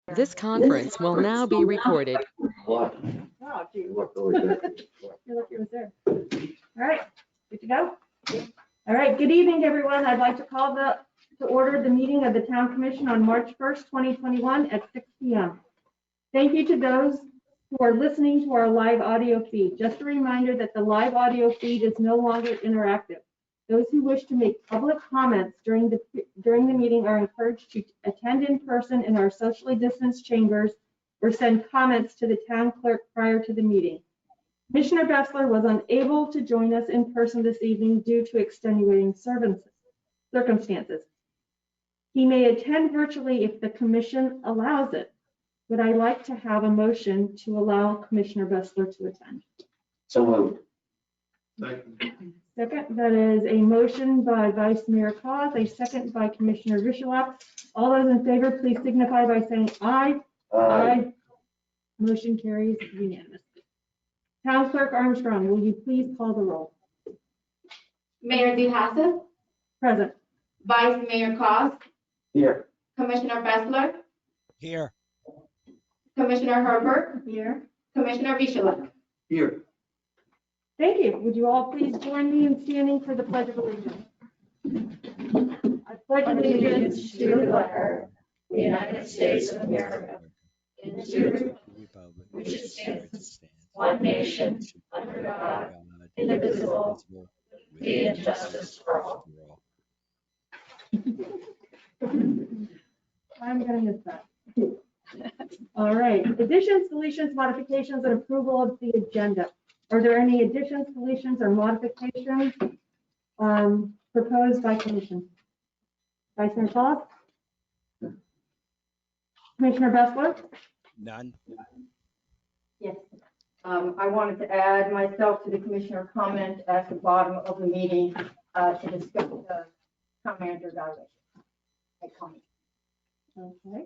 This conference will now be recorded. Wow, gee. You're lucky it was there. All right, good to go? All right, good evening, everyone. I'd like to call to order the meeting of the Town Commission on March 1st, 2021 at 6 p.m. Thank you to those who are listening to our live audio feed. Just a reminder that the live audio feed is no longer interactive. Those who wish to make public comments during the meeting are encouraged to attend in person in our socially distanced chambers or send comments to the town clerk prior to the meeting. Commissioner Bessler was unable to join us in person this evening due to extenuating circumstances. He may attend virtually if the commission allows it. Would I like to have a motion to allow Commissioner Bessler to attend? So moved. Second, that is a motion by Vice Mayor Cos, a second by Commissioner Vishalak. All those in favor, please signify by saying aye. Aye. Motion carries unanimously. Town Clerk Armstrong, will you please call the roll? Mayor DeHaasa, Present. Vice Mayor Cos, Here. Commissioner Bessler, Here. Commissioner Herbert, Here. Commissioner Vishalak. Here. Thank you. Would you all please join me in standing for the Pledge of Allegiance? I pledge allegiance to the flag, the United States of America, and to the Republic which stands one one nation, under God, indivisible, with liberty and justice for all. I'm going to miss that. All right. Additions, deletions, modifications, and approval of the agenda. Are there any additions, deletions, or modifications proposed by commission? Vice Mayor Cos? Commissioner Bessler? None. Yes, I wanted to add myself to the commissioner comment at the bottom of the meeting to discuss the town manager evaluation. Okay.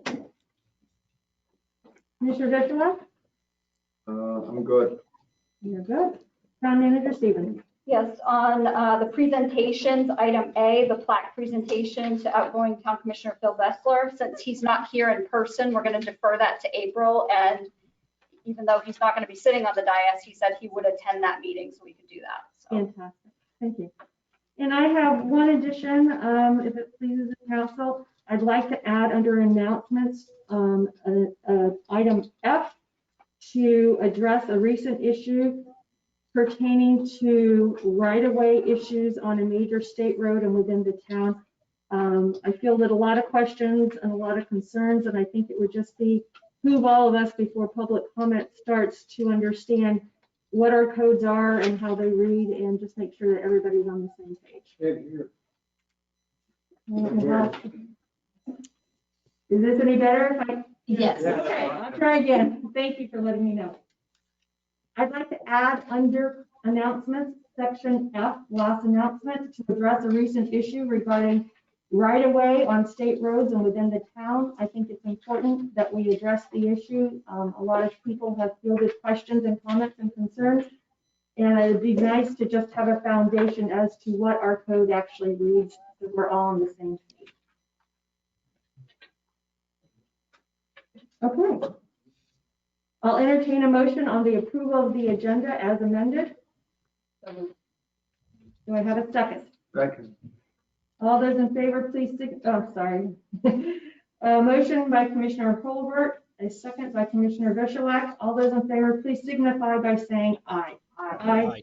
Commissioner Vishalak? I'm good. You're good. Town Manager Stevens? Yes, on the presentations, item A, the plaque presentation to outgoing Town Commissioner Phil Bessler. Since he's not here in person, we're going to defer that to April. And even though he's not going to be sitting on the dais, he said he would attend that meeting, so we could do that. So. Fantastic. Thank you. And I have one addition, if it pleases the council. I'd like to add under announcements, item F, to address a recent issue pertaining to right-of-way issues on a major state road and within the town. I feel that a lot of questions and a lot of concerns, and I think it would just behoove all of us before public comment starts to understand what our codes are and how they read, and just make sure that everybody's on the same page. Is this any better? Yes. Okay, I'll try again. Thank you for letting me know. I'd like to add under announcements, section F, last announcement, to address a recent issue regarding right-of-way on state roads and within the town. I think it's important that we address the issue. A lot of people have fielded questions and comments and concerns, and it'd be nice to just have a foundation as to what our code actually reads, so we're all on the same page. Okay. I'll entertain a motion on the approval of the agenda as amended. Do I have a second? Second. All those in favor, please sorry. Motion by Commissioner Colbert, a second by Commissioner Vishalak. All those in favor, please signify by saying aye. Aye.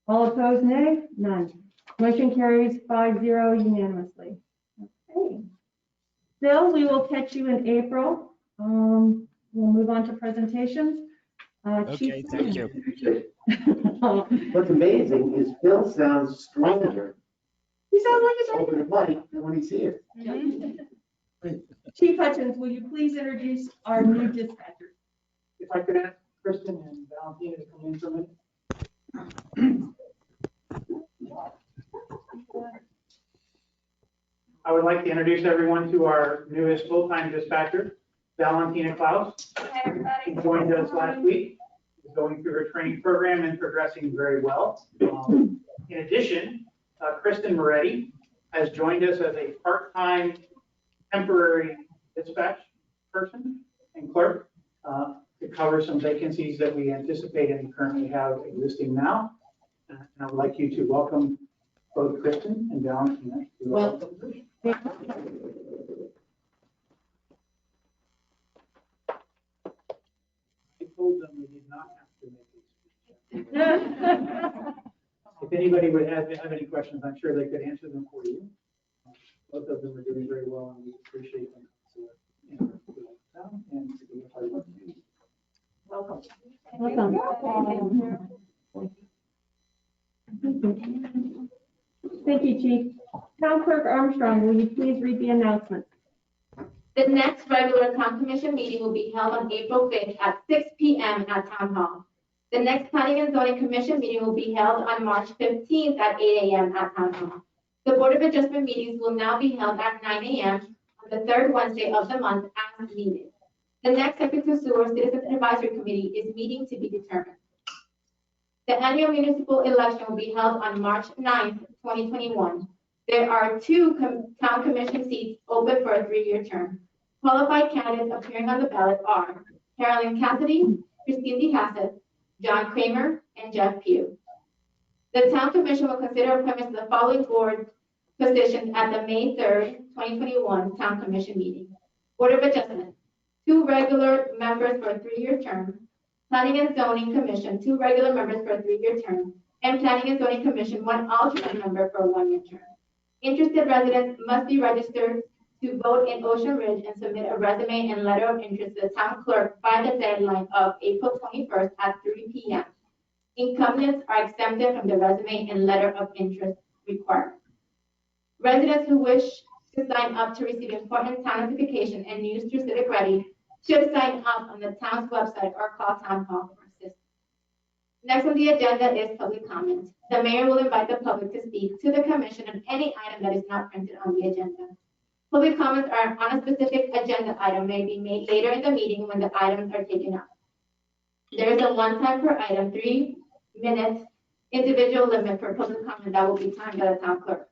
All opposed, nay? None. Motion carries 5-0 unanimously. Okay. Bill, we will catch you in April. We'll move on to presentations. Okay, thank you. What's amazing is Phil sounds stronger He sounds like he's over the mic than when he's here. Chief Hutchins, will you please introduce our new dispatcher? If I could ask Kristen and Valentina to come in for a minute. I would like to introduce everyone to our newest full-time dispatcher, Valentina Klaus. Hi, everybody. She joined us last week. She's going through her training program and progressing very well. In addition, Kristen Moretti has joined us as a part-time temporary dispatch person and clerk to cover some vacancies that we anticipate and currently have existing now. And I would like you to welcome both Kristen and Valentina. Welcome. I told them we did not have to make a speech. If anybody would have any questions, I'm sure they could answer them for you. Both of them are doing very well, and we appreciate them. And to be a part of our community. Welcome. Thank you, Chief. Town Clerk Armstrong, will you please read the announcement? The next regular town commission meeting will be held on April 5th at 6 p.m. at Town Hall. The next planning and zoning commission meeting will be held on March 15th at 8 a.m. at Town Hall. The Board of Adjustment meetings will now be held at 9 a.m. on the third Wednesday of the month as needed. The next Secretary Sewer Citizens Advisory Committee is meeting to be determined. The annual municipal election will be held on March 9th, 2021. There are 2 town commission seats open for a 3-year term. Qualified candidates appearing on the ballot are Carolyn Cassidy, Christine DeHassett, John Kramer, and Jeff Pugh. The town commission will consider appointments to the following board positions at the May 3rd, 2021 town commission meeting. Board of Adjustment, 2 regular members for a 3-year term. Planning and Zoning Commission, 2 regular members for a 3-year term. And Planning and Zoning Commission, 1 alternate member for a 1-year term. Interested residents must be registered to vote in Ocean Ridge and submit a resume and letter of interest to the town clerk by the deadline of April 21st at 3 p.m. Incumbents are exempted from the resume and letter of interest requirement. Residents who wish to sign up to receive important town notification and news through Civic Ready should sign up on the town's website or call Town Hall for assistance. Next on the agenda is public comment. The mayor will invite the public to speak to the commission on any item that is not printed on the agenda. Public comments are on a specific agenda item may be made later in the meeting when the items are taken up. There is a 1 time per item, 3-minute individual limit for public comment that will be timed by the town clerk.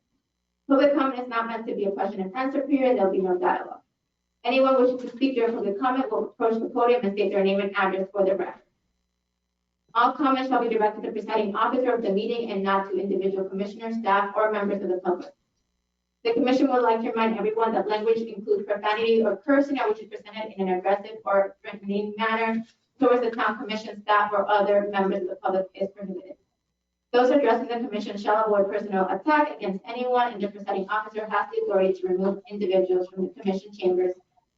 Public comment is not meant to be a question and answer period. There will be no dialogue. Anyone wishing to speak during public comment will approach the podium and state their name and address for the record. All comments shall be directed to the presiding officer of the meeting and not to individual commissioners, staff, or members of the public. The commission would like to remind everyone that language includes profanity or cursing which is presented in an aggressive or threatening manner towards the town commission staff or other members of the public is prohibited. Those addressing the commission shall avoid personal attack against anyone, and the presiding officer has the authority to remove individuals from the commission chambers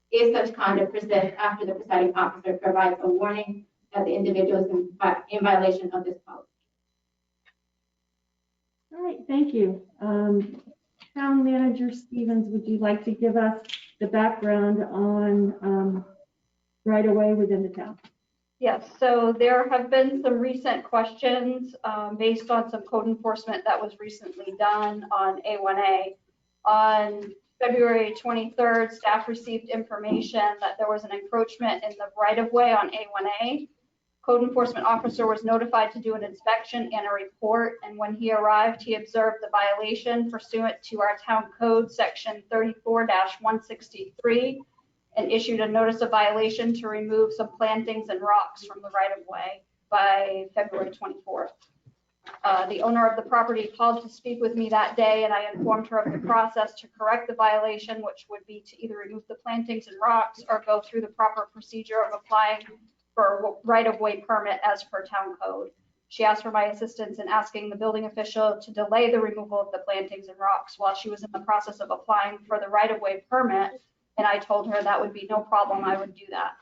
if such conduct persists after the presiding officer provides a warning that the individual is in violation of this policy. All right, thank you. Town Manager Stevens, would you like to give us the background on right-of-way within the town? Yes, so there have been some recent questions based on some code enforcement that was recently done on A1A. On February 23rd, staff received information that there was an encroachment in the right-of-way on A1A. Code enforcement officer was notified to do an inspection and a report, and when he arrived, he observed the violation pursuant to our town code section 34-163 and issued a notice of violation to remove some plantings and rocks from the right-of-way by February 24th. The owner of the property called to speak with me that day, and I informed her of the process to correct the violation, which would be to either remove the plantings and rocks or go through the proper procedure of applying for a right-of-way permit as per town code. She asked for my assistance in asking the building official to delay the removal of the plantings and rocks while she was in the process of applying for the right-of-way permit, and I told her that would be no problem, I would do that.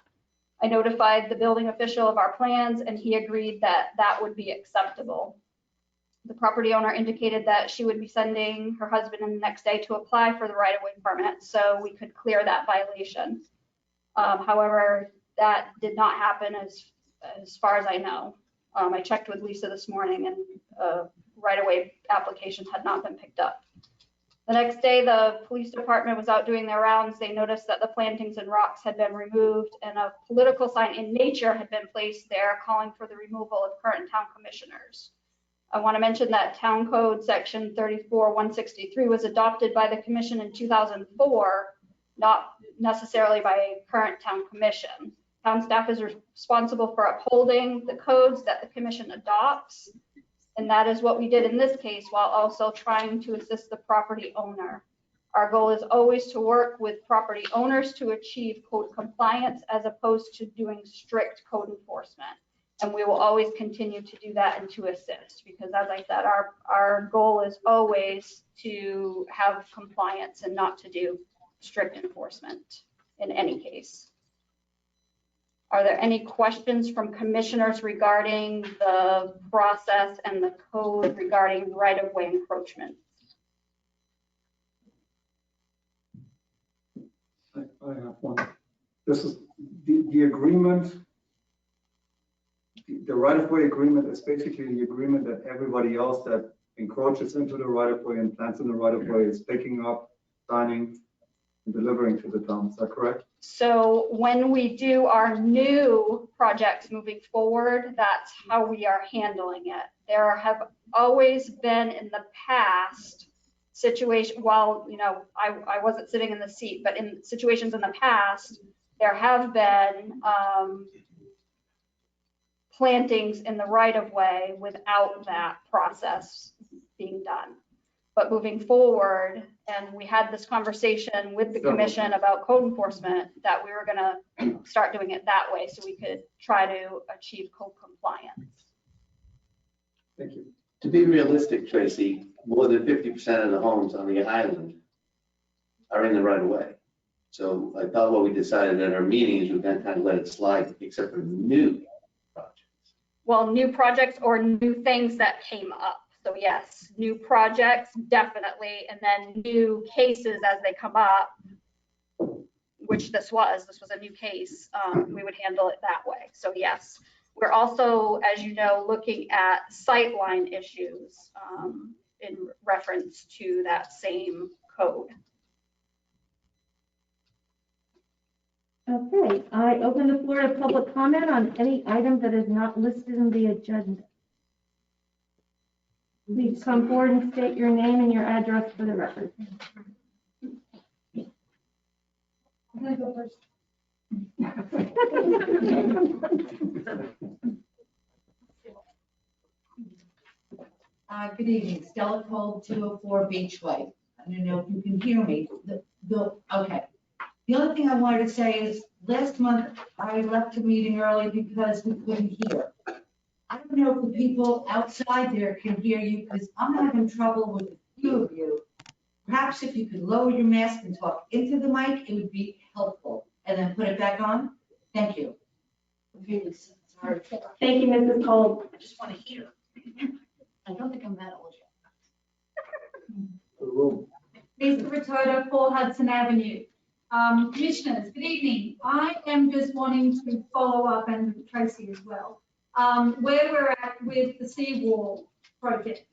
I notified the building official of our plans, and he agreed that that would be acceptable. The property owner indicated that she would be sending her husband in the next day to apply for the right-of-way permit so we could clear that violation. However, that did not happen as far as I know. I checked with Lisa this morning, and right-of-way application had not been picked up. The next day, the police department was out doing their rounds. They noticed that the plantings and rocks had been removed, and a political sign in nature had been placed there calling for the removal of current town commissioners. I want to mention that town code section 34-163 was adopted by the commission in 2004, not necessarily by current town commission. Town staff is responsible for upholding the codes that the commission adopts. And that is what we did in this case, while also trying to assist the property owner. Our goal is always to work with property owners to achieve code compliance as opposed to doing strict code enforcement. And we will always continue to do that and to assist, because as I said, our goal is always to have compliance and not to do strict enforcement in any case. Are there any questions from commissioners regarding the process and the code regarding right-of-way encroachment? I have one. This is the agreement. The right-of-way agreement is basically the agreement that everybody else that encroaches into the right-of-way and plants in the right-of-way is picking up, signing, and delivering to the town. Is that correct? So when we do our new projects moving forward, that's how we are handling it. There have always been in the past situation, while, you know, I wasn't sitting in the seat, but in situations in the past, there have been plantings in the right of way without that process being done. But moving forward, and we had this conversation with the commission about code enforcement, that we were gonna start doing it that way so we could try to achieve code compliance. Thank you. To be realistic, Tracy, more than 50% of the homes on the island are in the right of way. So I thought what we decided at our meetings, we're going to kind of let it slide, except for new projects. Well, new projects or new things that came up. So yes, new projects, definitely. And then new cases as they come up, which this was a new case, we would handle it that way. So yes, we're also, as you know, looking at sightline issues in reference to that same code. Okay, I open the floor to public comment on any item that is not listed in the agenda. Please come forward and state your name and your address for the record. I'm gonna go first. Good evening, Stella Cole, 204 Beachway. I don't know if you can hear me. Okay. The other thing I wanted to say is last month I left the meeting early because we couldn't hear. I don't know if the people outside there can hear you because I'm having trouble with a few of you. Perhaps if you could lower your mask and talk into the mic, it would be helpful. And then put it back on. Thank you. Thank you, Mrs. Cole. I just want to hear. I don't think I'm that old yet. Lisa Ritoda, 4 Hudson Avenue. Commissioners, good evening. I am just wanting to follow up, and Tracy as well, where we're at with the seawall project.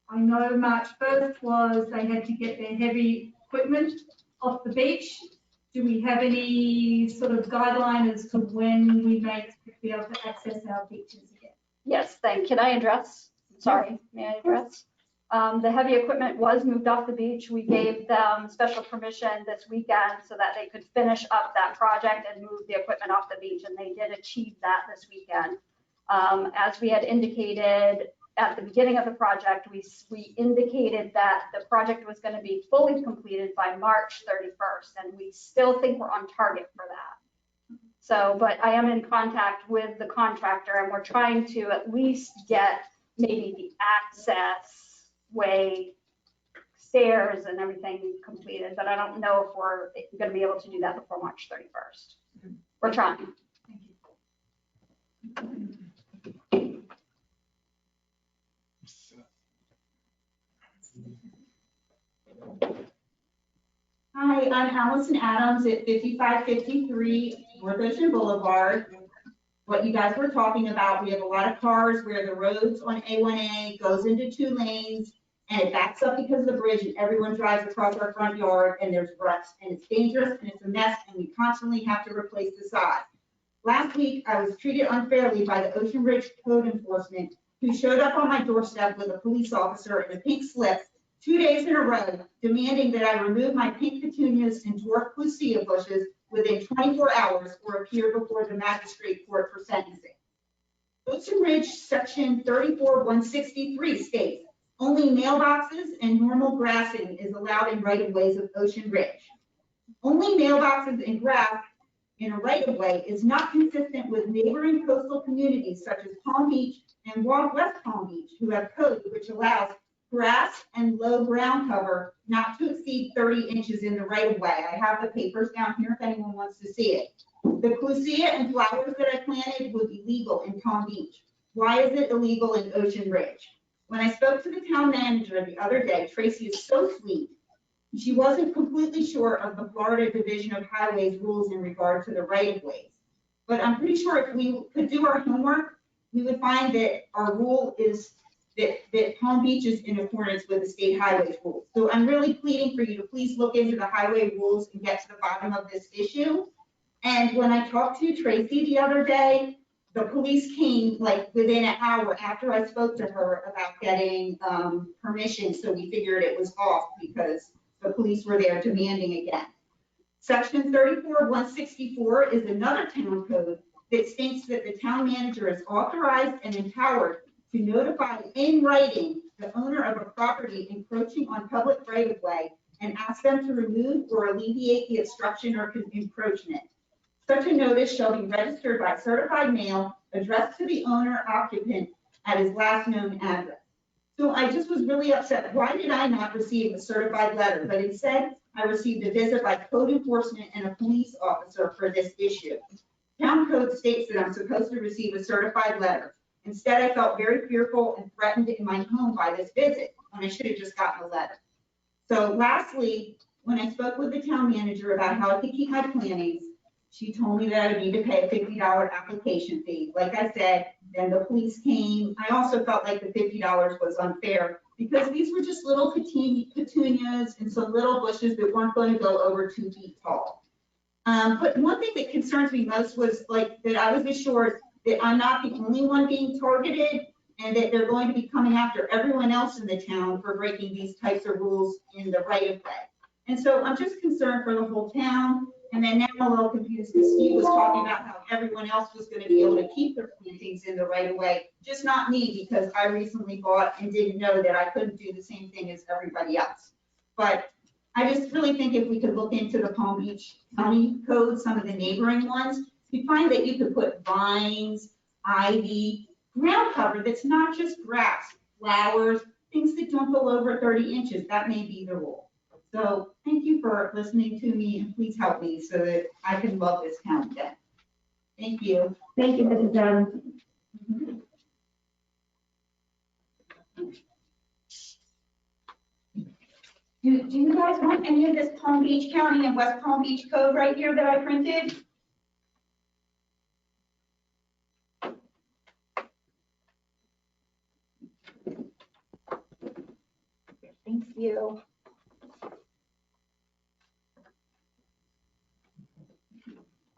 I know March 1st was they had to get their heavy equipment off the beach. Do we have any sort of guideline as to when we may be able to access our beaches again? Yes, can I address? Sorry, may I address? The heavy equipment was moved off the beach. We gave them special permission this weekend so that they could finish up that project and move the equipment off the beach, and they did achieve that this weekend. As we had indicated at the beginning of the project, we indicated that the project was going to be fully completed by March 31st, and we still think we're on target for that. So, but I am in contact with the contractor, and we're trying to at least get maybe the access way, stairs and everything completed, but I don't know if we're going to be able to do that before March 31st. We're trying. Hi, I'm Allison Adams at 5553 North Ocean Boulevard. What you guys were talking about, we have a lot of cars where the roads on A1A goes into 2 lanes and it backs up because of the bridge, and everyone drives across our front yard and there's ruts, and it's dangerous and it's a mess, and we constantly have to replace the sod. Last week, I was treated unfairly by the Ocean Ridge Code Enforcement, who showed up on my doorstep with a police officer in a pink slip 2 days in a row, demanding that I remove my pink petunias and dwarf clusia bushes within 24 hours or appear before the magistrate court for sentencing. Ocean Ridge Section 34-163 states, only mailboxes and normal grassing is allowed in right-of-ways of Ocean Ridge. Only mailboxes and grass in a right-of-way is not consistent with neighboring coastal communities such as Palm Beach and West Palm Beach, who have code which allows grass and low ground cover not to exceed 30 inches in the right-of-way. I have the papers down here if anyone wants to see it. The clusia and flowers that I planted would be legal in Palm Beach. Why is it illegal in Ocean Ridge? When I spoke to the town manager the other day, Tracy is so sweet. She wasn't completely sure of the Florida Division of Highways rules in regard to the right-of-ways. But I'm pretty sure if we could do our homework, we would find that our rule is that Palm Beach is in accordance with the state highways rules. So I'm really pleading for you to please look into the highway rules and get to the bottom of this issue. And when I talked to Tracy the other day, the police came like within an hour after I spoke to her about getting permission. So we figured it was off because the police were there demanding again. Section 34-164 is another town code that states that the town manager is authorized and empowered to notify in writing the owner of a property encroaching on public right-of-way and ask them to remove or alleviate the obstruction or encroachment. Such a notice shall be registered by certified mail addressed to the owner occupant at his last known address. So I just was really upset. Why did I not receive a certified letter? But instead, I received a visit by code enforcement and a police officer for this issue. Town code states that I'm supposed to receive a certified letter. Instead, I felt very fearful and threatened in my home by this visit when I should have just gotten a letter. So lastly, when I spoke with the town manager about how I could keep my plantings, she told me that I would need to pay a $50 application fee. Like I said, then the police came. I also felt like the $50 was unfair because these were just little petunias and some little bushes that weren't going to go over 2 feet tall. But one thing that concerns me most was like that I was assured that I'm not the only one being targeted and that they're going to be coming after everyone else in the town for breaking these types of rules in the right-of-way. And so I'm just concerned for the whole town. And then now I'm a little confused because Steve was talking about how everyone else was going to be able to keep their plantings in the right-of-way, just not me, because I recently bought and didn't know that I couldn't do the same thing as everybody else. But I just really think if we could look into the Palm Beach County code, some of the neighboring ones, you find that you could put vines, ivy, ground cover that's not just grass, flowers, things that don't go over 30 inches. That may be the rule. So thank you for listening to me and please help me so that I can love this town again. Thank you. Thank you, Mrs. Adams. Do you guys want any of this Palm Beach County and West Palm Beach code right here that I printed? Thank you.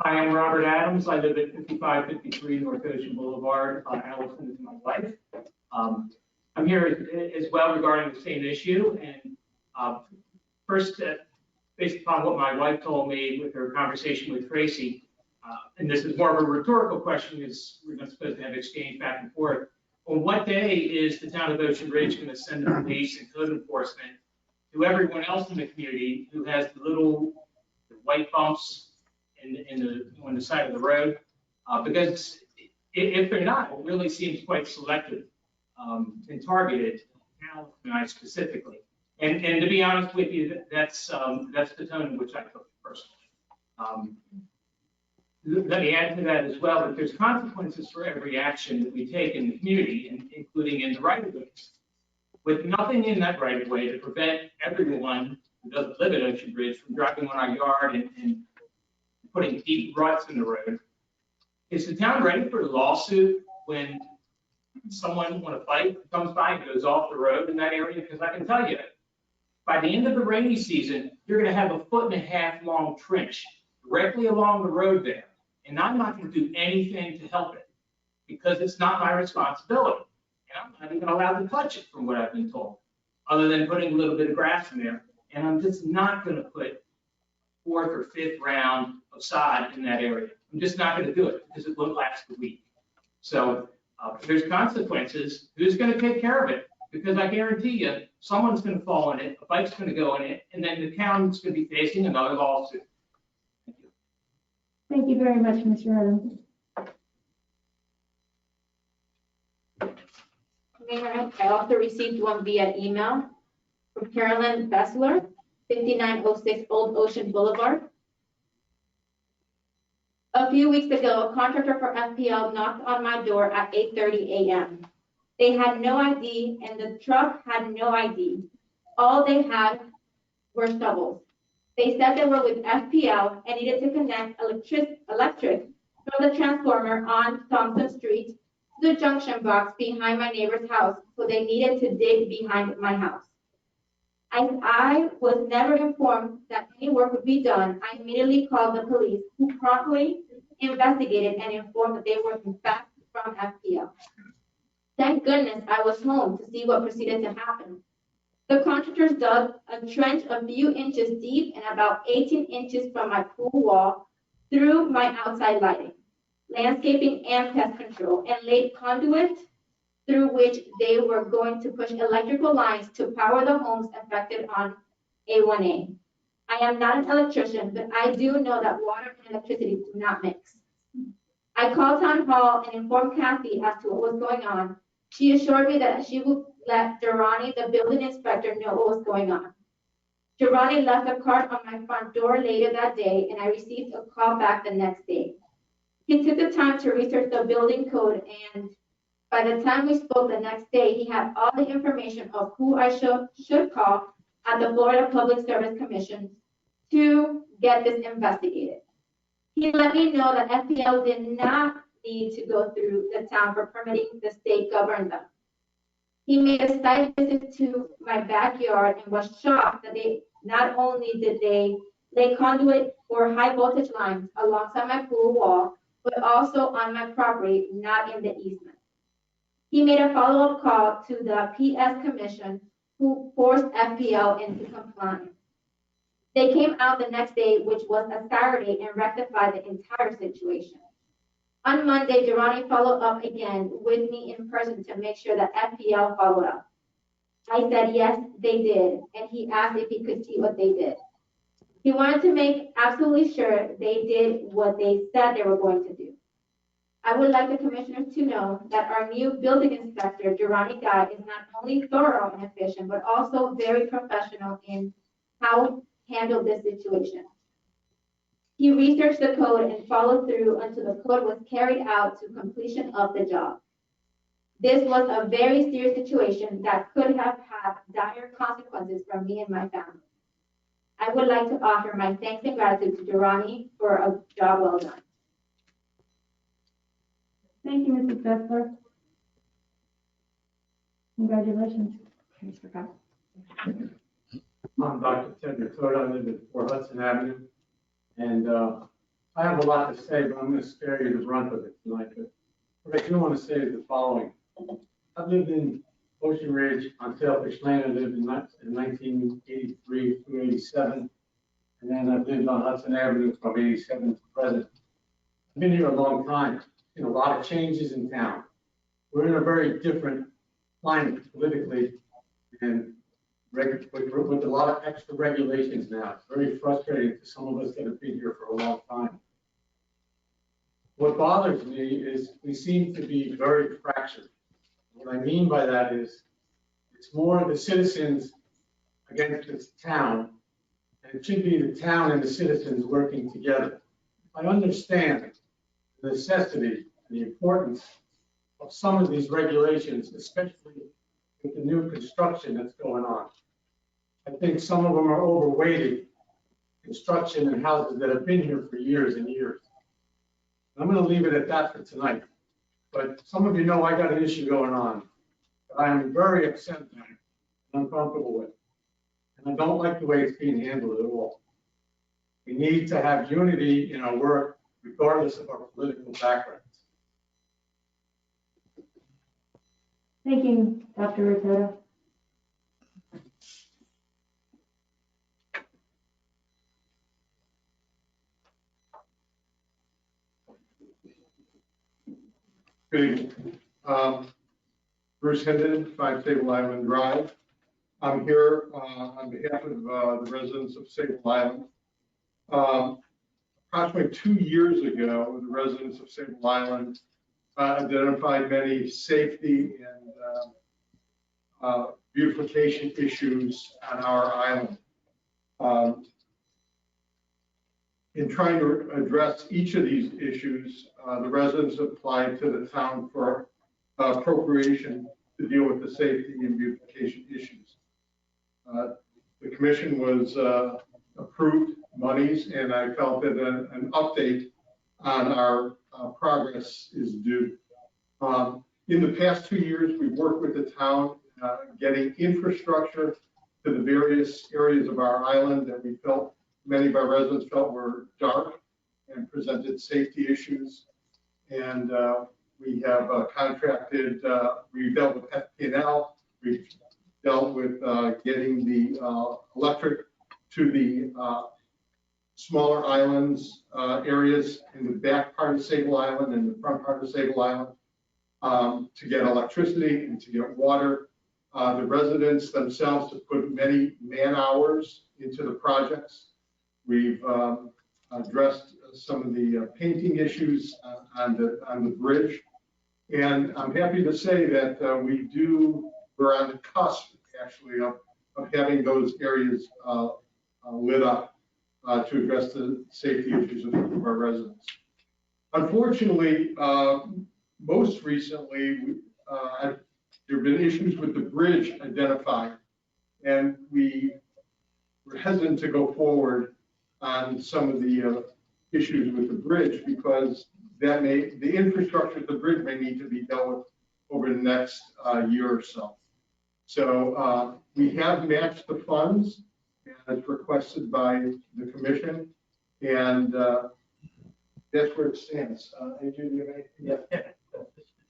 Hi, I'm Robert Adams. I live at 5553 North Ocean Boulevard. Allison is my wife. I'm here as well regarding the same issue. And first, based upon what my wife told me with her conversation with Tracy, and this is more of a rhetorical question because we're not supposed to have exchange back and forth. On what day is the town of Ocean Ridge going to send the police and code enforcement to everyone else in the community who has the little white bumps on the side of the road? Because if they're not, it really seems quite selective and targeted, now specifically. And to be honest with you, that's the tone in which I took it personally. Let me add to that as well that there's consequences for every action that we take in the community, including in the right-of-ways. With nothing in that right-of-way to prevent everyone who doesn't live at Ocean Ridge from driving on our yard and putting deep ruts in the road. Is the town ready for a lawsuit when someone on a bike comes by and goes off the road in that area? Because I can tell you, by the end of the rainy season, you're going to have a 1.5 foot long trench directly along the road there. And I'm not going to do anything to help it because it's not my responsibility. And I'm not even allowed to touch it from what I've been told. other than putting a little bit of grass in there. And I'm just not gonna put fourth or fifth round of sod in that area. I'm just not gonna do it because it won't last a week. So if there's consequences, who's gonna take care of it? Because I guarantee you, someone's gonna fall in it, a bike's gonna go in it, and then the town's gonna be facing another lawsuit. Thank you. Thank you very much, Mr. Adams. Mayor, I also received one via email from Carolyn Bessler, 5906 Old Ocean Boulevard. A few weeks ago, a contractor for FPL knocked on my door at 8:30 a.m. They had no ID and the truck had no ID. All they had were shovels. They said they were with FPL and needed to connect electric from the transformer on Thompson Street to the junction box behind my neighbor's house, so they needed to dig behind my house. I was never informed that any work would be done. I immediately called the police, who promptly investigated and informed that they were in fact from FPL. Thank goodness I was home to see what proceeded to happen. The contractors dug a trench a few inches deep and about 18 inches from my pool wall through my outside lighting, landscaping, and pest control, and laid conduit through which they were going to push electrical lines to power the homes affected on A1A. I am not an electrician, but I do know that water and electricity do not mix. I called town hall and informed Kathy as to what was going on. She assured me that she would let Durrani, the building inspector, know what was going on. Durrani left a card on my front door later that day, and I received a call back the next day. He took the time to research the building code, and by the time we spoke the next day, he had all the information of who I should call at the Florida Public Service Commission to get this investigated. He let me know that FPL did not need to go through the town for permitting, the state governed them. He made a site visit to my backyard and was shocked that they not only did they lay conduit for high voltage lines alongside my pool wall, but also on my property, not in the easement. He made a follow-up call to the PS Commission, who forced FPL into compliance. They came out the next day, which was a Saturday, and rectified the entire situation. On Monday, Durrani followed up again with me in person to make sure that FPL followed up. I said, yes, they did, and he asked if he could see what they did. He wanted to make absolutely sure they did what they said they were going to do. I would like the commissioners to know that our new building inspector, Durrani Guy, is not only thorough and efficient, but also very professional in how he handled this situation. He researched the code and followed through until the code was carried out to completion of the job. This was a very serious situation that could have had dire consequences for me and my family. I would like to offer my thanks and gratitude to Durrani for a job well done. Thank you, Mrs. Bessler. Congratulations. Mr. Cox. I'm Dr. Ted Dakota. I live at 4 Hudson Avenue. And I have a lot to say, but I'm going to spare you the brunt of it tonight. But what I do want to say is the following. I've lived in Ocean Ridge on Sailfish Lane. I lived in 1983 through 87. And then I've lived on Hudson Avenue from 87 to present. I've been here a long time. A lot of changes in town. We're in a very different climate politically and with a lot of extra regulations now. It's very frustrating to some of us that have been here for a long time. What bothers me is we seem to be very fractured. What I mean by that is it's more the citizens against the town, and it should be the town and the citizens working together. I understand the necessity and the importance of some of these regulations, especially with the new construction that's going on. I think some of them are overweighted construction and houses that have been here for years and years. I'm going to leave it at that for tonight. But some of you know I got an issue going on that I am very upset with and uncomfortable with. And I don't like the way it's being handled at all. We need to have unity in our work, regardless of our political backgrounds. Thank you, Dr. Rosado. Good evening. Bruce Hendon, 5 Sable Island Drive. I'm here on behalf of the residents of Sable Island. Approximately 2 years ago, the residents of Sable Island identified many safety and beautification issues on our island. In trying to address each of these issues, the residents applied to the town for appropriation to deal with the safety and beautification issues. The commission was approved monies, and I felt that an update on our progress is due. In the past 2 years, we've worked with the town getting infrastructure to the various areas of our island that we felt, many of our residents felt were dark and presented safety issues. And we have contracted, we dealt with FPL, we've dealt with getting the electric to the smaller islands, areas in the back part of Sable Island and the front part of Sable Island to get electricity and to get water. The residents themselves have put many man hours into the projects. We've addressed some of the painting issues on the bridge. And I'm happy to say that we're on the cusp, actually, of having those areas lit up to address the safety issues of our residents. Unfortunately, most recently, there have been issues with the bridge identified, and we were hesitant to go forward on some of the issues with the bridge because the infrastructure of the bridge may need to be dealt with over the next year or so. So we have matched the funds as requested by the commission, and that's where it stands. AJ, do you have anything? Yeah,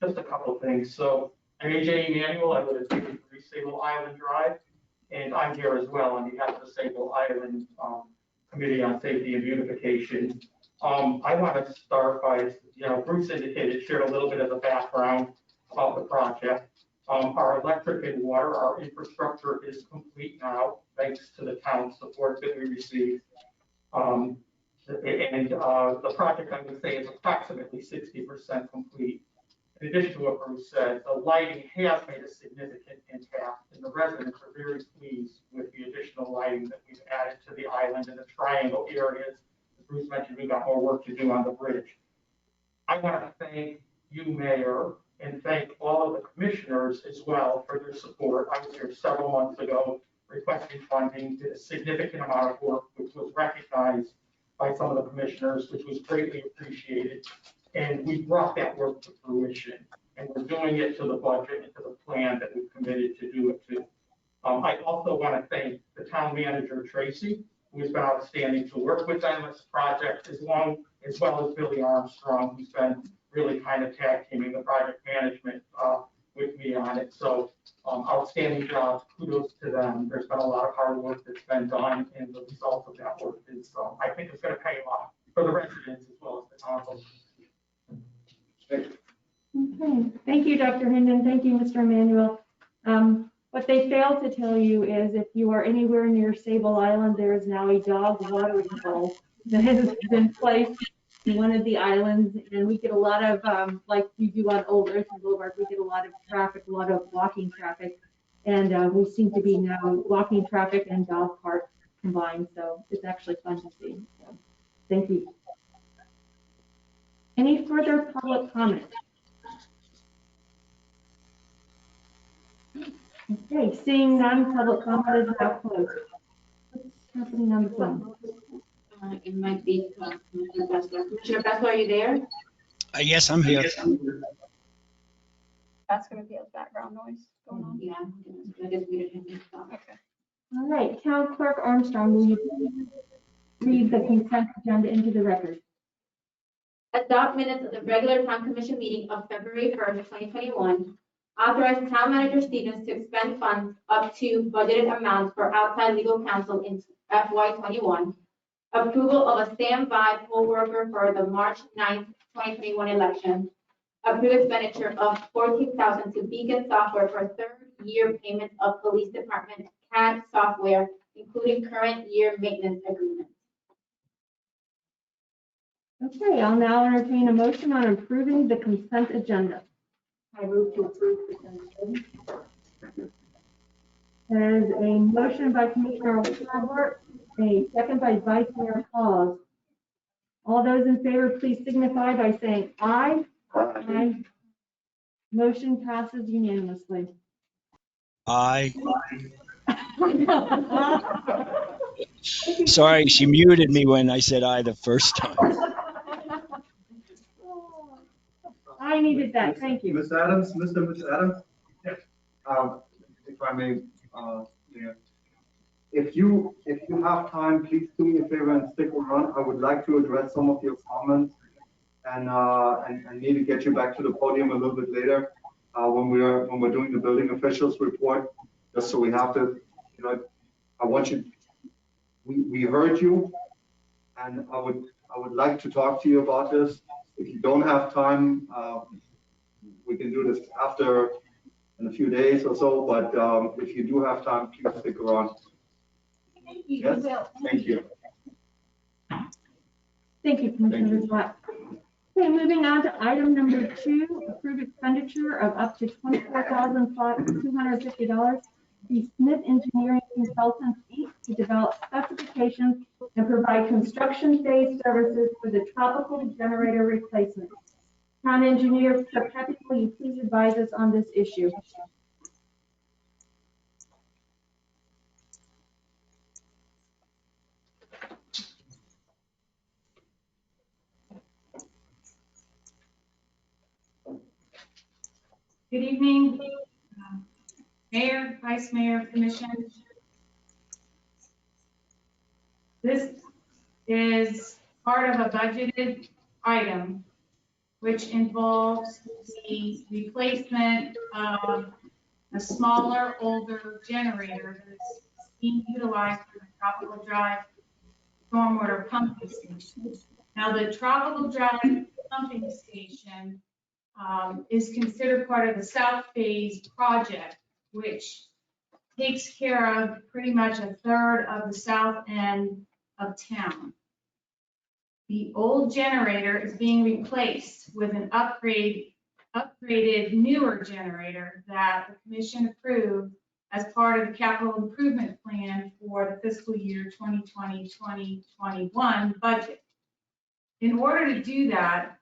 just a couple of things. So I'm AJ Emanuel. I live at 53 Sable Island Drive, and I'm here as well on behalf of the Sable Island Committee on Safety and Beautification. I want to start by, Bruce indicated, shared a little bit of the background about the project. Our electric and water, our infrastructure is complete now, thanks to the town support that we received. And the project, I would say, is approximately 60% complete. In addition to what Bruce said, the lighting has made a significant impact, and the residents are very pleased with the additional lighting that we've added to the island and the triangle areas. As Bruce mentioned, we've got more work to do on the bridge. I want to thank you, Mayor, and thank all of the commissioners as well for their support. I was here several months ago requesting funding, did a significant amount of work, which was recognized by some of the commissioners, which was greatly appreciated. And we brought that work to fruition, and we're doing it to the budget and to the plan that we've committed to do it to. I also want to thank the town manager, Tracy, who has been outstanding to work with on this project, as well as Billy Armstrong, who's been really kind of tag teaming the project management with me on it. So outstanding job, kudos to them. There's been a lot of hard work that's been done, and the result of that work is, I think it's going to pay off for the residents as well as the council. Okay, thank you, Dr. Hendon. Thank you, Mr. Emanuel. What they failed to tell you is if you are anywhere near Sable Island, there is now a dog watering hole that has been placed in one of the islands, and we get a lot of, like we do on Old Earthman Boulevard, we get a lot of traffic, a lot of walking traffic, and we seem to be now walking traffic and dog park combined, so it's actually fun to see. So, thank you. Any further public comment? Okay, seeing none, public comment is now closed. What's happening on the phone? It might be Commissioner Bessler. Commissioner Bessler, are you there? Yes, I'm here. That's going to be a background noise going on. Yeah, I just muted him. Okay. All right, Town Clerk Armstrong, will you please read the consent agenda into the record? Adopt minutes of the regular town commission meeting of February 1st, 2021. Authorize town manager Stevens to expend funds up to budgeted amounts for outside legal counsel in FY21. Approval of a standby poll worker for the March 9th, 2021 election. Approve expenditure of $14,000 to Beacon Software for third-year payment of police department CAD software, including current year maintenance agreement. Okay, I'll now entertain a motion on approving the consent agenda. I move to approve the consent agenda. There's a motion by Commissioner Albert, a second by Vice Mayor Claus. All those in favor, please signify by saying aye. Aye. Motion passes unanimously. Aye. Sorry, she muted me when I said aye the first time. I needed that, thank you. Ms. Adams, Miss Adams? Yes. If I may, yeah. If you have time, please do me a favor and stick around. I would like to address some of your comments and need to get you back to the podium a little bit later, when we're doing the building officials report, just so we have to, I want you, we heard you, and I would like to talk to you about this. If you don't have time, we can do this after in a few days or so, but if you do have time, please stick around. Thank you. Yes? Thank you. Thank you, Commissioner Black. Okay, moving on to item number 2, approve expenditure of up to $24,250 to Smith Engineering Consultants Inc. to develop specifications and provide construction phase services for the tropical generator replacement. Town Engineer Kirkpatrick, will you please advise us on this issue? Good evening, Mayor, Vice Mayor, Commission. This is part of a budgeted item, which involves the replacement of a smaller, older generator that is being utilized for the Tropical Drive stormwater pumping station. Now, the Tropical Drive pumping station is considered part of the South Phase project, which takes care of pretty much a third of the south end of town. The old generator is being replaced with an upgraded newer generator that the commission approved as part of the capital improvement plan for the fiscal year 2020-2021 budget. In order to do that,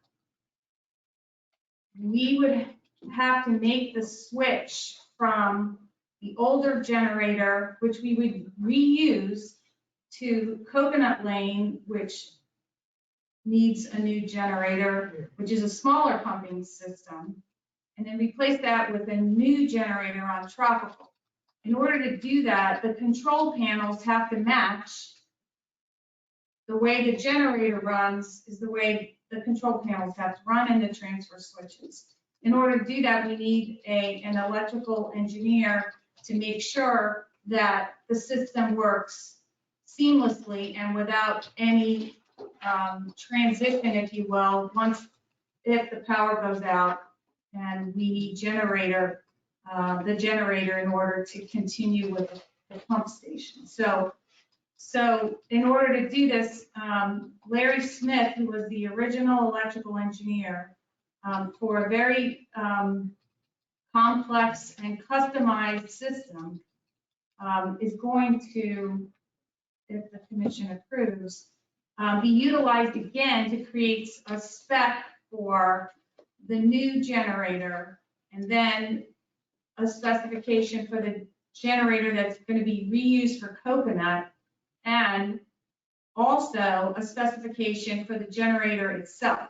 we would have to make the switch from the older generator, which we would reuse, to Coconut Lane, which needs a new generator, which is a smaller pumping system, and then replace that with a new generator on Tropical. In order to do that, the control panels have to match the way the generator runs is the way the control panels have to run and the transfer switches. In order to do that, we need an electrical engineer to make sure that the system works seamlessly and without any transition, if you will, if the power goes out and we need the generator in order to continue with the pump station. So in order to do this, Larry Smith, who was the original electrical engineer for a very complex and customized system, is going to, if the commission approves, be utilized again to create a spec for the new generator, and then a specification for the generator that's going to be reused for Coconut, and also a specification for the generator itself.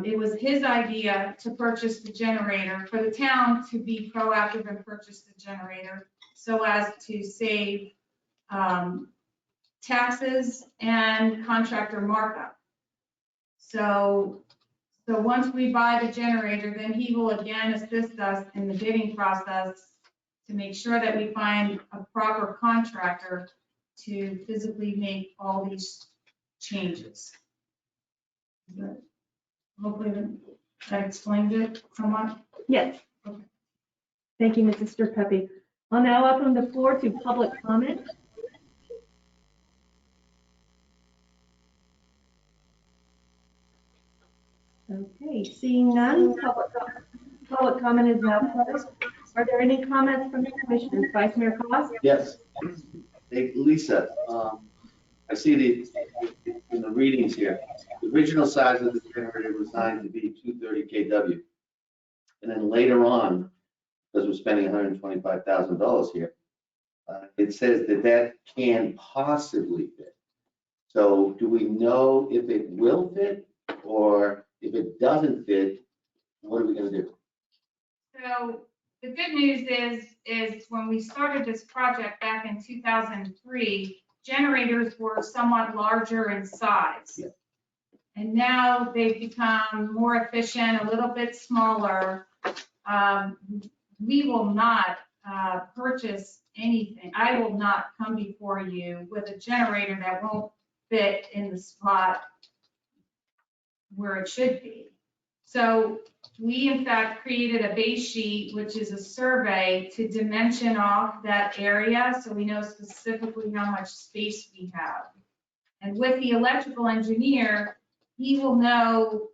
It was his idea to purchase the generator, for the town to be proactive and purchase the generator so as to save taxes and contractor markup. So once we buy the generator, then he will again assist us in the bidding process to make sure that we find a proper contractor to physically make all these changes. But hopefully I explained it somewhat. Yes. Thank you, Mrs. Sterpeppe. I'll now open the floor to public comment. Okay, seeing none, public comment is now closed. Are there any comments from the commissioners? Vice Mayor Cost? Yes. Hey, Lisa, I see in the readings here, the original size of the generator was designed to be 230 kW. And then later on, because we're spending $125,000 here, it says that can possibly fit. So do we know if it will fit, or if it doesn't fit, what are we gonna do? So the good news is when we started this project back in 2003, generators were somewhat larger in size. Yeah. And now they've become more efficient, a little bit smaller. We will not purchase anything. I will not come before you with a generator that won't fit in the spot where it should be. So we in fact created a base sheet, which is a survey to dimension off that area so we know specifically how much space we have. And with the electrical engineer, he will know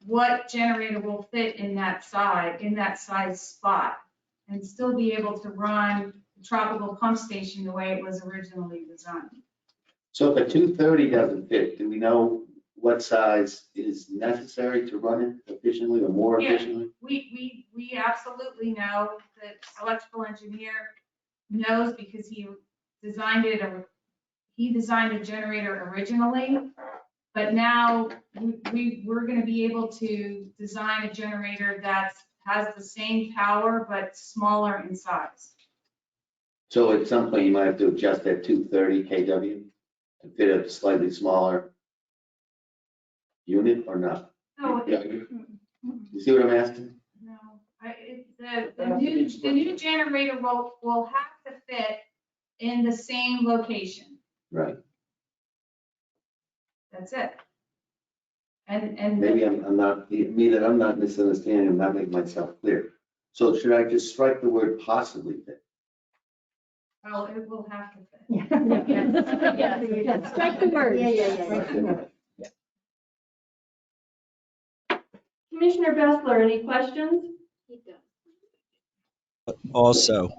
what generator will fit in that size spot, and still be able to run the tropical pump station the way it was originally designed. So if a 230 doesn't fit, do we know what size is necessary to run it efficiently or more Yeah. efficiently? We absolutely know that electrical engineer knows because he designed a generator originally, but now we're going to be able to design a generator that has the same power but smaller in size. So at some point, you might have to adjust that 230 kW and fit a slightly smaller unit or not? No, Yeah, you see what I'm asking? no. The new generator will have to fit in the same location. Right. That's it. And Maybe I'm not misunderstanding, I'm not making myself clear. So should I just strike the word possibly fit? well, it will have to fit. Yes. Strike the word. Yeah. Commissioner Bessler, any questions? Also,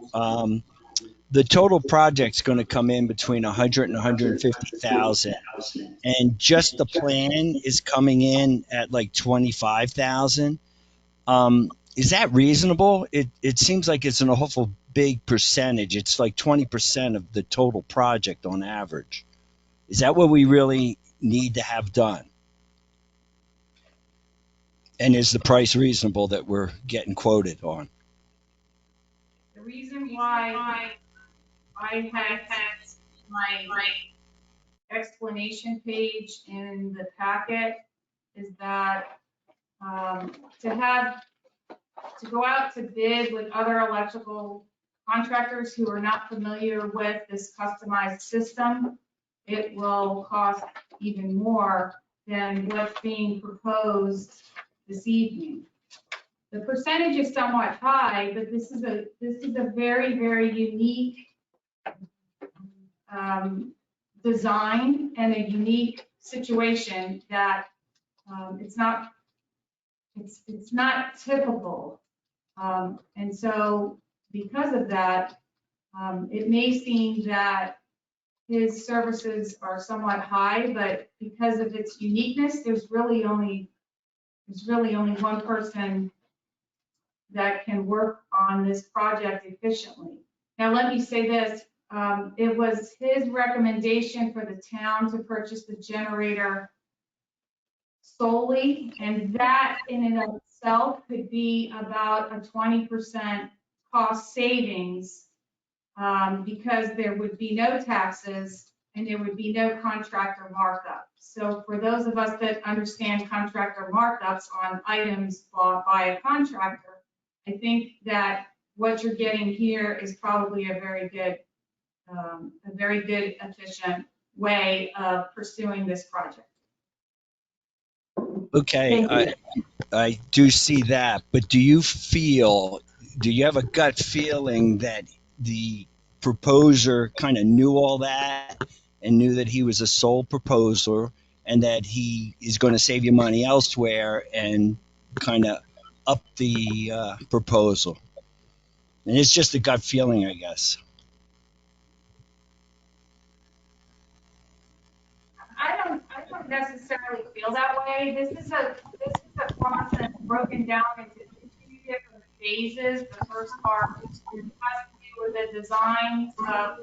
the total project's going to come in between 100 and 150,000, and just the plan is coming in at like 25,000. Is that reasonable? It seems like it's an awful big percentage. It's like 20% of the total project on average. Is that what we really need to have done? And is the price reasonable that we're getting quoted on? The reason why I had my explanation page in the packet is that to go out to bid with other electrical contractors who are not familiar with this customized system, it will cost even more than what's being proposed this evening. The percentage is somewhat high, but this is a very, very unique design and a unique situation that it's not typical. And so because of that, it may seem that his services are somewhat high, but because of its uniqueness, there's really only one person that can work on this project efficiently. Now, let me say this. It was his recommendation for the town to purchase the generator solely, and that in and of itself could be about a 20% cost savings because there would be no taxes and there would be no contractor markup. So for those of us that understand contractor markups on items bought by a contractor, I think that what you're getting here is probably a very good, efficient way of pursuing this project. Okay, I do see that, but do you have a gut feeling that the proposer kind of knew all that and knew that he was a sole proposer and that he is going to save you money elsewhere and kind of up the proposal? And it's just a gut feeling, I guess. I don't necessarily feel that way. This is a process broken down into two different phases. The first part has to do with the design of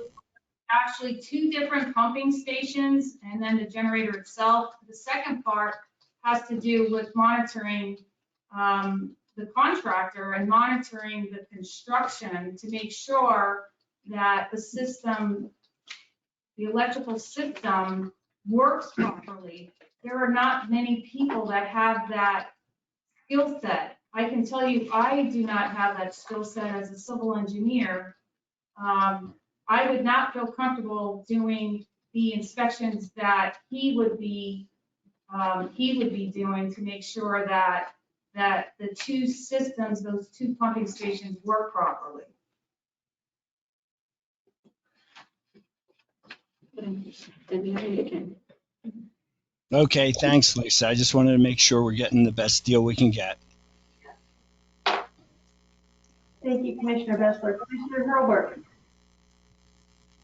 actually two different pumping stations and then the generator itself. The second part has to do with monitoring the contractor and monitoring the construction to make sure that the system, the electrical system, works properly. There are not many people that have that skill set. I can tell you, I do not have that skill set as a civil engineer. I would not feel comfortable doing the inspections that he would be doing to make sure that the two systems, those two pumping stations, work properly. Okay, thanks, Lisa. I just wanted to make sure we're getting the best deal we can get. Thank you, Commissioner Bessler. Commissioner Hurlbert.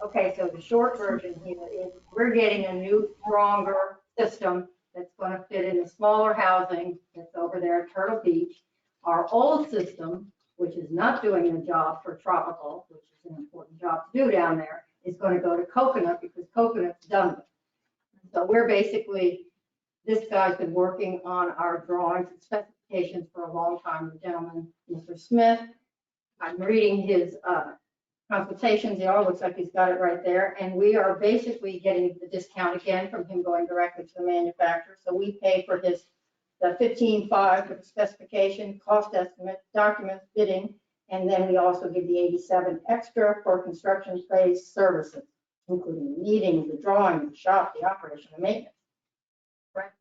Okay, so the short version here is we're getting a new, stronger system that's going to fit in the smaller housing that's over there at Turtle Beach. Our old system, which is not doing the job for Tropical, which is an important job to do down there, is going to go to Coconut because Coconut's done with it. So we're basically, this guy's been working on our drawings and specifications for a long time, the gentleman, Mr. Smith. I'm reading his consultations. It all looks like he's got it right there. And we are basically getting the discount again from him going directly to the manufacturer. So we pay for the 15.5 for the specification, cost estimate, documents, bidding, and then we also give the 87 extra for construction phase services, including the meetings, the drawing, the shop, the operation, the maintenance. Right?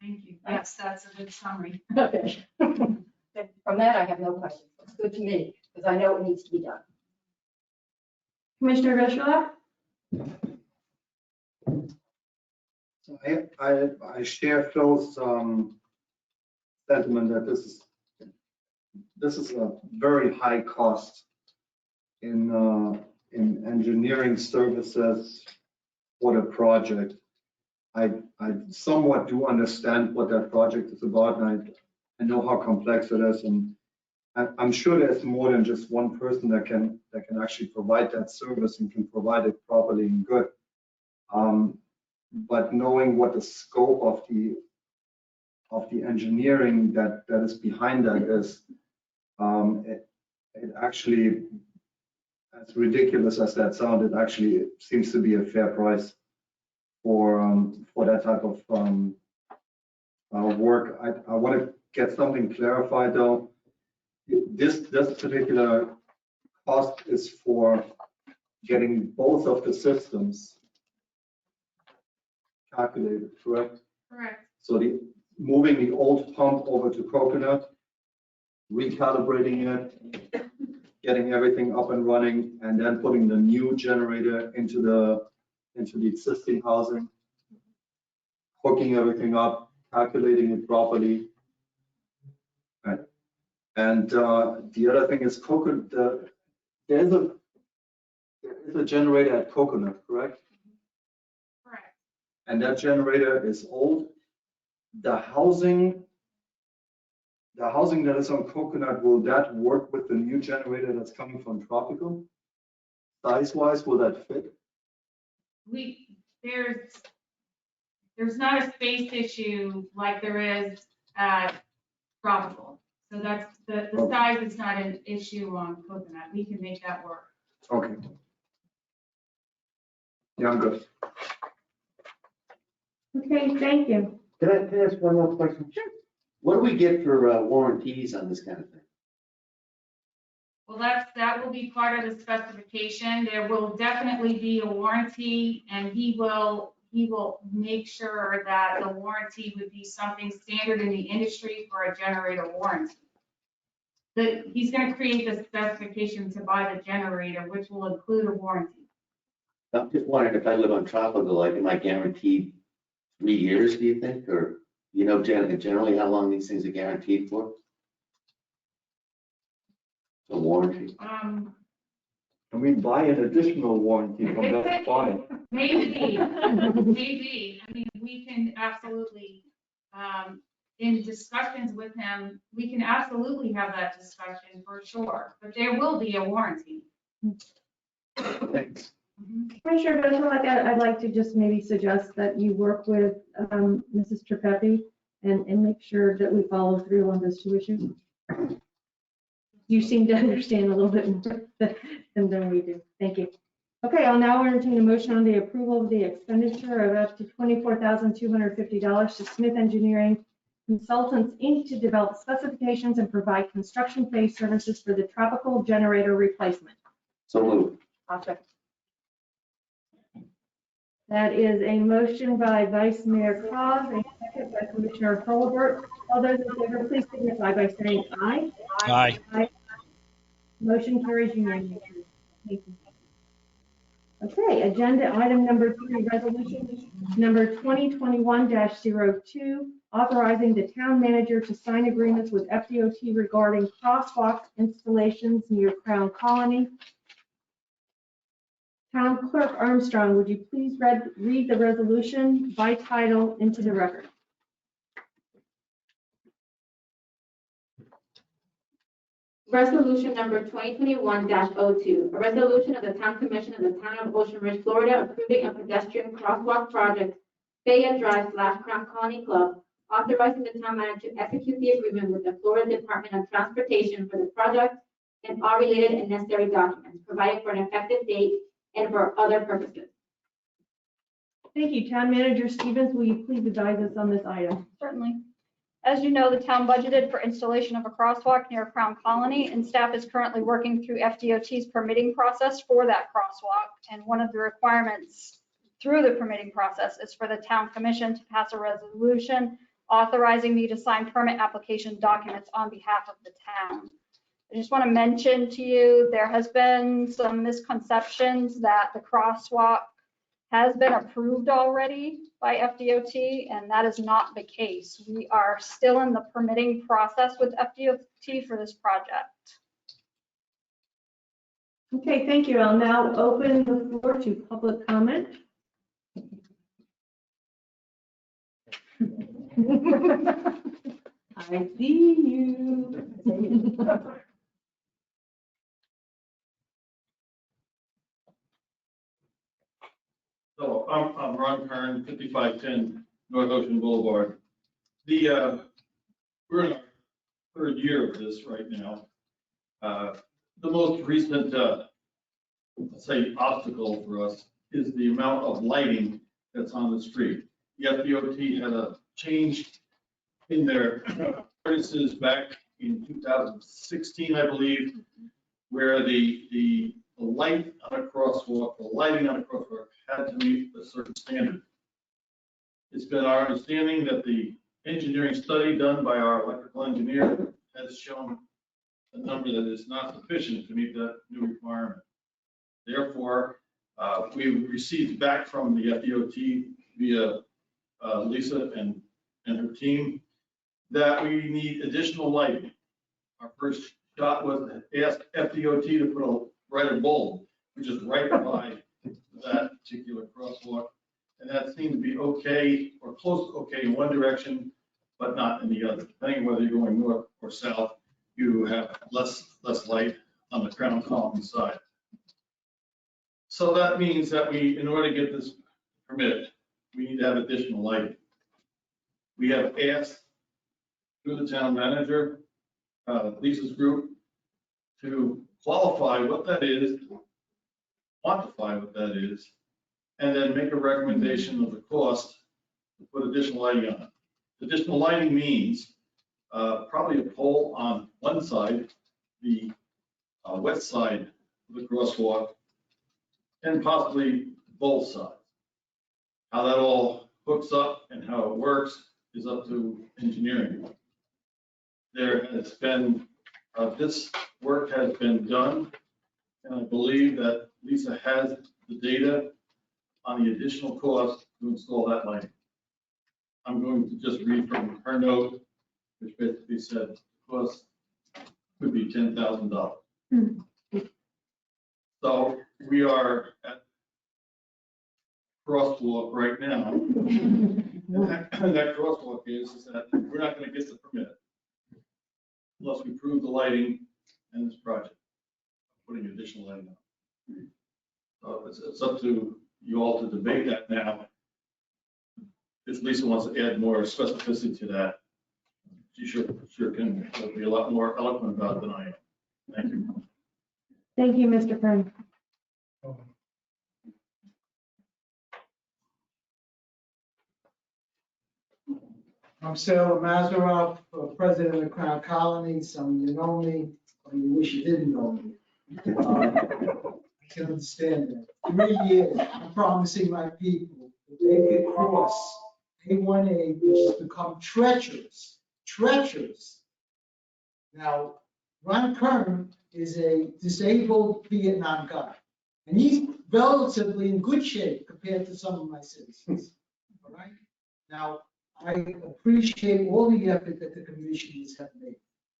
Thank you. Yes, that's a good summary. Okay. From that, I have no questions. It's good to me because I know it needs to be done. Commissioner Vishla? I share Phil's sentiment that this is a very high cost in engineering services for the project. I somewhat do understand what that project is about, and I know how complex it is, and I'm sure there's more than just one person that can actually provide that service and can provide it properly and good. But knowing what the scope of the engineering that is behind that is, it actually, as ridiculous as that sounds, it actually seems to be a fair price for that type of work. I want to get something clarified though. This particular cost is for getting both of the systems calculated, correct? Correct. So moving the old pump over to Coconut, recalibrating it, getting everything up and running, and then putting the new generator into the existing housing, hooking everything up, calculating it properly. Right. And the other thing is Coconut. There is a generator at Coconut, correct? Correct. And that generator is old. The housing that is on Coconut, will that work with the new generator that's coming from Tropical? Size-wise, will that fit? There's not a space issue like there is at Tropical. So that's the size is not an issue on Coconut. We can make that work. Okay. Yeah, I'm good. Okay, thank you. Can I ask one more question? Sure. What do we get for warranties on this kind of thing? Well, that will be part of the specification. There will definitely be a warranty, and he will he will make sure that the warranty would be something standard in the industry for a generator warranty. He's going to create the specification to buy the generator, which will include a warranty. I'm just wondering if I live on Tropical, like, am I guaranteed 3 years, do you think? Or, you know, generally how long these things are guaranteed for? The warranty? Can we buy an additional warranty from that client? Maybe. I mean, we can absolutely, in discussions with him, we can absolutely have that discussion for sure, but there will be a warranty. Thanks. Commissioner Bessel, I'd like to just maybe suggest that you work with Mrs. Trepeppi and make sure that we follow through on those two issues. You seem to understand a little bit more than we do. Thank you. Okay, I'll now entertain a motion on the approval of the expenditure of up to $24,250 to Smith Engineering Consultants, Inc. to develop specifications and provide construction phase services for the tropical generator replacement. So moved. I'll second. That is a motion by Vice Mayor Claus, a second by Commissioner Colbert. All those in favor, please signify by saying aye. Aye. Aye. Motion carries unanimously. Thank you. Okay, agenda item number 3, resolution number 2021-02, authorizing the town manager to sign agreements with FDOT regarding crosswalk installations near Crown Colony. Town Clerk Armstrong, would you please read the resolution by title into the record? Resolution number 2021-02, a resolution of the Town Commission of the Town of Ocean Ridge, Florida, approving a pedestrian crosswalk project, Fayette Drive / Crown Colony Club, authorizing the town manager to execute the agreement with the Florida Department of Transportation for the project and all related and necessary documents, providing for an effective date and for other purposes. Thank you. Town Manager Stevens, will you please advise us on this item? Certainly. As you know, the town budgeted for installation of a crosswalk near Crown Colony, and staff is currently working through FDOT's permitting process for that crosswalk. And one of the requirements through the permitting process is for the town commission to pass a resolution authorizing me to sign permit application documents on behalf of the town. I just want to mention to you, there has been some misconceptions that the crosswalk has been approved already by FDOT, and that is not the case. We are still in the permitting process with FDOT for this project. Okay, thank you. I'll now open the floor to public comment. I see you. So I'm Ron Kern, 5510 North Ocean Boulevard. We're in our third year of this right now. The most recent, let's say, obstacle for us is the amount of lighting that's on the street. The FDOT had a change in their ordinances back in 2016, I believe, where the light on a crosswalk, the lighting on a crosswalk had to meet a certain standard. It's been our understanding that the engineering study done by our electrical engineer has shown a number that is not sufficient to meet that new requirement. Therefore, we received back from the FDOT via Lisa and her team that we need additional lighting. Our first shot was to ask FDOT to put a brighter bulb, which is right by that particular crosswalk. And that seemed to be okay or close to okay in one direction, but not in the other. Depending on whether you're going north or south, you have less light on the Crown Colony side. So that means that we, in order to get this permit, we need to have additional lighting. We have asked through the town manager, Lisa's group, to qualify what that is, quantify what that is, and then make a recommendation of the cost to put additional lighting on it. Additional lighting means probably a pole on one side, the west side of the crosswalk, and possibly both sides. How that all hooks up and how it works is up to engineering. There has been, this work has been done, and I believe that Lisa has the data on the additional cost to install that lighting. I'm going to just read from her note, which basically said the cost could be $10,000. So we are at crosswalk right now. And that crosswalk is that we're not going to get the permit unless we prove the lighting in this project, putting additional lighting on. So it's up to you all to debate that now. If Lisa wants to add more specificity to that, she sure can be a lot more eloquent about it than I am. Thank you. Thank you, Mr. Kern. I'm Sarah Mazeroff, president of Crown Colony. Some of you know me, or you wish you didn't know me. I can understand that. 3 years, I'm promising my people that they could cross A1A, which has become treacherous. Now, Ron Kern is a disabled Vietnam guy, and he's relatively in good shape compared to some of my citizens. All right? Now, I appreciate all the effort that the commissioners have made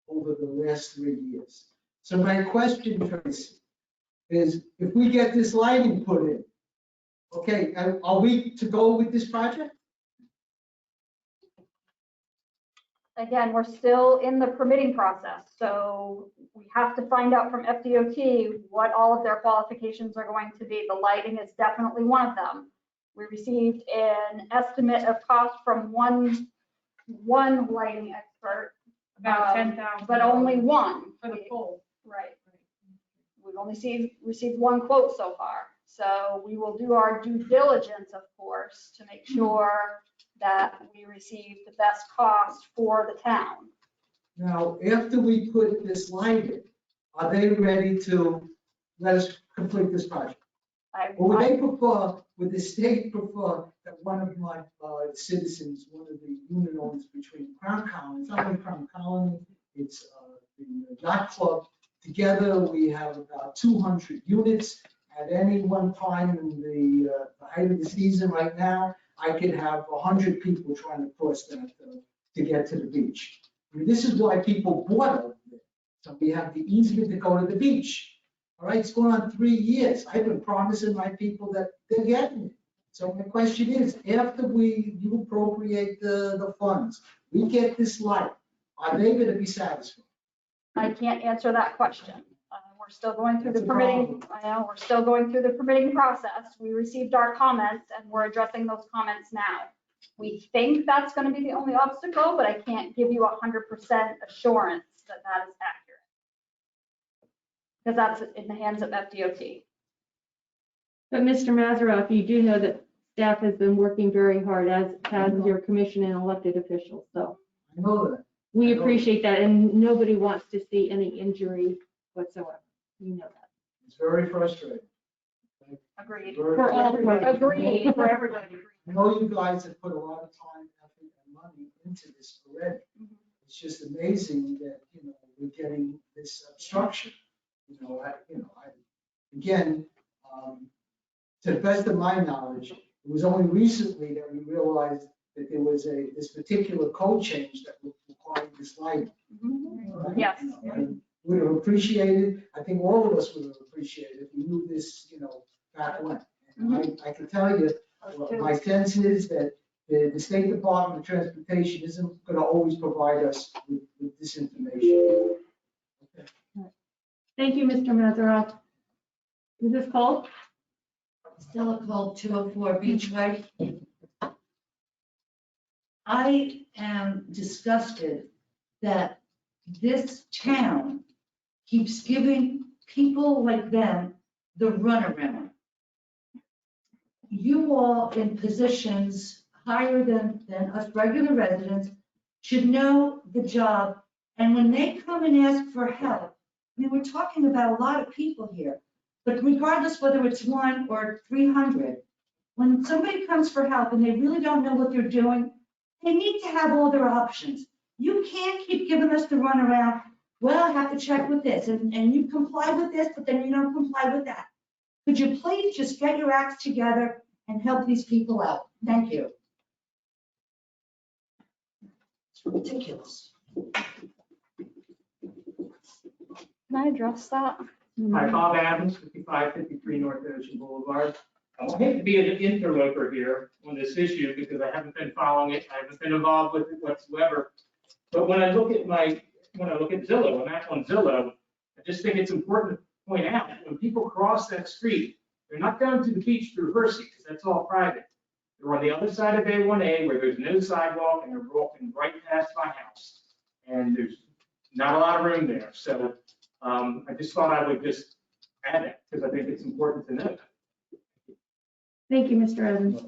over the last 3 years. So my question, Tracy, is if we get this lighting put in, okay, are we to go with this project? Again, we're still in the permitting process, so we have to find out from FDOT what all of their qualifications are going to be. The lighting is definitely one of them. We received an estimate of cost from one lighting expert. About 10,000. But only one. For the pole. Right. We've only received one quote so far. So we will do our due diligence, of course, to make sure that we receive the best cost for the town. Now, after we put this light in, are they ready to let us complete this project? Or would the state prefer that one of my citizens, one of the unit owners between Crown Colony, it's not only Crown Colony, it's the yacht club. Together, we have about 200 units. At any one time in the height of the season right now, I could have 100 people trying to cross that to get to the beach. I mean, this is why people bought over there. So we have the easement to go to the beach. All right, it's going on 3 years. I've been promising my people that they're getting it. So my question is, after you appropriate the funds, we get this light, are they going to be satisfied? I can't answer that question. We're still going through the permitting. I know, we're still going through the permitting process. We received our comments and we're addressing those comments now. We think that's going to be the only obstacle, but I can't give you 100% assurance that that is accurate. Because that's in the hands of FDOT. But Mr. Mazeroff, you do know that staff has been working very hard, as has your commission and elected officials. So I know that. We appreciate that, and nobody wants to see any injury whatsoever. You know that. It's very frustrating. Agreed. For all parties. Agreed, for everybody. I know you guys have put a lot of time, effort, and money into this already. It's just amazing that, we're getting this obstruction. Again, to the best of my knowledge, it was only recently that we realized that there was this particular code change that required this lighting. Right? Yes. And we would have appreciated, I think all of us would have appreciated if we knew this, back when. And I can tell you, my sense is that the State Department of Transportation isn't going to always provide us with this information. Okay. Thank you, Mr. Mazeroff. Is this Cole? Stella Cole, 204 Beachway. I am disgusted that this town keeps giving people like them the runaround. You all in positions higher than us regular residents should know the job. And when they come and ask for help, I mean, we're talking about a lot of people here, but regardless whether it's 1 or 300, when somebody comes for help and they really don't know what they're doing, they need to have all their options. You can't keep giving us the runaround, well, I have to check with this, and you comply with this, but then you don't comply with that. Could you please just get your acts together and help these people out? Thank you. It's ridiculous. Can I address that? Hi, Bob Adams, 5553 North Ocean Boulevard. I hate to be an interloper here on this issue because I haven't been following it, I haven't been involved with it whatsoever. But when I look at Zillow, I'm at on Zillow, I just think it's important to point out, when people cross that street, they're not going to the beach through Hersey, because that's all private. They're on the other side of A1A where there's no sidewalk and they're walking right past my house. And there's not a lot of room there. So I just thought I would just add that because I think it's important to know. Thank you, Mr. Evans.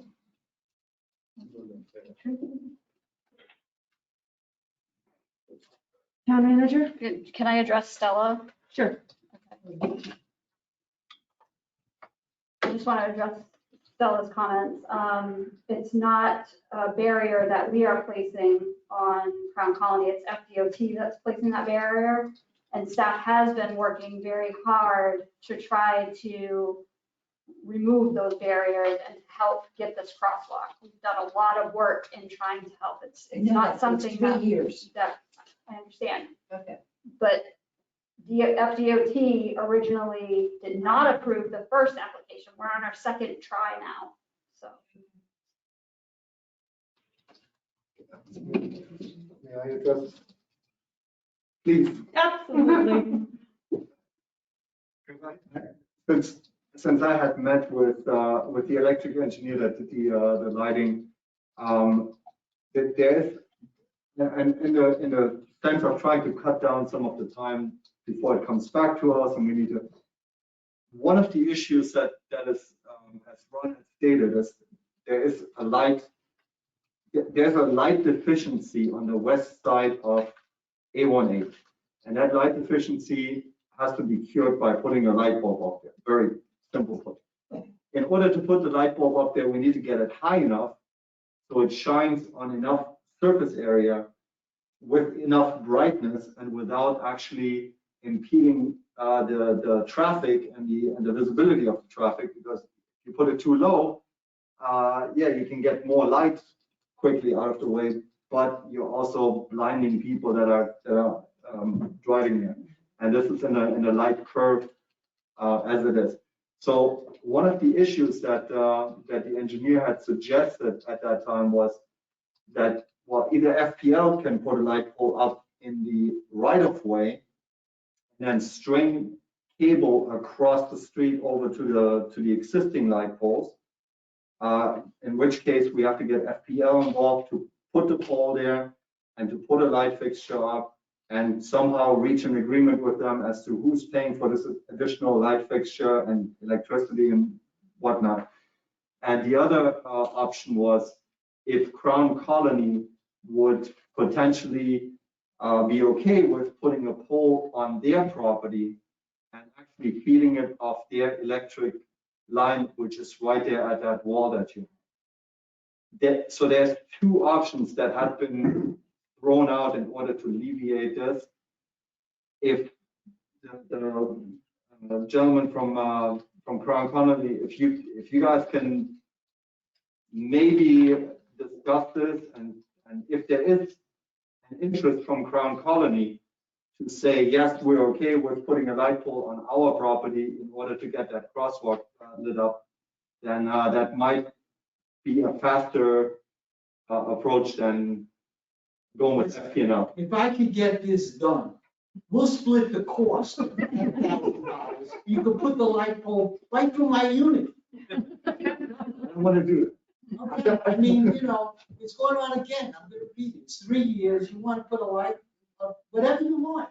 Town manager? Can I address Stella? Sure. I just want to address Stella's comments. It's not a barrier that we are placing on Crown Colony. It's FDOT that's placing that barrier. And staff has been working very hard to try to remove those barriers and help get this crosswalk. We've done a lot of work in trying to help. It's not something that 3 years. that I understand. Okay. But the FDOT originally did not approve the first application. We're on our second try now, so. May I address? Please. Absolutely. Since I had met with the electric engineer that did the lighting, there is, and in the sense of trying to cut down some of the time before it comes back to us, and we need to. One of the issues that is, as Ron had stated, is there's a light deficiency on the west side of A1A, and that light deficiency has to be cured by putting a light bulb up there. Very simple put. In order to put the light bulb up there, we need to get it high enough so it shines on enough surface area with enough brightness and without actually impeding the traffic and the visibility of the traffic. Because if you put it too low, yeah, you can get more light quickly out of the way, but you're also blinding people that are driving there. And this is in a light curve as it is. So one of the issues that the engineer had suggested at that time was that, well, either FPL can put a light pole up in the right of way and then string cable across the street over to the existing light poles, in which case we have to get FPL involved to put the pole there and to put a light fixture up and somehow reach an agreement with them as to who's paying for this additional light fixture and electricity and whatnot. And the other option was if Crown Colony would potentially be okay with putting a pole on their property and actually feeding it off their electric line, which is right there at that wall that you have. So there's two options that have been thrown out in order to alleviate this. If the gentleman from Crown Colony, if you guys can maybe discuss this, and if there is an interest from Crown Colony to say, yes, we're okay with putting a light pole on our property in order to get that crosswalk lit up, then that might be a faster approach than going with FPL. If I could get this done, we'll split the cost. You could put the light pole right through my unit. I don't want to do it. Okay, I mean, you know, it's going on again. I'm going to repeat it. It's 3 years. You want to put a light, whatever you want.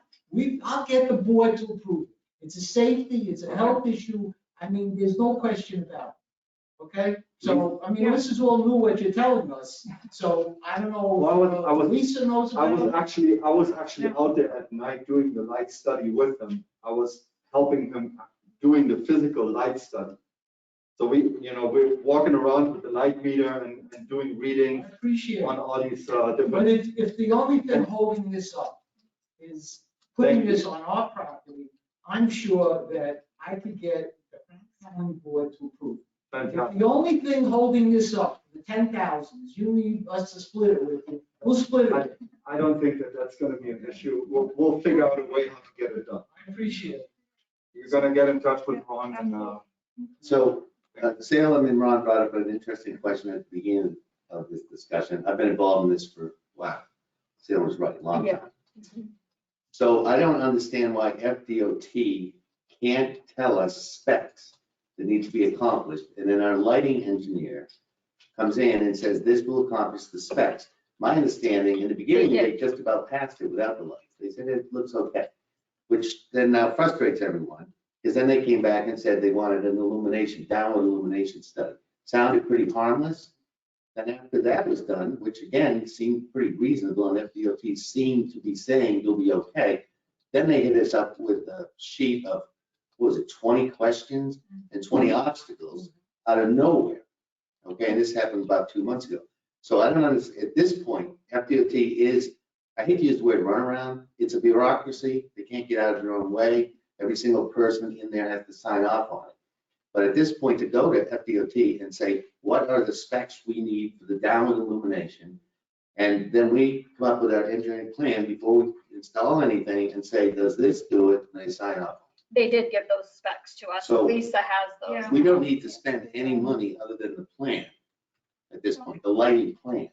I'll get the board to approve it. It's a safety, it's a health issue. I mean, there's no question about it. Okay? So, I mean, this is all new what you're telling us. So I don't know. Well, Lisa knows. I was actually out there at night doing the light study with them. I was helping them doing the physical light study. So we're walking around with the light meter and doing readings I appreciate on it. all these But different. if the only thing holding this up is putting this on our property, I'm sure that I could get the planning board to approve. If the only thing holding this up, the 10,000, is you need us to split it with you, we'll split it. I don't think that that's gonna be an issue. We'll figure out a way how to get it done. I appreciate it. You're gonna get in touch with Ron and, So Salem and Ron brought up an interesting question at the beginning of this discussion. I've been involved in this for, wow, Salem was right, a long time. So I don't understand why FDOT can't tell us specs that need to be accomplished. And then our lighting engineer comes in and says, this will accomplish the specs. My understanding, in the beginning, they just about passed it without the lights. They said it looks okay, which then now frustrates everyone. Because then they came back and said they wanted an illumination, downward illumination study. Sounded pretty harmless. Then after that was done, which again seemed pretty reasonable, and FDOT seemed to be saying you'll be okay. Then they hit us up with a sheet of, what was it, 20 questions and 20 obstacles out of nowhere. Okay, and this happened about 2 months ago. So I don't understand, at this point, FDOT is, I hate to use the word runaround, it's a bureaucracy, they can't get out of their own way. Every single person in there has to sign off on it. But at this point, to go to FDOT and say, what are the specs we need for the downward illumination? And then we come up with our engineering plan before we install anything and say, does this do it? And they sign off. They did give those specs to us. So- Lisa has those. We don't need to spend any money other than the plan at this point, the lighting plan.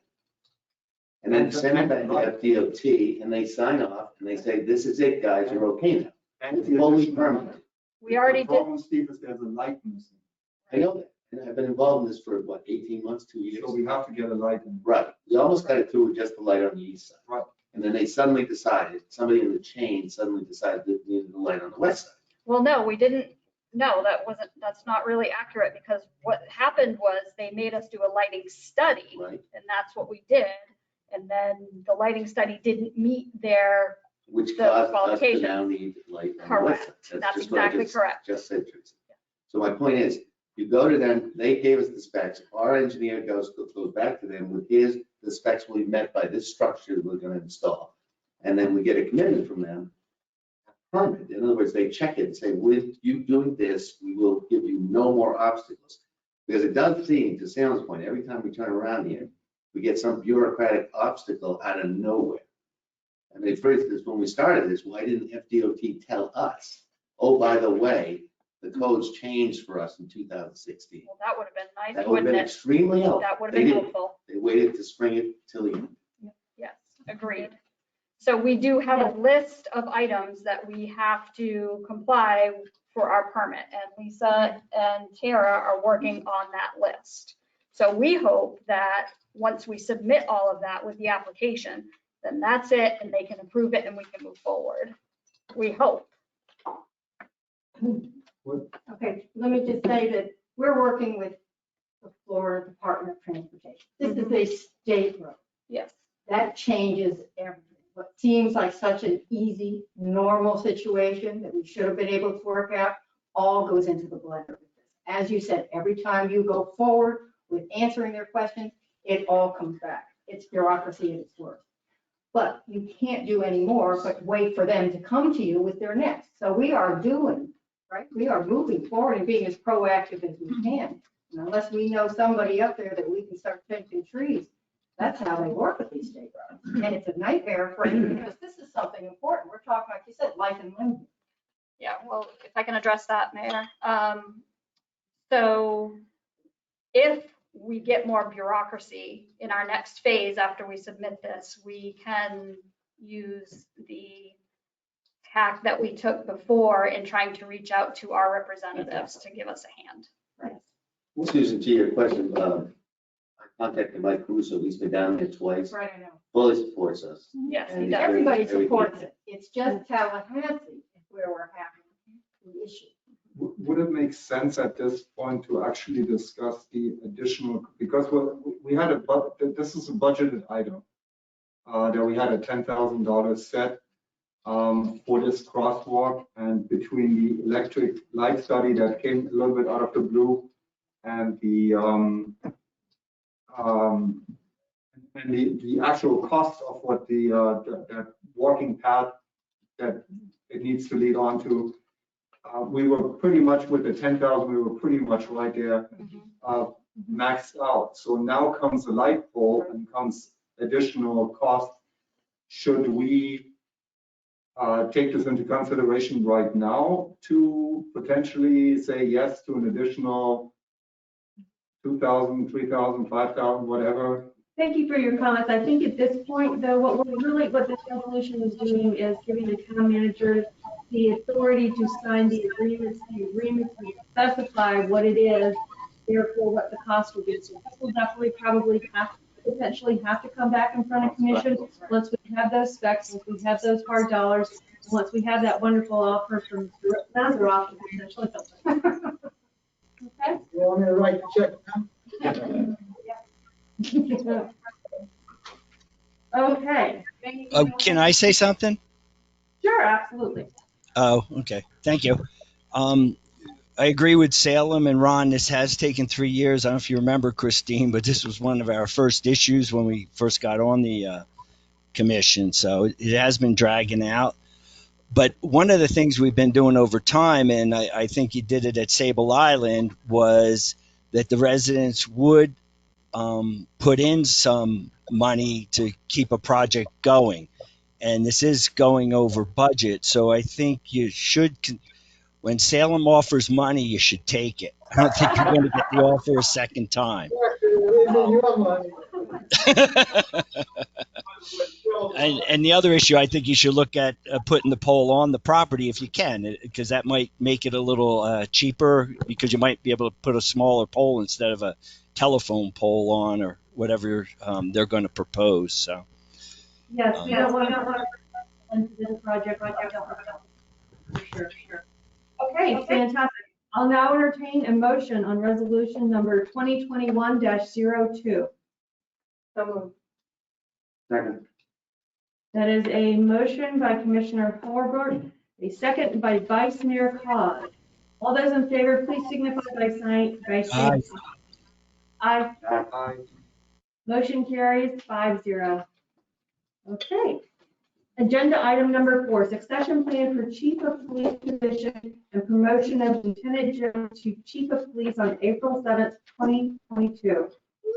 And then send it back to FDOT and they sign off and they say, this is it, guys, you're okay now. It's fully permanent. We already the problem, Steve, is there's a light missing. I know that. And I've been involved in this for what, 18 months, 2 years? So we have to get a light in. Right. We almost got it through with just the light on the east side. Right. And then they suddenly decided, somebody in the chain suddenly decided that we needed the light on the west side. Well, no, we didn't. No, that's not really accurate because what happened was they made us do a lighting study. Right. And that's what we did. And then the lighting study didn't meet their, Which the caused us to qualifications. now need light on the west Correct. side. That's just what I exactly correct. Just said, Teresa. So my point is, you go to them, they gave us the specs, our engineer goes back to them with the specs will be met by this structure we're gonna install. And then we get a commitment from them. Permit. In other words, they check it and say, with you doing this, we will give you no more obstacles. Because it does seem, to Sam's point, every time we turn around here, we get some bureaucratic obstacle out of nowhere. I mean, for instance, when we started this, why didn't FDOT tell us, oh, by the way, the codes changed for us in 2016? well, that would have been nice, That would have wouldn't been it? extremely helpful. That would have They been didn't. helpful. They waited to spring it till the end. Yes, agreed. So we do have a list of items that we have to comply for our permit, and Lisa and Tara are working on that list. So we hope that once we submit all of that with the application, then that's it, and they can approve it and we can move forward. We hope. Okay, let me just say that we're working with the Florida Department of Transportation. This is a state road. Yes. That changes everything. What seems like such an easy, normal situation that we should have been able to work out, all goes into the blender with this. As you said, every time you go forward with answering their questions, it all comes back. It's bureaucracy at its worst. But you can't do any more but wait for them to come to you with their next. So we are doing, right? We are moving forward and being as proactive as we can. And unless we know somebody up there that we can start planting trees, that's how they work with these state roads. And it's a nightmare for you because this is something important. We're talking, like you said, life and limb. Yeah, well, if I can address that, Mayor. So if we get more bureaucracy in our next phase after we submit this, we can use the tack that we took before in trying to reach out to our representatives to give us a hand. Right. Susan, to your question, I contacted Mike Caruso, he's been down there twice, Right, I know. fully supports us. Yes, And he he's does. Everybody very supports keen. it. It's just Tallahassee is where we're having the issue. Would it make sense at this point to actually discuss the additional, because we had this is a budgeted item, that we had a $10,000 set for this crosswalk, and between the electric light study that came a little bit out of the blue, and the actual cost of what that walking path that it needs to lead on to, we were pretty much with the 10,000, we were pretty much right there, maxed out. So now comes the light pole and comes additional cost. Should we take this into consideration right now to potentially say yes to an additional 2,000, 3,000, 5,000, whatever? Thank you for your comments. I think at this point, though, what this resolution is doing is giving the town manager the authority to sign the agreements. The agreements will specify what it is, therefore what the cost will be. So this will definitely probably potentially have to come back in front of commission once we have those specs, once we have those hard dollars, once we have that wonderful offer from Nazaroff to potentially help us. Okay? You want me to write the check now? Okay. Can I say something? Sure, absolutely. Oh, okay. Thank you. I agree with Salem and Ron. This has taken 3 years. I don't know if you remember, Christine, but this was one of our first issues when we first got on the commission. So it has been dragging out. But one of the things we've been doing over time, and I think you did it at Sable Island, was that the residents would put in some money to keep a project going. And this is going over budget. So I think you should, when Salem offers money, you should take it. I don't think you're going to get the offer a second time. And the other issue, I think you should look at putting the pole on the property if you can, because that might make it a little cheaper, because you might be able to put a smaller pole instead of a telephone pole on, or whatever they're going to propose. So yes, we don't want to into this project. For sure. Okay, fantastic. I'll now entertain a motion on resolution number 2021-02. So moved. Second. That is a motion by Commissioner Horbert, a second by Vice Mayor Cog. All those in favor, please signify by saying aye. Aye. Aye. Motion carries 5-0. Okay. Agenda item number 4, succession plan for Chief of Police position and promotion of Lieutenant Jones to Chief of Police on April 7th, 2022.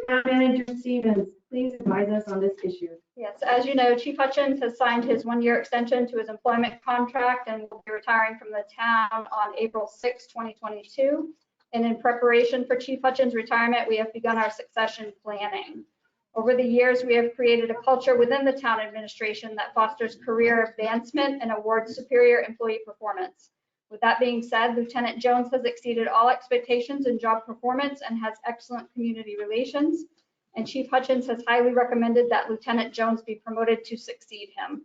Town Manager Stevens, please advise us on this issue. Yes, as you know, Chief Hutchins has signed his 1-year extension to his employment contract and will be retiring from the town on April 6, 2022. And in preparation for Chief Hutchins' retirement, we have begun our succession planning. Over the years, we have created a culture within the town administration that fosters career advancement and awards superior employee performance. With that being said, Lieutenant Jones has exceeded all expectations in job performance and has excellent community relations. And Chief Hutchins has highly recommended that Lieutenant Jones be promoted to succeed him.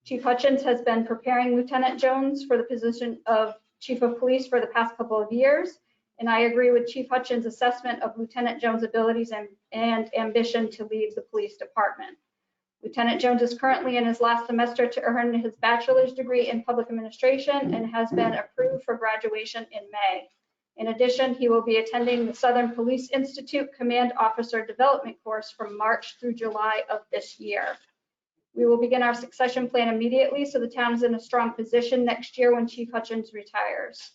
Chief Hutchins has been preparing Lieutenant Jones for the position of Chief of Police for the past couple of years. And I agree with Chief Hutchins' assessment of Lieutenant Jones' abilities and ambition to lead the police department. Lieutenant Jones is currently in his last semester to earn his bachelor's degree in public administration and has been approved for graduation in May. In addition, he will be attending the Southern Police Institute Command Officer Development course from March through July of this year. We will begin our succession plan immediately so the town is in a strong position next year when Chief Hutchins retires.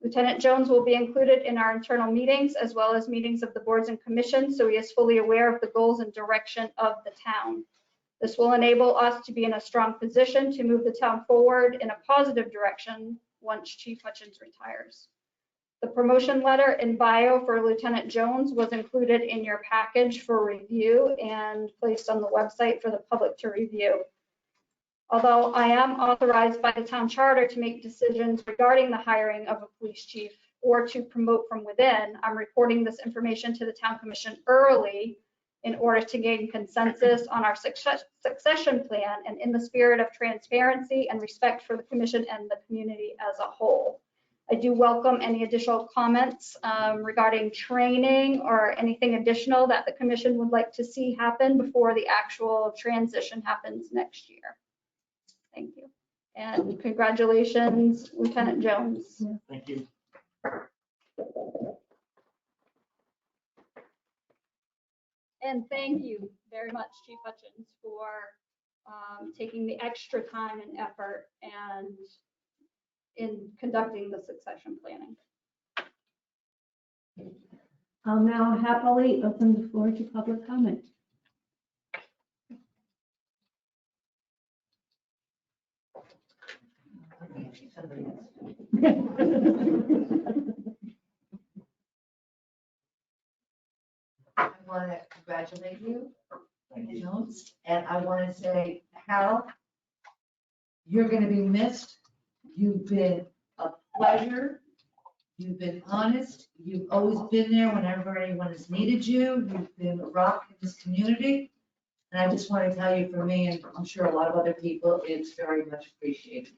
Lieutenant Jones will be included in our internal meetings as well as meetings of the boards and commissions, so he is fully aware of the goals and direction of the town. This will enable us to be in a strong position to move the town forward in a positive direction once Chief Hutchins retires. The promotion letter and bio for Lieutenant Jones was included in your package for review and placed on the website for the public to review. Although I am authorized by the town charter to make decisions regarding the hiring of a police chief or to promote from within, I'm reporting this information to the town commission early in order to gain consensus on our succession plan and in the spirit of transparency and respect for the commission and the community as a whole. I do welcome any additional comments regarding training or anything additional that the commission would like to see happen before the actual transition happens next year. Thank you. And congratulations, Lieutenant Jones. Thank you. And thank you very much, Chief Hutchins, for taking the extra time and effort and in conducting the succession planning. I'll now happily open the floor to public comment. I want to congratulate you, Jones, and I want to say, Hal, you're going to be missed. You've been a pleasure. You've been honest. You've always been there whenever anyone has needed you. You've been a rock in this community. And I just want to tell you, for me, and I'm sure a lot of other people, it's very much appreciated.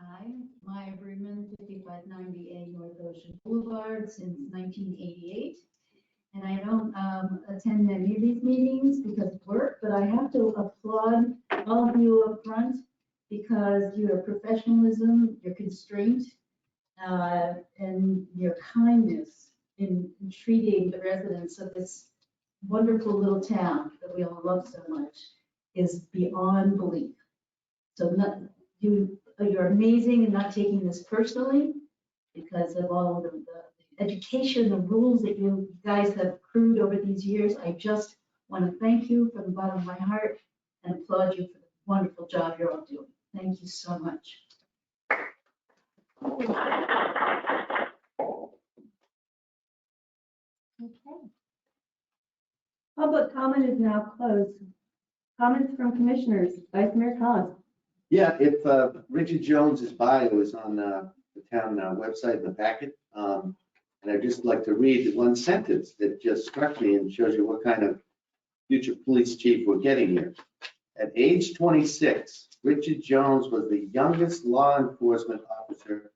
Hi, Maya Freeman, 5590A North Ocean Boulevard since 1988. And I don't attend many of these meetings because of work, but I have to applaud all of you up front because your professionalism, your constraint, and your kindness in treating the residents of this wonderful little town that we all love so much is beyond belief. So you're amazing in not taking this personally because of all of the education, the rules that you guys have accrued over these years. I just want to thank you from the bottom of my heart and applaud you for the wonderful job you're all doing. Thank you so much. Okay. Public comment is now closed. Comments from commissioners. Vice Mayor Collins. Yeah, if Richard Jones's bio is on the town website in the packet, and I'd just like to read one sentence that just struck me and shows you what kind of future police chief we're getting here. At age 26, Richard Jones was the youngest law enforcement officer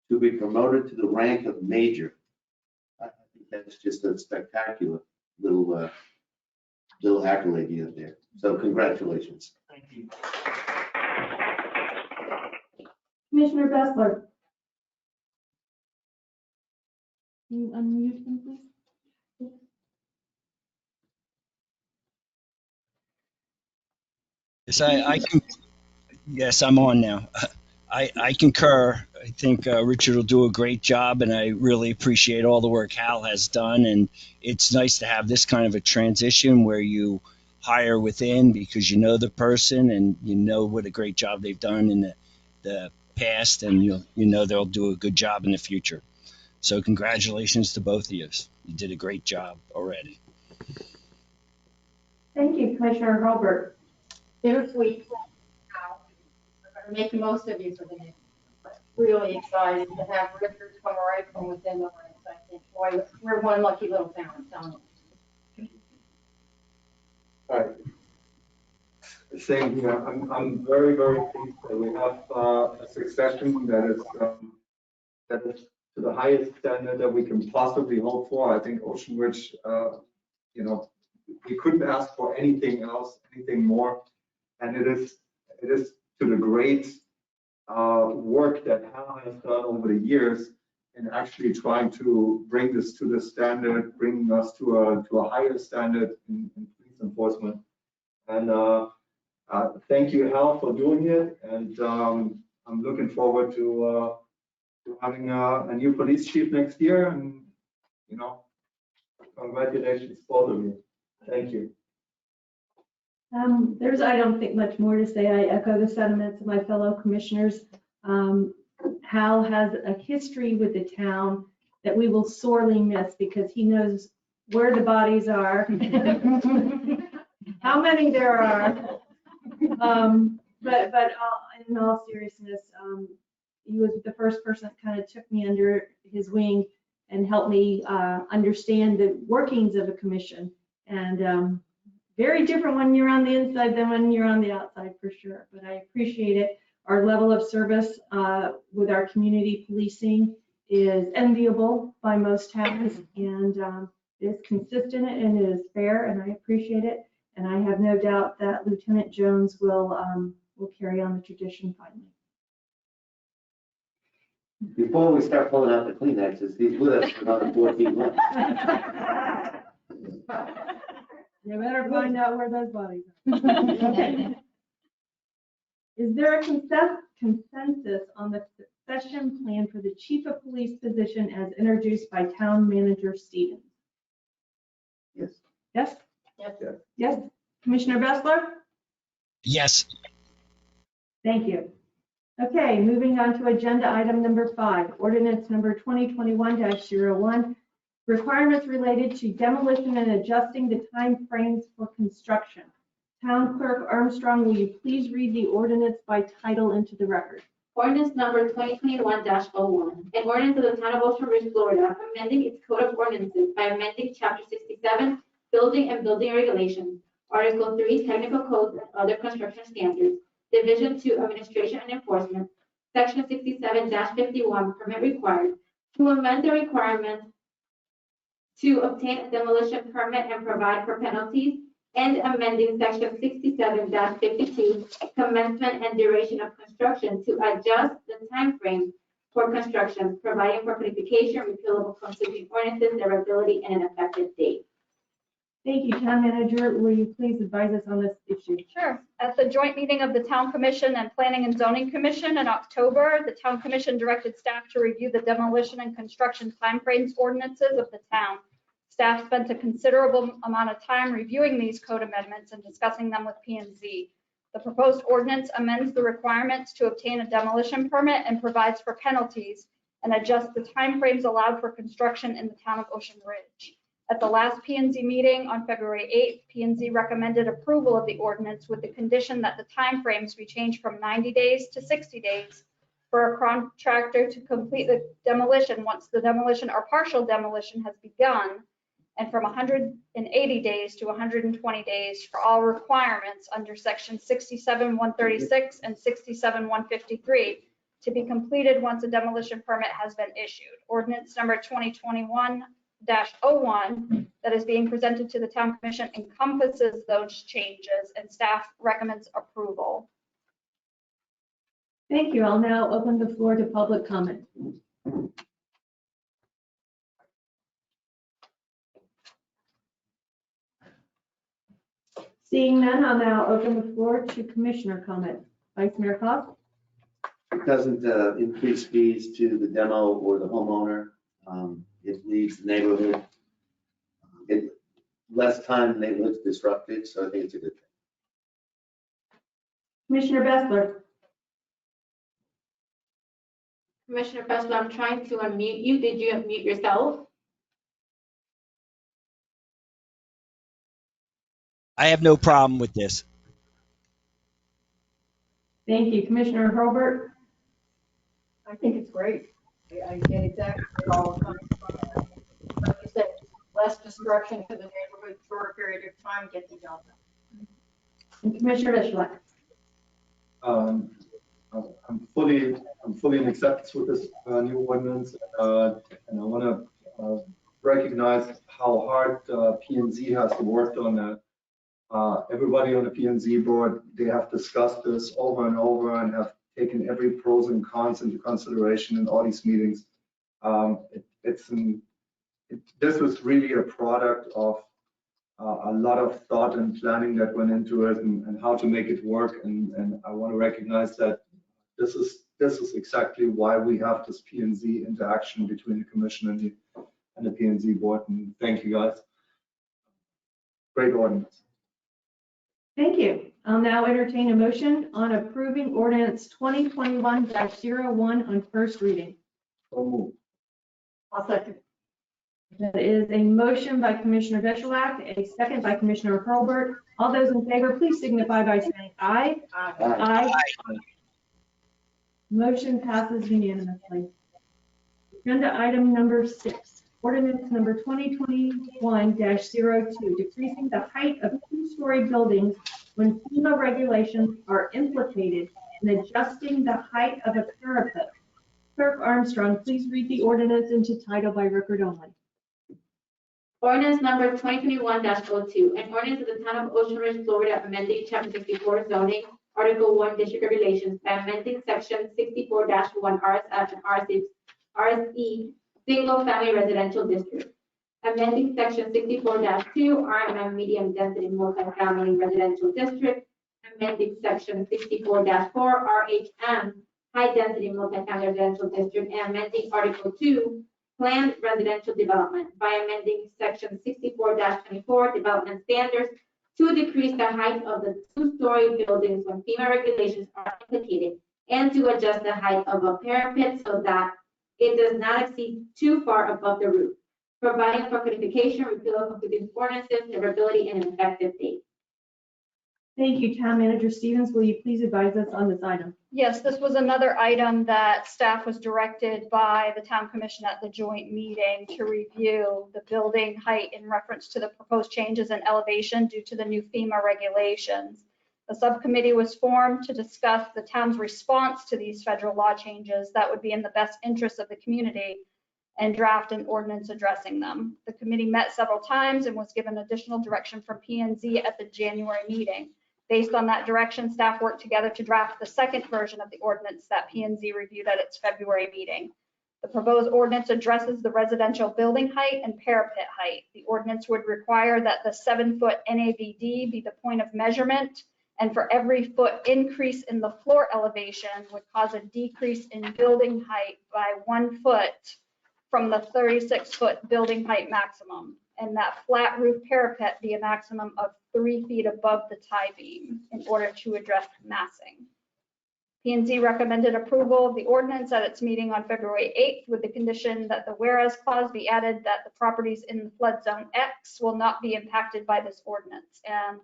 to be promoted to the rank of major. I think that's just a spectacular little accolade you have there. So congratulations. Thank you. Commissioner Bessler. Can you unmute him, please? Yes, I can. Yes, I'm on now. I concur. I think Richard will do a great job, and I really appreciate all the work Hal has done. And it's nice to have this kind of a transition where you hire within because you know the person and you know what a great job they've done in the past, and you know they'll do a good job in the future. So congratulations to both of you. You did a great job already. Thank you, Commissioner Hurlbert. Bittersweet. We're going to make the most of you for the next. Really excited to have Richard come right from within the ranks. I think, boy, we're one lucky little town, I'm telling you. Hi. Same here. I'm very, very pleased that we have a succession that is to the highest standard that we can possibly hope for. I think Ocean Ridge, we couldn't ask for anything else, anything more. And it is to the great work that Hal has done over the years in actually trying to bring this to the standard, bringing us to a higher standard in police enforcement. And thank you, Hal, for doing it. And I'm looking forward to having a new police chief next year. And, congratulations, both of you. Thank you. I don't think much more to say. I echo the sentiments of my fellow commissioners. Hal has a history with the town that we will sorely miss because he knows where the bodies are, how many there are. But in all seriousness, he was the first person that kind of took me under his wing and helped me understand the workings of a commission. And very different when you're on the inside than when you're on the outside, for sure. But I appreciate it. Our level of service with our community policing is enviable by most towns, and is consistent and is fair, and I appreciate it. And I have no doubt that Lieutenant Jones will carry on the tradition finally. Before we start pulling out the Kleenexes, he's with us for another 14 months. You better find out where those bodies are. Okay. Is there a consensus on the succession plan for the chief of police position as introduced by town manager Stevens? Yes. Yes? Yes. Yes. Commissioner Bessler? Yes. Thank you. Okay, moving on to agenda item number 5, ordinance number 2021-01, requirements related to demolition and adjusting the time frames for construction. Town Clerk Armstrong, will you please read the ordinance by title into the record? Ordinance number 2021-01, an ordinance of the Town of Ocean Ridge, Florida, amending its code of ordinances by amending Chapter 67, Building and Building Regulations, Article 3, Technical Codes and Other Construction Standards, Division 2, Administration and Enforcement, Section 67-51, Permit Required, to amend the requirements to obtain a demolition permit and provide for penalties, and amending Section 67-52, Commencement and Duration of Construction, to adjust the time frame for construction, providing for codification, repealable constituting ordinances, their ability, and an effective date. Thank you, Town Manager. Will you please advise us on this issue? Sure. At the joint meeting of the Town Commission and Planning and Zoning Commission in October, the Town Commission directed staff to review the demolition and construction timeframes ordinances of the town. Staff spent a considerable amount of time reviewing these code amendments and discussing them with P&Z. The proposed ordinance amends the requirements to obtain a demolition permit and provides for penalties and adjusts the timeframes allowed for construction in the town of Ocean Ridge. At the last P&Z meeting on February 8th, P&Z recommended approval of the ordinance with the condition that the timeframes be changed from 90 days to 60 days for a contractor to complete the demolition once the demolition or partial demolition has begun, and from 180 days to 120 days for all requirements under Section 67-136 and 67-153 to be completed once a demolition permit has been issued. Ordinance number 2021-01 that is being presented to the Town Commission encompasses those changes, and staff recommends approval. Thank you. I'll now open the floor to public comment. Seeing none, I'll now open the floor to commissioner comment. Vice Mayor Cobb? It doesn't increase fees to the demo or the homeowner. It leaves the neighborhood, less time neighborhood's disrupted, so I think it's a good thing. Commissioner Bessler? Commissioner Bessler, I'm trying to unmute you. Did you unmute yourself? I have no problem with this. Thank you. Commissioner Hurlbert? I think it's great. I get exactly what all comes from. Like you said, less destruction to the neighborhood, shorter period of time, get the job done. And Commissioner Bishop? I'm fully in acceptance with this new ordinance, and I want to recognize how hard P&Z has worked on that. Everybody on the P&Z board, they have discussed this over and over and have taken every pros and cons into consideration in all these meetings. This was really a product of a lot of thought and planning that went into it, and how to make it work. And I want to recognize that this is exactly why we have this P&Z interaction between the commission and the P&Z board. And thank you guys. Great ordinance. Thank you. I'll now entertain a motion on approving ordinance 2021-01 on first reading. So moved. I'll second. That is a motion by Commissioner Beschlack, a second by Commissioner Hurlbert. All those in favor, please signify by saying aye. Aye. Aye. Motion passes unanimously. Agenda item number 6, ordinance number 2021-02, decreasing the height of two-story buildings when FEMA regulations are implicated in adjusting the height of a parapet. Clerk Armstrong, please read the ordinance into title by record only. Ordinance number 2021-02, an ordinance of the Town of Ocean Ridge, Florida, amending Chapter 64 zoning, Article 1 District Regulations by amending Section 64-1 RSF and RSE Single Family Residential District. Amending Section 64-2 RMM Medium Density Multifamily Residential District. Amending Section 64-4 RHM High Density Multifamily Residential District. And amending Article 2 Planned Residential Development by amending Section 64-24 Development Standards to decrease the height of the two-story buildings when FEMA regulations are implicated and to adjust the height of a parapet so that it does not exceed too far above the roof, providing for codification, repeal of conflicting ordinances, severability, and an effective date. Thank you, Town Manager Stevens. Will you please advise us on this item? Yes, this was another item that staff was directed by the Town Commission at the joint meeting to review the building height in reference to the proposed changes in elevation due to the new FEMA regulations. The subcommittee was formed to discuss the town's response to these federal law changes that would be in the best interest of the community and draft an ordinance addressing them. The committee met several times and was given additional direction from P&Z at the January meeting. Based on that direction, staff worked together to draft the second version of the ordinance that P&Z reviewed at its February meeting. The proposed ordinance addresses the residential building height and parapet height. The ordinance would require that the 7-foot NAVD be the point of measurement, and for every foot increase in the floor elevation would cause a decrease in building height by 1 foot from the 36-foot building height maximum, and that flat roof parapet be a maximum of 3 feet above the tie beam in order to address massing. P&Z recommended approval of the ordinance at its meeting on February 8th with the condition that the whereas clause be added that the properties in the flood zone X will not be impacted by this ordinance. And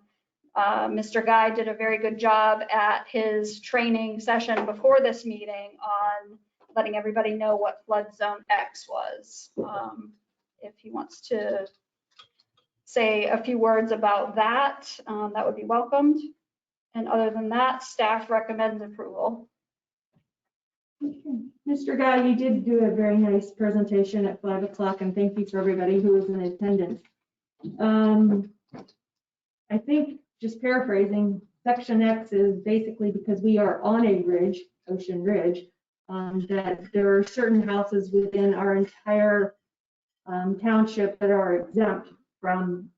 Mr. Guy did a very good job at his training session before this meeting on letting everybody know what flood zone X was. If he wants to say a few words about that, that would be welcomed. And other than that, staff recommends approval. Okay. Mr. Guy, you did do a very nice presentation at 5 o'clock, and thank you for everybody who was in attendance. I think, just paraphrasing, Section X is basically because we are on a ridge, Ocean Ridge, that there are certain houses within our entire township that are exempt from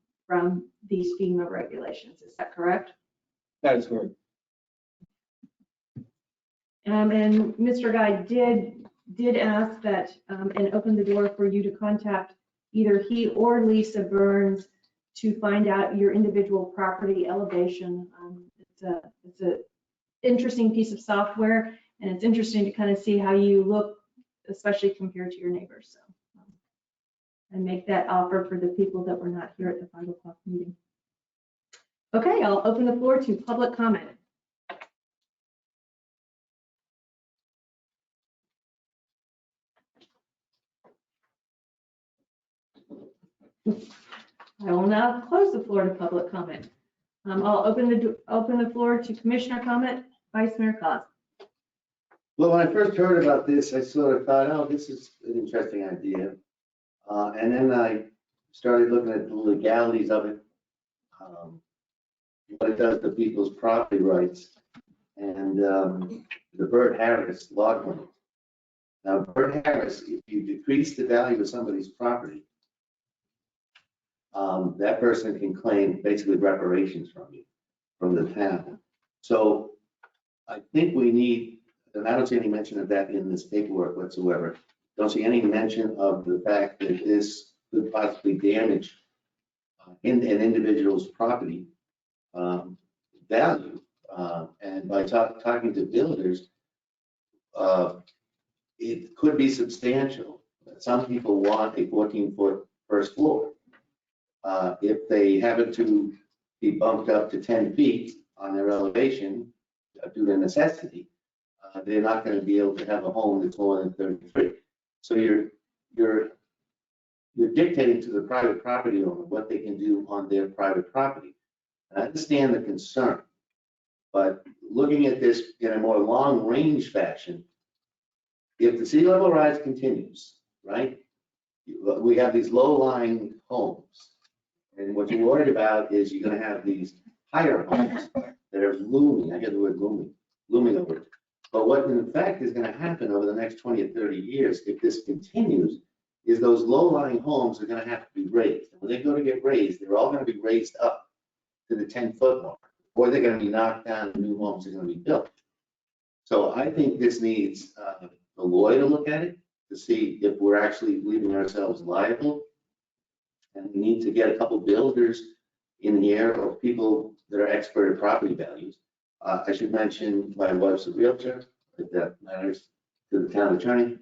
these FEMA regulations. Is that correct? That is correct. And Mr. Guy did ask that and open the door for you to contact either he or Lisa Burns to find out your individual property elevation. It's a interesting piece of software, and it's interesting to kind of see how you look, especially compared to your neighbors. So, and make that offer for the people that were not here at the 5 o'clock meeting. Okay, I'll open the floor to public comment. I will now close the floor to public comment. I'll open the floor to commissioner comment. Vice Mayor Cos. Well, when I first heard about this, I sort of thought, oh, this is an interesting idea. And then I started looking at the legalities of it, what it does to people's property rights, and the Bert Harris law claim. Now, Bert Harris, if you decrease the value of somebody's property, that person can claim basically reparations from you, from the town. So I think we need, and I don't see any mention of that in this paperwork whatsoever. Don't see any mention of the fact that this could possibly damage an individual's property value. And by talking to builders, it could be substantial. Some people want a 14-foot first floor. If they happen to be bumped up to 10 feet on their elevation due to necessity, they're not going to be able to have a home that's more than 33. So you're dictating to the private property owner what they can do on their private property. And I understand the concern, but looking at this in a more long-range fashion, if the sea level rise continues, right, we have these low-lying homes. And what you're worried about is you're gonna have these higher homes that are looming, I get the word looming over it. But what in fact is gonna happen over the next 20 or 30 years, if this continues, is those low-lying homes are gonna have to be raised. And when they go to get raised, they're all gonna be raised up to the 10-foot mark, or they're gonna be knocked down and new homes are gonna be built. So I think this needs a lawyer to look at it, to see if we're actually leaving ourselves liable. And we need to get a couple builders in here, or people that are expert at property values. I should mention my wife's a realtor, if that matters to the town attorney.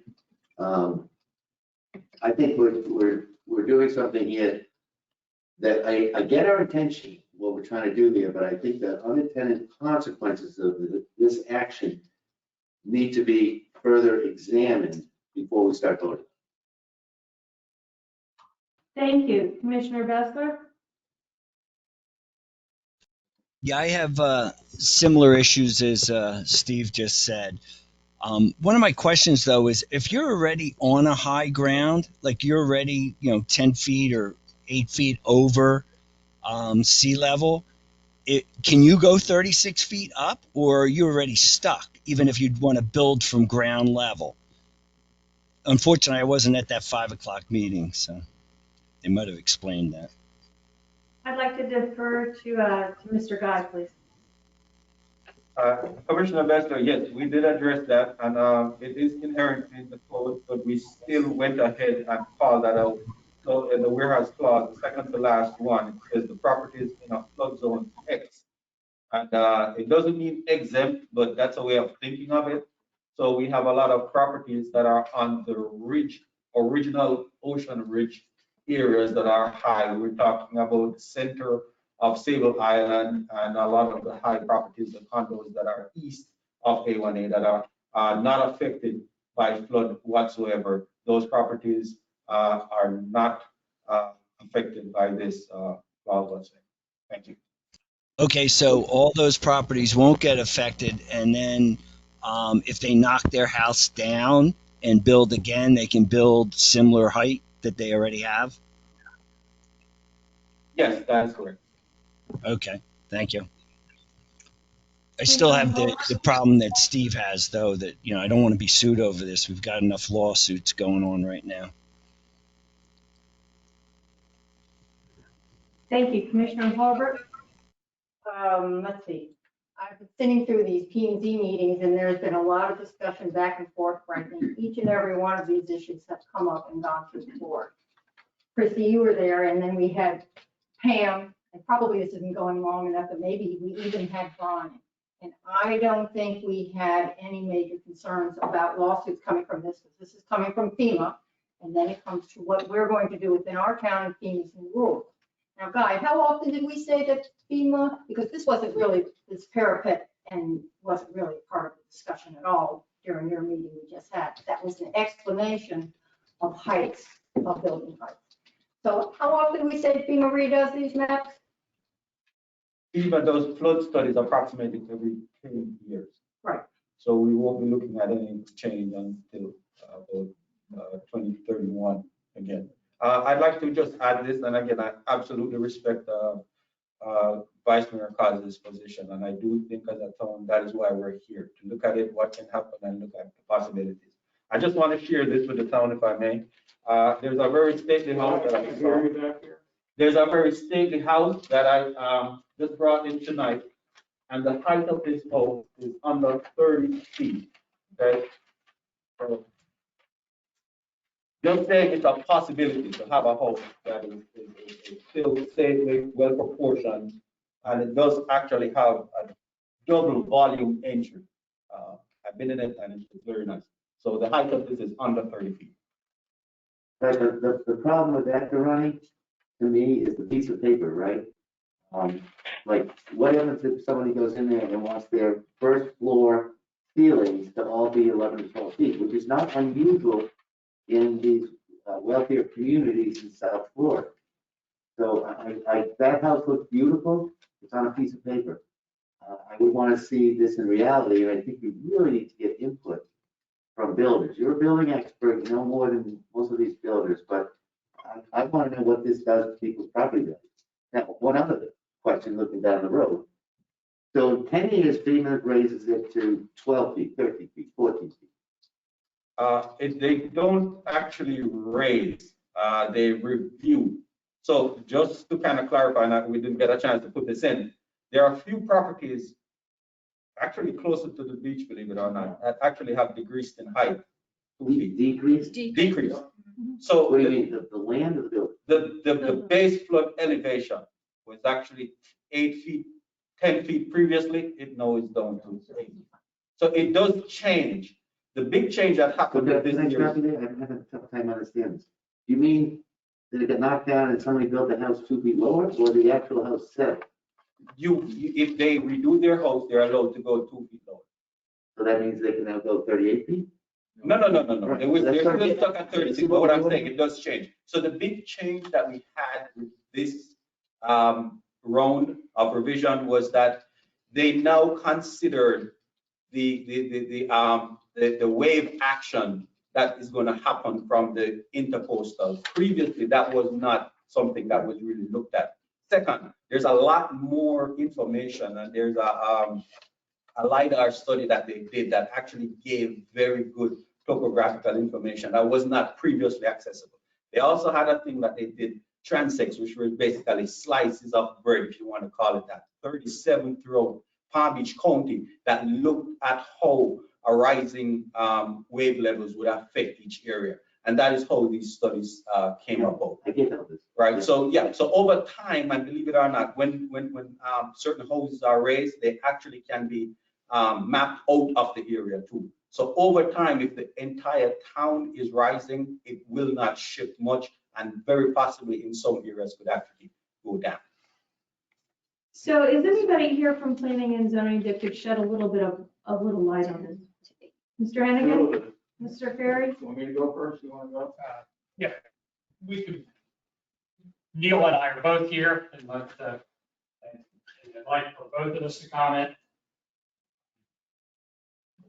I think we're doing something here that I get our attention, what we're trying to do here, but I think the unintended consequences of this action need to be further examined before we start voting. Thank you. Commissioner Bessler? Yeah, I have similar issues as Steve just said. One of my questions though is if you're already on a high ground, like you're already, 10 feet or 8 feet over sea level, can you go 36 feet up, or are you already stuck, even if you'd want to build from ground level? Unfortunately, I wasn't at that 5 o'clock meeting, so they might have explained that. I'd like to defer to Mr. Guy, please. Commissioner Bessler, yes, we did address that, and it is inherent in the code, but we still went ahead and called that out. So in the whereas clause, the second to last one, is the property is in a flood zone X. And it doesn't mean exempt, but that's a way of thinking of it. So we have a lot of properties that are on the ridge, original ocean ridge areas that are high. We're talking about the center of Sable Island and a lot of the high properties and condos that are east of A1A that are not affected by flood whatsoever. Those properties are not affected by this flood whatsoever. Thank you. Okay, so all those properties won't get affected, and then if they knock their house down and build again, they can build similar height that they already have? Yes, that is correct. Okay, thank you. I still have the problem that Steve has, though, that, I don't want to be sued over this. We've got enough lawsuits going on right now. Thank you. Commissioner Harbert? Let's see. I've been sitting through these P&Z meetings, and there's been a lot of discussion back and forth, frankly. Each and every one of these issues have come up and gone through the board. Chrissy, you were there, and then we had Pam, and probably this isn't going long enough, but maybe we even had Brian. And I don't think we had any major concerns about lawsuits coming from this, because this is coming from FEMA, and then it comes to what we're going to do within our town and FEMA's new rules. Now, Guy, how often did we say that FEMA, because this wasn't really, this parapet and wasn't really part of the discussion at all during your meeting we just had. That was an explanation of heights, of building heights. So how often we say FEMA redoes these maps? FEMA does flood studies approximately every 10 years. Right. So we won't be looking at any change until about 2031 again. I'd like to just add this, and again, I absolutely respect Vice Mayor Cos's position, and I do think as a town, that is why we're here, to look at it, what can happen, and look at the possibilities. I just want to share this with the town, if I may. There's a very stately house that I saw. There's a very stately house that I just brought in tonight, and the height of this house is under 30 feet. Okay? So, just saying it's a possibility to have a house that is still stately, well proportioned, and it does actually have a double volume entry. I've been in it, and it's very nice. So the height of this is under 30 feet. But the problem with that, Ronnie, to me, is the piece of paper, right? Like, what happens if somebody goes in there and wants their first floor ceilings to all be 11 to 12 feet, which is not unusual in these wealthier communities in South Florida. So that house looks beautiful. It's on a piece of paper. I would want to see this in reality, and I think we really need to get input from builders. You're a building expert, you know more than most of these builders, but I want to know what this does to people's property values. Now, one other question looking down the road. So in 10 years, FEMA raises it to 12 feet, 13 feet, 14 feet. They don't actually raise, they review. So just to kind of clarify, and we didn't get a chance to put this in, there are a few properties actually closer to the beach, believe it or not, that actually have decreased in height. Decreased? Decreased. So what do you mean, the land or the building? The base flood elevation was actually 8 feet, 10 feet previously, it now is down to 8. So it does change. The big change that happened with this Can I year. stop you there? I'm having a tough time understanding this. You mean that it got knocked down and somebody built the house 2 feet lower, or the actual house settled? If they redo their house, they're allowed to go 2 feet lower. So that means they can now go 38 feet? No. Right. They're So still stuck at 36, but what I'm saying, it does change. So the big change that we had with this round of revision was that they now considered the wave action that is going to happen from the intercoastal. Previously, that was not something that was really looked at. Second, there's a lot more information, and there's a LiDAR study that they did that actually gave very good topographical information that was not previously accessible. They also had a thing that they did, transects, which were basically slices of bread, if you want to call it that, 37 throughout Palm Beach County, that looked at how a rising wave levels would affect each area. And that is how these studies came about. I get all this. Right. Yeah. So yeah. So over time, and believe it or not, when certain houses are raised, they actually can be mapped out of the area too. So over time, if the entire town is rising, it will not shift much, and very possibly in some areas could actually go down. So is anybody here from planning and zoning that could shed a little light on this? Mr. Hennigan? Mr. Ferry? You want me to go first? You want to go? Yeah, we could, Neil and I are both here, and I'd like for both of us to comment.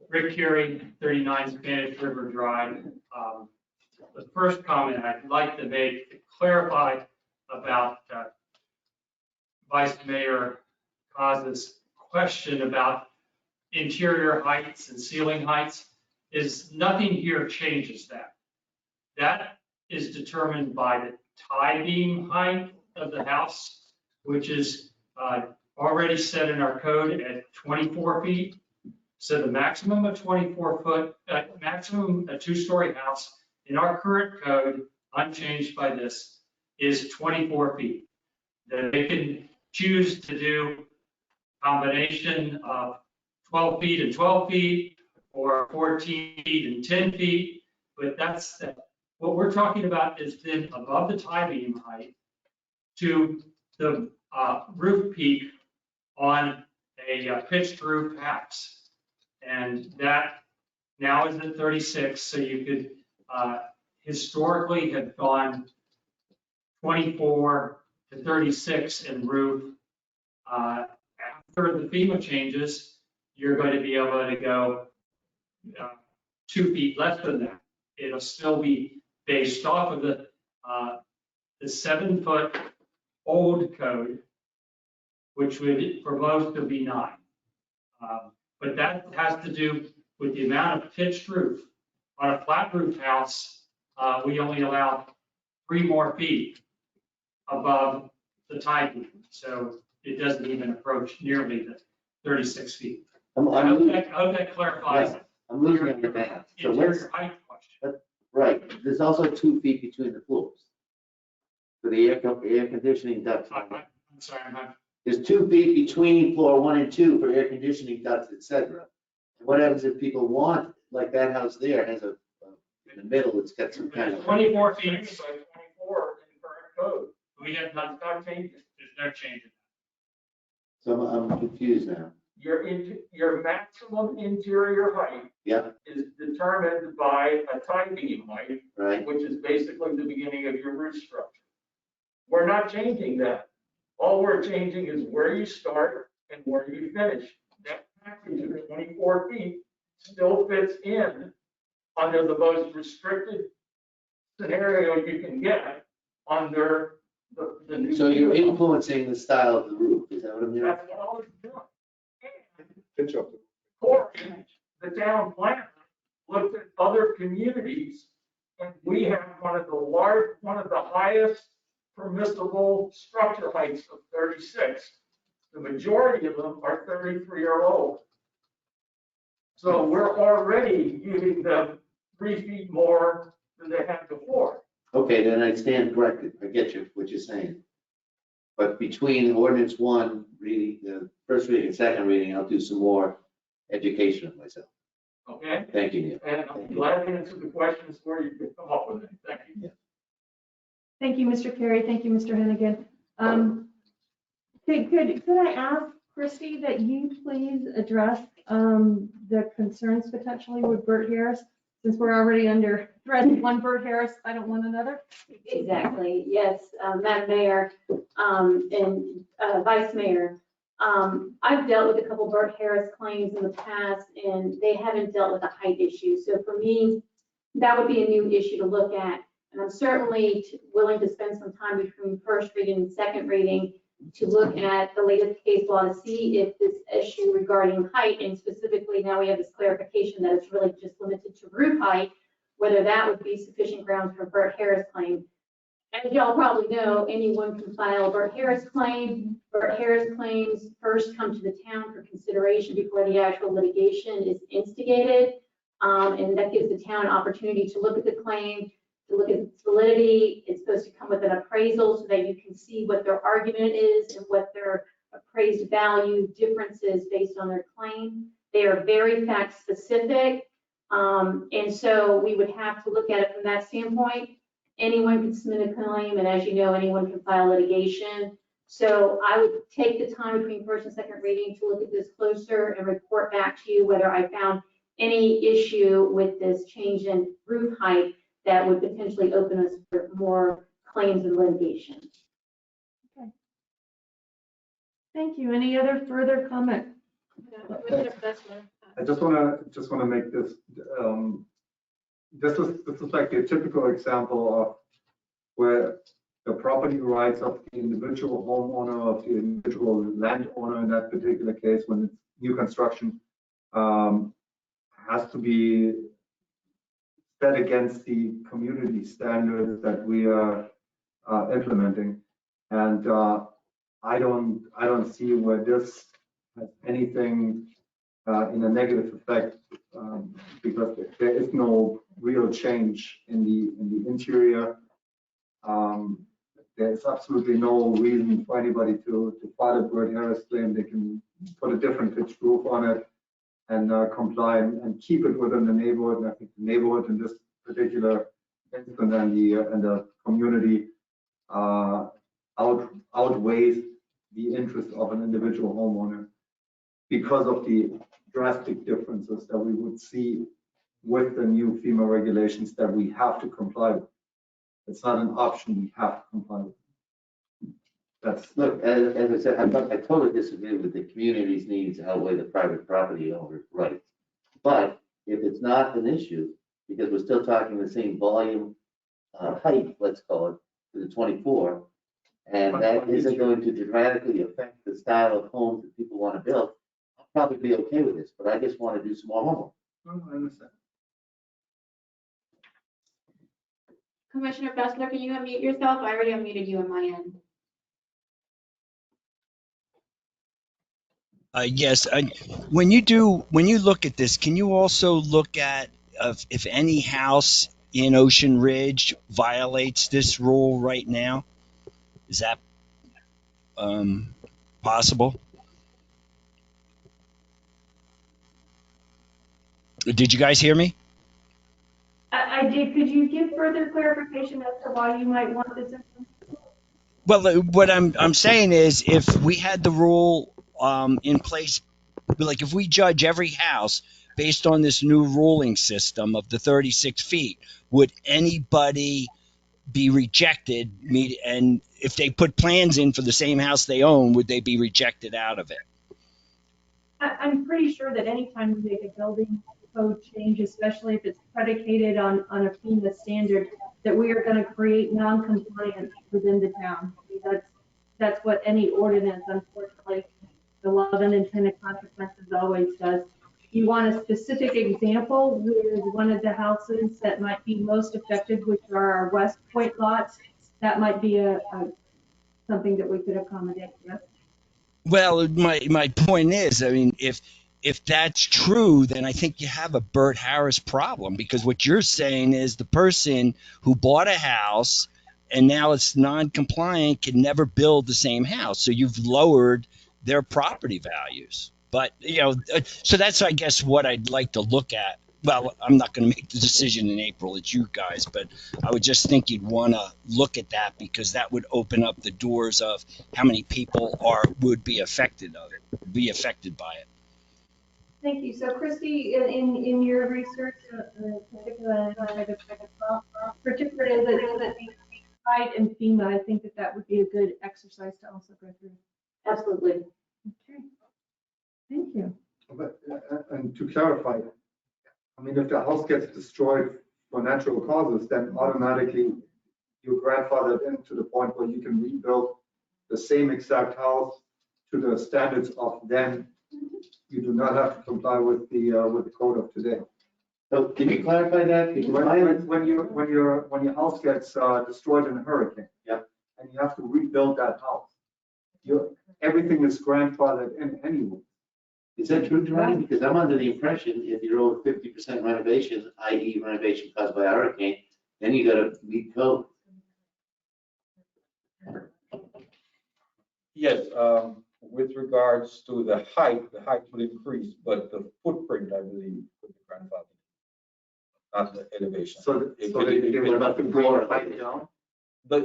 Rick Curie, 39 Spanish River Drive. The first comment I'd like to make to clarify about Vice Mayor Cos's question about interior heights and ceiling heights is nothing here changes that. That is determined by the tie beam height of the house, which is already set in our code at 24 feet. So the maximum of 24 foot, maximum a 2-story house in our current code, unchanged by this, is 24 feet. Then they can choose to do combination of 12 feet and 12 feet, or 14 feet and 10 feet, but that's what we're talking about is then above the tie beam height to the roof peak on a pitched roof house. And that now is at 36, so you could historically have gone 24 to 36 in roof. After the FEMA changes, you're going to be able to go 2 feet less than that. It'll still be based off of the 7-foot old code, which would for most would be 9. But that has to do with the amount of pitched roof. On a flat roof house, we only allow 3 more feet above the tie beam, so it doesn't even approach nearly the 36 feet. I hope that clarifies it. I'm losing on the math. So Interior height question. Right, there's also 2 feet between the floors. For the air conditioning ducts. I'm sorry, There's 2 feet between floor 1 and 2 for air conditioning ducts, etc. What happens if people want, like that house there has a, in the middle, it's got some kind of. 24 feet. 24 in current code. We have not changed. There's no change. So I'm confused now. Your maximum interior height Yeah, is determined by a tie beam height, right. which is basically the beginning of your roof structure. We're not changing that. All we're changing is where you start and where you finish. That package of 24 feet still fits in under the most restricted scenario you can get under the new. So you're influencing the style of the roof, is that what I'm hearing? That's all it's doing. Pitch up. Corey, the town planner, looked at other communities, and we have one of the highest permissible structure heights of 36. The majority of them are 33 or old. So we're already giving them 3 feet more than they had before. Okay, then I stand corrected. I get you, what you're saying. But between ordinance 1 reading, the first reading and second reading, I'll do some more education of myself. Okay? Thank you, Neil. And I'm glad to answer the questions where you could come up with it. Thank you. Thank you, Mr. Carey. Thank you, Mr. Hennigan. Could I ask Christie that you please address the concerns potentially with Bert Harris? Since we're already under threat of one Bert Harris, I don't want another. Exactly, yes, Madam Mayor, and Vice Mayor. I've dealt with a couple Bert Harris claims in the past, and they haven't dealt with the height issue. So for me, that would be a new issue to look at. And I'm certainly willing to spend some time between first reading and second reading to look at the latest case law to see if this issue regarding height, and specifically now we have this clarification that it's really just limited to roof height, whether that would be sufficient grounds for Bert Harris claim. As y'all probably know, anyone can file a Bert Harris claim. Bert Harris claims first come to the town for consideration before the actual litigation is instigated. And that gives the town an opportunity to look at the claim, to look at its validity. It's supposed to come with an appraisal so that you can see what their argument is and what their appraised value difference is based on their claim. They are very fact specific. And so we would have to look at it from that standpoint. Anyone can submit a claim, and as you know, anyone can file litigation. So I would take the time between first and second reading to look at this closer and report back to you whether I found any issue with this change in roof height that would potentially open us for more claims and litigation. Okay. Thank you. Any other further comment? I just wanna make this, this is like a typical example of where the property rights of the individual homeowner, of the individual landowner in that particular case, when it's new construction, has to be set against the community standards that we are implementing. And I don't see where this has anything in a negative effect, because there is no real change in the interior. There's absolutely no reason for anybody to file a Bert Harris claim. They can put a different pitched roof on it and comply and keep it within the neighborhood. And I think the neighborhood in this particular instance and the community outweighs the interest of an individual homeowner because of the drastic differences that we would see with the new FEMA regulations that we have to comply with. It's not an option, we have to comply with. That's Look, as I said, I totally disagree with the community's needs outweigh the private property owner's rights. But if it's not an issue, because we're still talking the same volume, height, let's call it, to the 24, and that isn't going to dramatically affect the style of homes that people want to build, I'll probably be okay with this, but I just want to do some more homework. I understand. Commissioner Fessler, can you unmute yourself? I already unmuted you on my end. Yes, when you look at this, can you also look at if any house in Ocean Ridge violates this rule right now? Is that possible? Did you guys hear me? I did. Could you give further clarification as to why you might want this information? Well, what I'm saying is, if we had the rule in place, like if we judge every house based on this new ruling system of the 36 feet, would anybody be rejected? And if they put plans in for the same house they own, would they be rejected out of it? I'm pretty sure that anytime you make a building code change, especially if it's predicated on a FEMA standard, that we are going to create non-compliance within the town. That's what any ordinance, unfortunately, the law of unintended consequences always does. You want a specific example with one of the houses that might be most affected, which are our West Point lots. That might be something that we could accommodate. Yes. Well, my point is, I mean, if that's true, then I think you have a Bert Harris problem, because what you're saying is the person who bought a house and now it's non-compliant can never build the same house. So you've lowered their property values. But, so that's, I guess, what I'd like to look at. Well, I'm not going to make the decision in April, it's you guys, but I would just think you'd want to look at that, because that would open up the doors of how many people would be affected by it. Thank you. So Christy, in your research, particularly the height and FEMA, I think that would be a good exercise to also go through. Absolutely. Okay. Thank you. But, and to clarify, I mean, if the house gets destroyed for natural causes, then automatically you're grandfathered in to the point where you can rebuild the same exact house to the standards of then. You do not have to comply with the code of today. So can you clarify that? Because When your house gets destroyed in a hurricane, yeah, and you have to rebuild that house, everything is grandfathered in anyway. Is that true, Jerome? Because I'm under the impression if you're over 50% renovation, i.e. renovation caused by a hurricane, then you gotta meet code. Yes, with regards to the height will increase, but the footprint, I believe, would be grandfathered, not the elevation. What about the floor height down?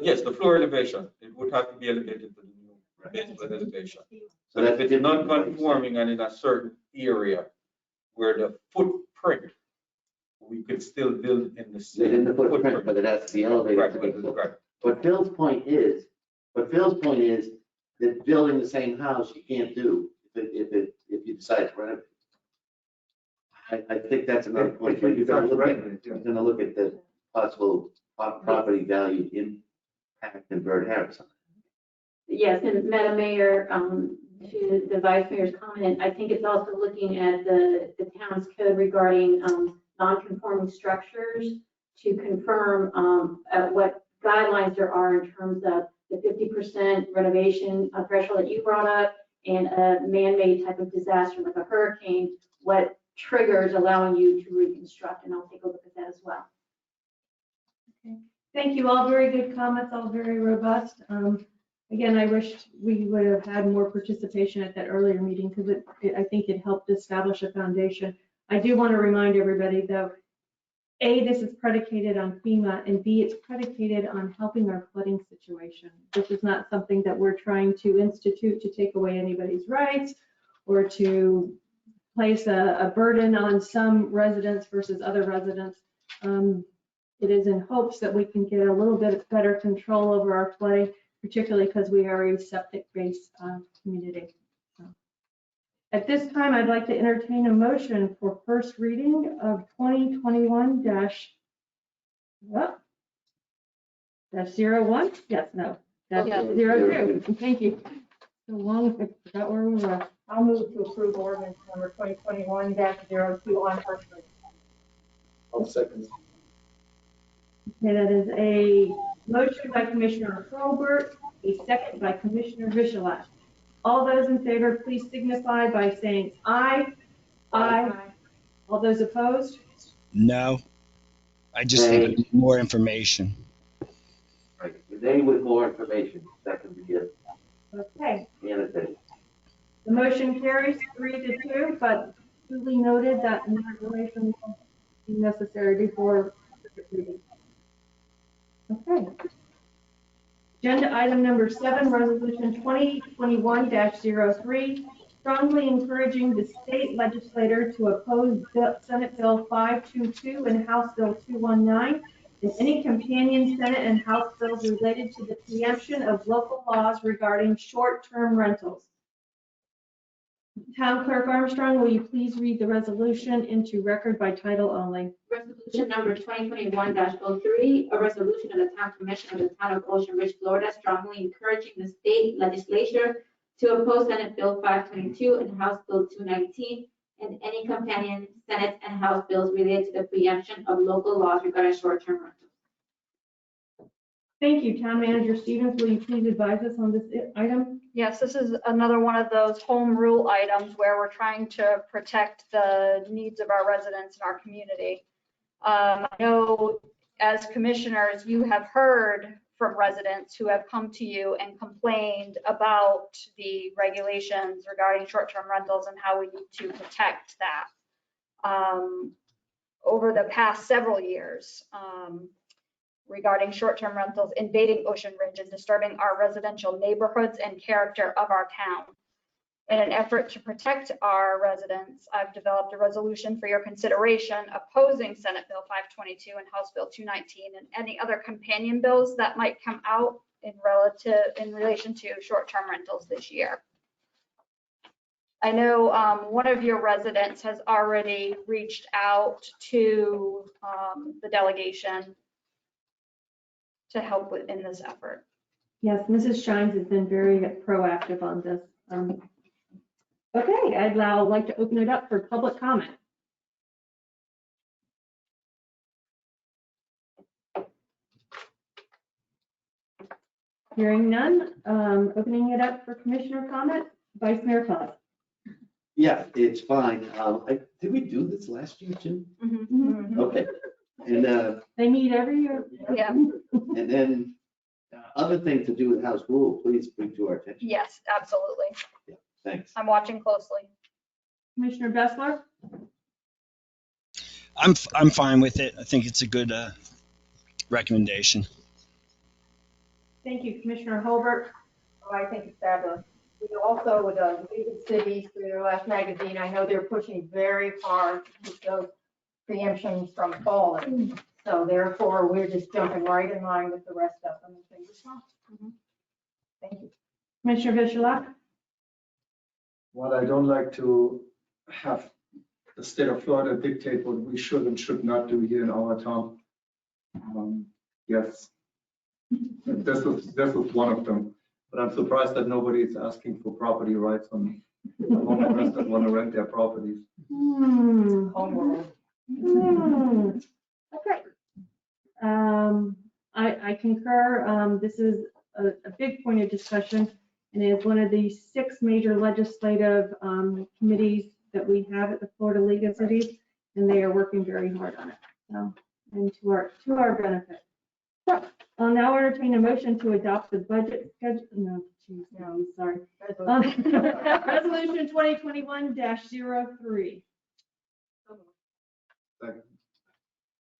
Yes, the floor elevation, it would have to be elevated to the new basement elevation. So if it's non-conforming and in a certain area where the footprint, we could still build in the same Within the footprint, but it has to be elevated. Correct. But Phil's point is that building the same house you can't do if you decide to renovate. I think that's another point. You're gonna look at the possible property value impact in Bert Harris. Yes, and Madam Mayor, to the Vice Mayor's comment, I think it's also looking at the town's code regarding non-conforming structures to confirm what guidelines there are in terms of the 50% renovation threshold that you brought up, and a man-made type of disaster like a hurricane, what triggers allowing you to reconstruct, and I'll take a look at that as well. Okay. Thank you. All very good comments, all very robust. Again, I wished we would have had more participation at that earlier meeting, because I think it helped establish a foundation. I do want to remind everybody, though, A, this is predicated on FEMA, and B, it's predicated on helping our flooding situation. This is not something that we're trying to institute to take away anybody's rights or to place a burden on some residents versus other residents. It is in hopes that we can get a little bit better control over our flooding, particularly because we are a septic-based community. At this time, I'd like to entertain a motion for first reading of 2021-01. Yes, no, that's 02. Thank you. So long, I forgot where we were. I'll move to approve ordinance number 2021-02 on first reading. I'll second. Okay, that is a motion by Commissioner Hurlbert, a second by Commissioner Michalak. All those in favor, please signify by saying aye. Aye. All those opposed? No, I just think I need more information. Right, today with more information, that can be it. Okay. Annotated. The motion carries 3-2, but duly noted that more information will be necessary before second reading. Okay. Agenda item number 7, resolution 2021-03, strongly encouraging the state legislator to oppose Senate Bill 522 and House Bill 219, and any companion Senate and House bills related to the preemption of local laws regarding short-term rentals. Town Clerk Armstrong, will you please read the resolution into record by title only? Resolution number 2021-03, a resolution of the Town Commission of the Town of Ocean Ridge, Florida, strongly encouraging the state legislature to oppose Senate Bill 522 and House Bill 219 and any companion Senate and House bills related to the preemption of local laws regarding short-term rentals. Thank you. Town Manager Stevens, will you please advise us on this item? Yes, this is another one of those home rule items where we're trying to protect the needs of our residents in our community. I know as commissioners, you have heard from residents who have come to you and complained about the regulations regarding short-term rentals and how we need to protect that. Over the past several years, regarding short-term rentals invading Ocean Ridge and disturbing our residential neighborhoods and character of our town. In an effort to protect our residents, I've developed a resolution for your consideration opposing Senate Bill 522 and House Bill 219 and any other companion bills that might come out in relation to short-term rentals this year. I know one of your residents has already reached out to the delegation to help in this effort. Yes, Mrs. Shines has been very proactive on this. Okay, I'd now like to open it up for public comment. Hearing none, opening it up for commissioner comment, Vice Mayor Claus. Yeah, it's fine. Did we do this last year too? Mm-hmm. Okay. And they meet every year. Yeah. And then other things to do with house rule, please bring to our attention. Yes, absolutely. Yeah, thanks. I'm watching closely. Commissioner Bessler? I'm fine with it. I think it's a good recommendation. Thank you, Commissioner Holbert. Oh, I think it's fabulous. We also with League of Cities through their last magazine, I know they're pushing very hard to keep those preemptions from falling. So therefore, we're just jumping right in line with the rest of them. Thank you. Commissioner Vishalak? What I don't like to have the state of Florida dictate what we should and should not do here in our town. Yes, this was one of them. But I'm surprised that nobody is asking for property rights on homeowners that want to rent their properties. Okay. I concur. This is a big point of discussion and is one of the 6 major legislative committees that we have at the Florida League of Cities, and they are working very hard on it. So, and to our benefit. So, I'll now entertain a motion to adopt the budget schedule. No, geez, no, sorry. Resolution 2021-03.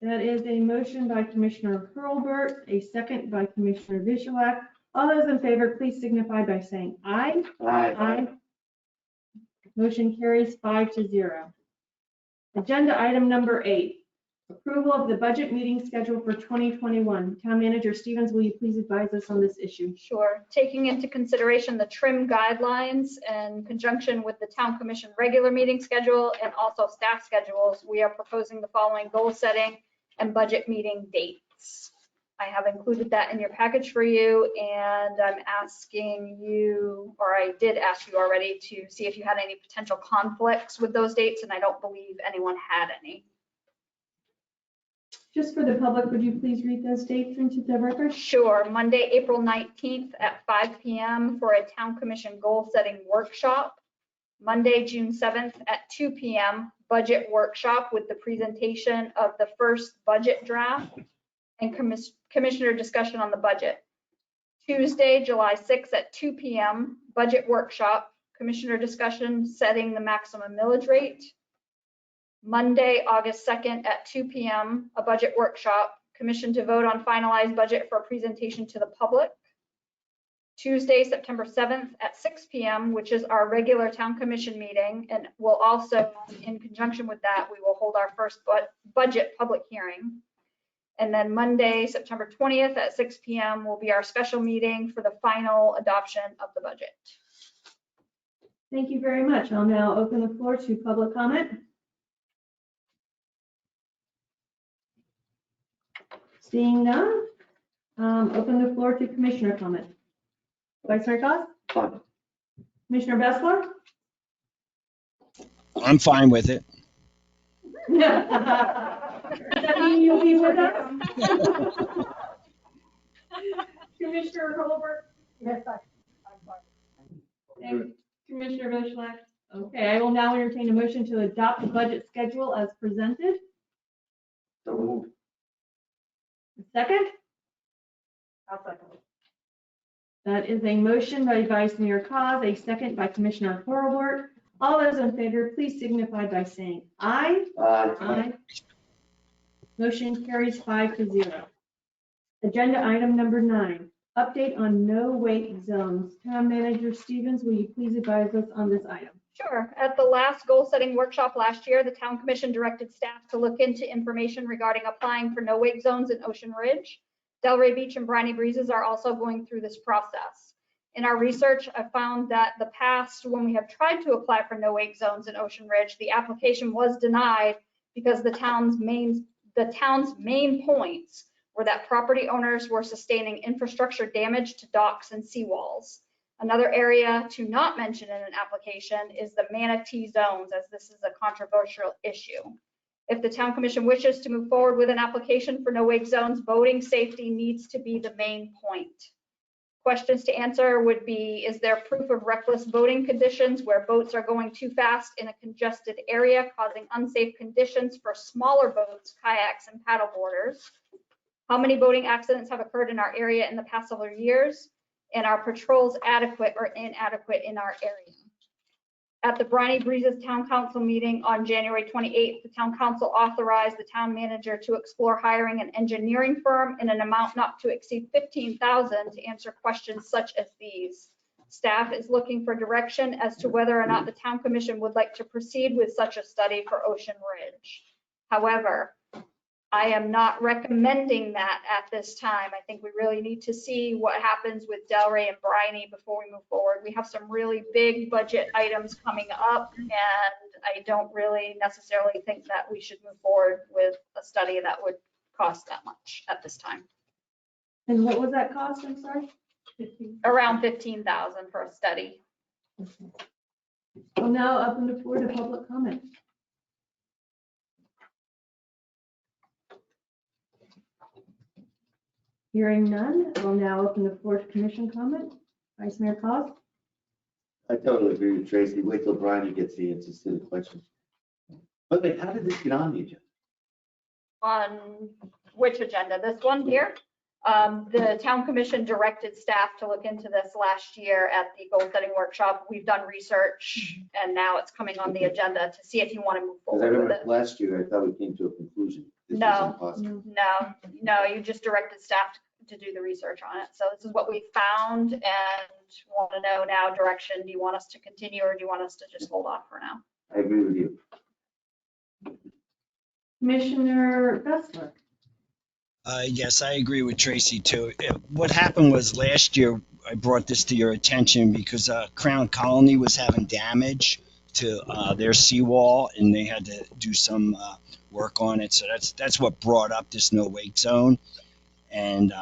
That is a motion by Commissioner Hurlbert, a second by Commissioner Vishalak. All those in favor, please signify by saying aye. Aye. Aye. Motion carries 5-0. Agenda item number 8, approval of the budget meeting schedule for 2021. Town Manager Stevens, will you please advise us on this issue? Sure. Taking into consideration the trim guidelines in conjunction with the Town Commission regular meeting schedule and also staff schedules, we are proposing the following goal setting and budget meeting dates. I have included that in your package for you, and I'm asking you, or I did ask you already, to see if you had any potential conflicts with those dates, and I don't believe anyone had any. Just for the public, would you please read those dates into the record? Sure. Monday, April 19th at 5 p.m. for a Town Commission goal setting workshop. Monday, June 7th at 2 p.m. budget workshop with the presentation of the first budget draft and commissioner discussion on the budget. Tuesday, July 6th at 2 p.m. budget workshop, commissioner discussion setting the maximum millage rate. Monday, August 2nd at 2 p.m., a budget workshop, commission to vote on finalized budget for presentation to the public. Tuesday, September 7th at 6 p.m., which is our regular town commission meeting, and we'll also, in conjunction with that, we will hold our first budget public hearing. And then Monday, September 20th at 6 p.m. will be our special meeting for the final adoption of the budget. Thank you very much. I'll now open the floor to public comment. Seeing none, open the floor to commissioner comment. Vice Mayor Cost? Fine. Commissioner Bessler? I'm fine with it. Does that mean you'll be with us? Commissioner Colbert? Yes, I'm fine. And Commissioner Bushlack? Okay, I will now entertain a motion to adopt the budget schedule as presented. So moved. Second? I'll second. That is a motion by Vice Mayor Cos, a second by Commissioner Horwath. All those in favor, please signify by saying aye. Aye. Motion carries 5-0. Agenda item number 9, update on no-wake zones. Town Manager Stevens, will you please advise us on this item? Sure. At the last goal-setting workshop last year, the Town Commission directed staff to look into information regarding applying for no-wake zones in Ocean Ridge. Delray Beach and Briny Breezes are also going through this process. In our research, I found that the past, when we have tried to apply for no-wake zones in Ocean Ridge, the application was denied because the town's main points were that property owners were sustaining infrastructure damage to docks and seawalls. Another area to not mention in an application is the manatee zones, as this is a controversial issue. If the Town Commission wishes to move forward with an application for no-wake zones, boating safety needs to be the main point. Questions to answer would be, is there proof of reckless boating conditions where boats are going too fast in a congested area, causing unsafe conditions for smaller boats, kayaks, and paddleboarders? How many boating accidents have occurred in our area in the past several years? And are patrols adequate or inadequate in our area? At the Briny Breezes Town Council meeting on January 28th, the Town Council authorized the town manager to explore hiring an engineering firm in an amount not to exceed $15,000 to answer questions such as these. Staff is looking for direction as to whether or not the Town Commission would like to proceed with such a study for Ocean Ridge. However, I am not recommending that at this time. I think we really need to see what happens with Delray and Briny before we move forward. We have some really big budget items coming up, and I don't really necessarily think that we should move forward with a study that would cost that much at this time. And what was that cost, I'm sorry? Around $15,000 for a study. I'll now open the floor to public comment. Hearing none, I will now open the floor to commission comment. Vice Mayor Cos? I totally agree with Tracy. Wait till Brian gets the answers to the question. But wait, how did this get on the agenda? On which agenda? This one here? The Town Commission directed staff to look into this last year at the goal setting workshop. We've done research and now it's coming on the agenda to see if you want to move Because I forward with remember it. last year, I thought we came to a conclusion. This was No, impossible. no, you just directed staff to do the research on it. So this is what we found and want to know now direction. Do you want us to continue or do you want us to just hold off for now? I agree with you. Commissioner Bessler? Yes, I agree with Tracy too. What happened was last year, I brought this to your attention because Crown Colony was having damage to their seawall and they had to do some work on it. So that's what brought up this no wake zone. And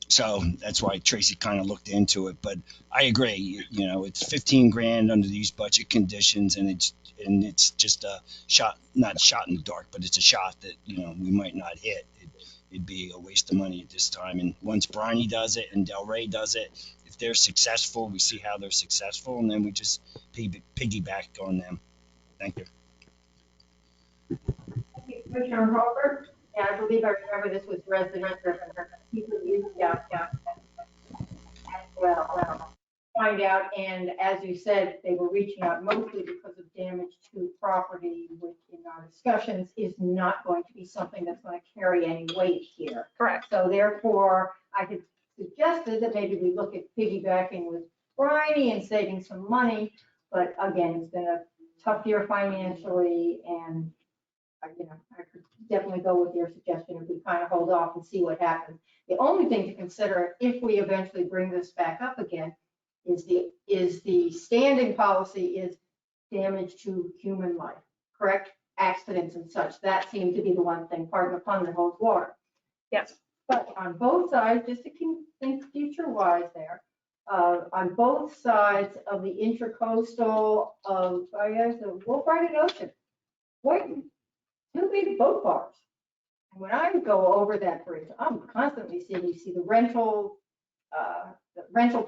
so that's why Tracy kind of looked into it. But I agree, you know, it's 15 grand under these budget conditions and it's just a shot, not a shot in the dark, but it's a shot that, you know, we might not hit. It'd be a waste of money at this time. And once Briny does it and Delray does it, if they're successful, we see how they're successful, and then we just piggyback on them. Thank you. Commissioner Hopper? Yeah, I believe I remember this was resident driven. People use, yeah. Well, find out, and as you said, they were reaching out mostly because of damage to property, which in our discussions is not going to be something that's going to carry any weight here. Correct. So therefore, I had suggested that maybe we look at piggybacking with Briny and saving some money, but again, it's been a tough year financially, and you know, I could definitely go with your suggestion if we kind of hold off and see what happens. The only thing to consider if we eventually bring this back up again is the standing policy is damage to human life, correct? Accidents and such, that seemed to be the one thing, pardon the pun, that holds water. Yes. But on both sides, just to think future wise there, on both sides of the intracoastal of, I guess, the Wolf Riding Ocean, waiting, two big boat bars. And when I go over that bridge, I'm constantly seeing, you see the rental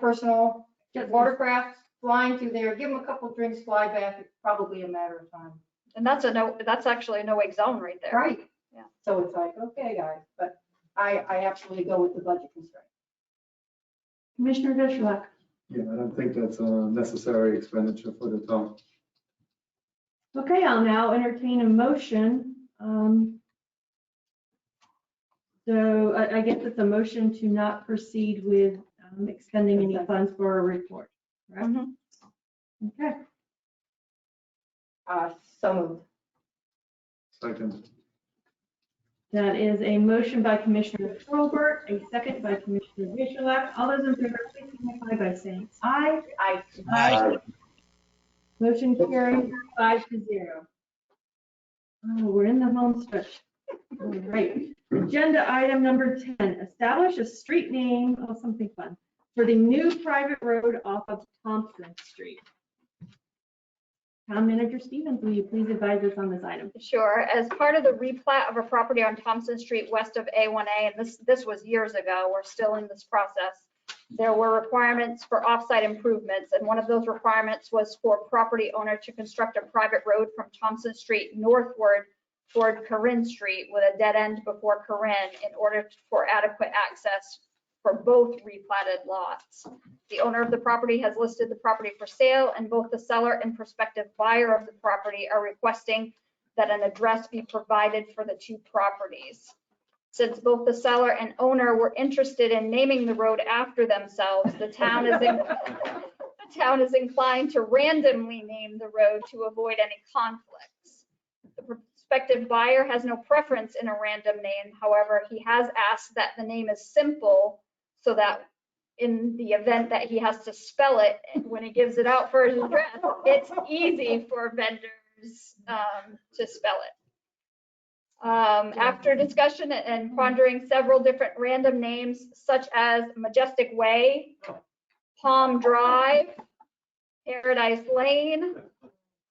personal watercraft flying through there, give them a couple drinks, fly back, it's probably a matter of time. And that's actually a no-wake zone right there. Right. Yeah. So it's like, okay, guys, but I absolutely go with the budget constraint. Commissioner Vishwack. Yeah, I don't think that's a necessary expenditure for the town. Okay, I'll now entertain a motion. So I guess it's a motion to not proceed with expending any funds for a report, right? Okay. So moved. Second. That is a motion by Commissioner Colbert, a second by Commissioner Vishwack. All those in favor, please signify by saying aye. Aye. Aye. Motion carried 5-0. Oh, we're in the home stretch. All right. Agenda item number 10, establish a street name, something fun, for the new private road off of Thompson Street. Town Manager Stevens, will you please advise us on this item? Sure. As part of the replat of a property on Thompson Street west of A1A, and this was years ago, we're still in this process, there were requirements for offsite improvements, and one of those requirements was for property owner to construct a private road from Thompson Street northward toward Corinne Street with a dead end before Corinne in order for adequate access for both replatted lots. The owner of the property has listed the property for sale, and both the seller and prospective buyer of the property are requesting that an address be provided for the two properties. Since both the seller and owner were interested in naming the road after themselves, the town is inclined to randomly name the road to avoid any conflicts. The prospective buyer has no preference in a random name. However, he has asked that the name is simple so that in the event that he has to spell it when he gives it out for his address, it's easy for vendors to spell it. After discussion and pondering several different random names such as Majestic Way, Palm Drive, Paradise Lane,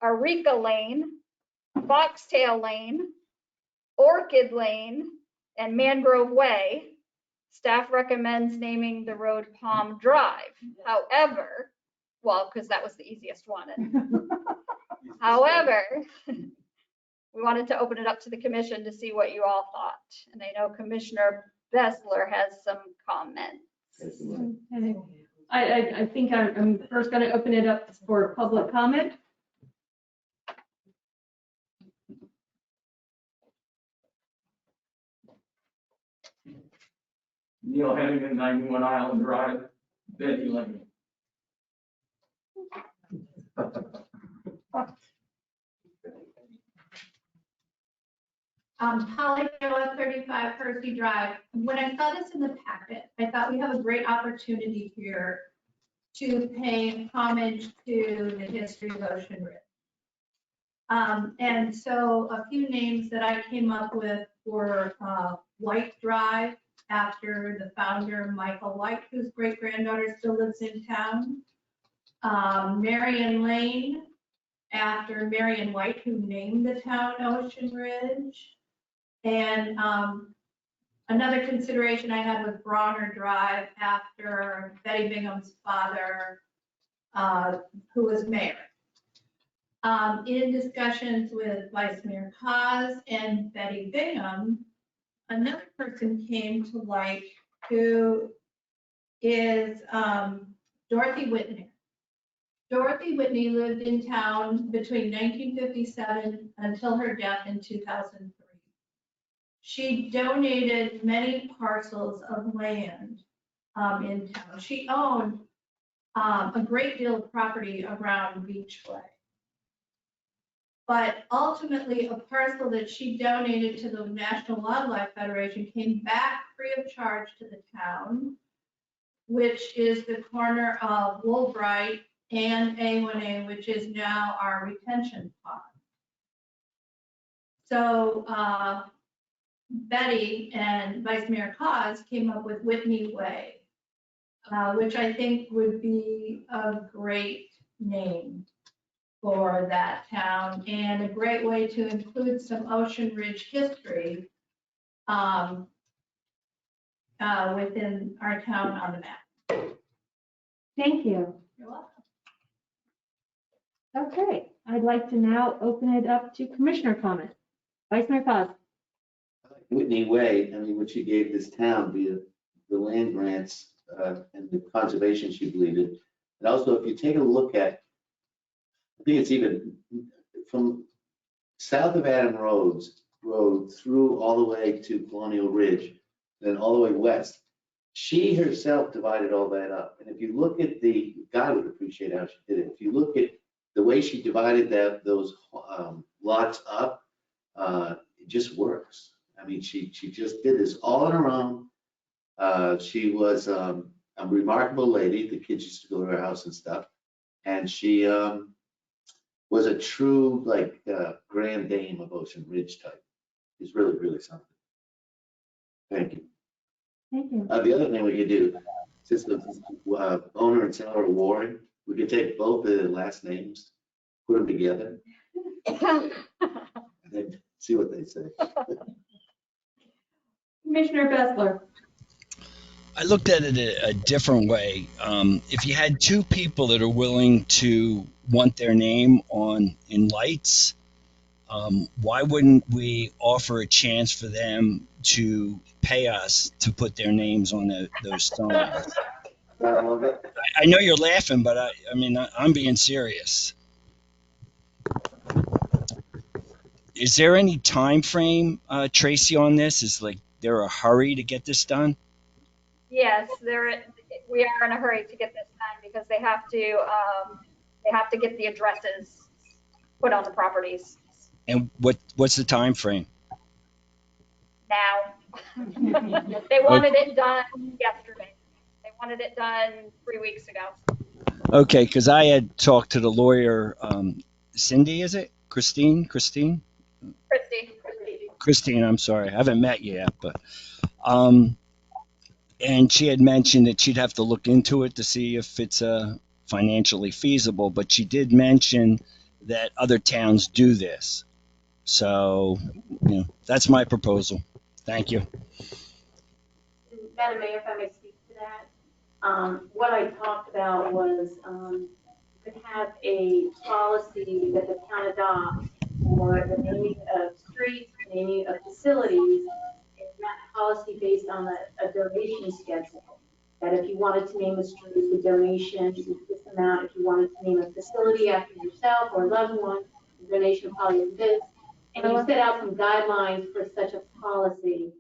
Arica Lane, Foxtail Lane, Orchid Lane, and Mangrove Way, staff recommends naming the road Palm Drive. However, well, because that was the easiest one. However, we wanted to open it up to the commission to see what you all thought. And I know Commissioner Vessler has some comments. Okay. I think I'm first going to open it up for public comment. Neil Hennigan, 91 Island Drive, Betty Lane. Holly Taylor, 35 Percy Drive. When I saw this in the packet, I thought we have a great opportunity here to pay homage to the history of Ocean Ridge. And so a few names that I came up with were White Drive, after the founder, Michael White, whose great-granddaughter still lives in town. Marion Lane, after Marion White, who named the town Ocean Ridge. And another consideration I had was Bronner Drive, after Betty Bingham's father, who was mayor. In discussions with Vice Mayor Paz and Betty Bingham, another person came to light who is Dorothy Whitney. Dorothy Whitney lived in town between 1957 until her death in 2003. She donated many parcels of land in town. She owned a great deal of property around Beachway. But ultimately, a parcel that she donated to the National Wildlife Federation came back free of charge to the town. which is the corner of Woolbright and A1A, which is now our retention pond. So Betty and Vice Mayor Cos came up with Whitney Way, which I think would be a great name for that town and a great way to include some Ocean Ridge history within our town on the map. Thank you. You're welcome. Okay, I'd like to now open it up to commissioner comment. Vice Mayor Cos. Whitney Way, I mean, what she gave this town via the land grants and the conservation she believed in. And also, if you take a look at, I think it's even from south of Adam Road through all the way to Colonial Ridge, then all the way west. She herself divided all that up. And if you look at God would appreciate how she did it. If you look at the way she divided those lots up, it just works. I mean, she just did this all on her own. She was a remarkable lady. The kids used to go to her house and stuff. And she was a true, like, grand dame of Ocean Ridge type. It's really, really something. Thank you. Thank you. The other thing we could do, since the owner and seller are warring, we could take both the last names, put them together, and then see what they say. Commissioner Fessler. I looked at it a different way. If you had two people that are willing to want their name in lights, why wouldn't we offer a chance for them to pay us to put their names on those signs? I know you're laughing, but I mean, I'm being serious. Is there any time frame, Tracy, on this? Is there a hurry to get this done? Yes, we are in a hurry to get this done because they have to get the addresses put on the properties And what's the time frame? now. They wanted it done yesterday. They wanted it done 3 weeks ago. Okay, because I had talked to the lawyer, Cindy, is it? Christine, I'm sorry. I haven't met you yet, but and she had mentioned that she'd have to look into it to see if it's financially feasible, but she did mention that other towns do this. So, that's my proposal. Thank you. Madam Mayor, if I may speak to that. What I talked about was you could have a policy that the town adopts for the naming of streets, naming of facilities, and that policy based on a donation schedule. That if you wanted to name a street, the donation is this amount. If you wanted to name a facility after yourself or a loved one, the donation probably is this. And you set out some guidelines for such a policy.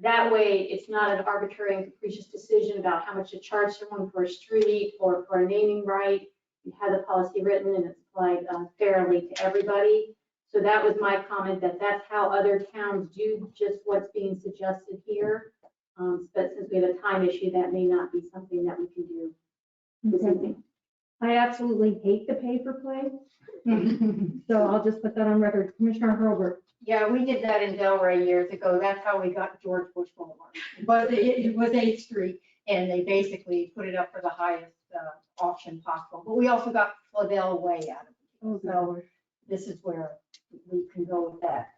That way, it's not an arbitrary and capricious decision about how much to charge someone for a street or for a naming right. You have the policy written and it's applied fairly to everybody. So that was my comment, that's how other towns do just what's being suggested here. But since we have a time issue, that may not be something that we can do this evening. I absolutely hate the pay-for-play. So I'll just put that on record. Commissioner Hurlbert. Yeah, we did that in Delray years ago. That's how we got George Bush Boulevard. But it was 8th Street, and they basically put it up for the highest auction possible. But we also got Fladell Way out of it. So this is where we can go with that.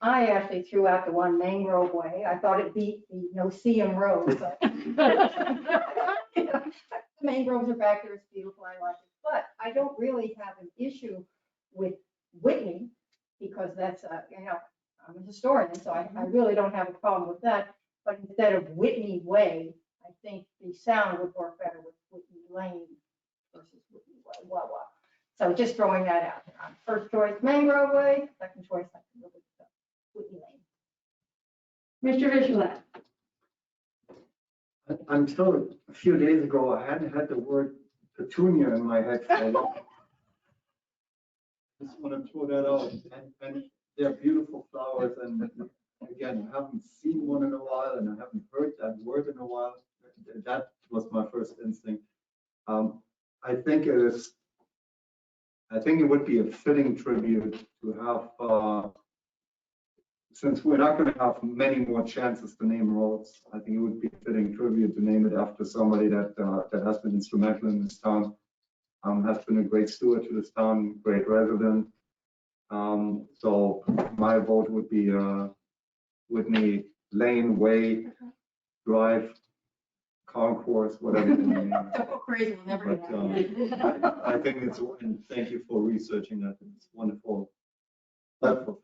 I actually threw out the one Mangrove Way. I thought it beat the Noceum Road. But the mangroves are back there. It's beautiful. I like it. But I don't really have an issue with Whitney, because that's, I'm a historian, so I really don't have a problem with that. But instead of Whitney Way, I think the sound would work better with Whitney Lane versus Whitney Way. Blah, blah. So just throwing that out there. First choice, Mangrove Way. Second choice, I can go with Whitney Lane. Mr. Vigilant. Until a few days ago, I hadn't had the word petunia in my head for a while. Just want to throw that out. And they're beautiful flowers. And again, I haven't seen one in a while, and I haven't heard that word. word in a while. That was my first instinct. I think it would be a fitting tribute to have, since we're not going to have many more chances to name roads, I think it would be a fitting tribute to name it after somebody that has been instrumental in this town, has been a great steward to this town, great resident. So my vote would be Whitney Lane, Way, Drive, Concourse, whatever. you name it. Don't go crazy, we'll never But, do that. I think it's, and thank you for researching that. It's wonderful. Could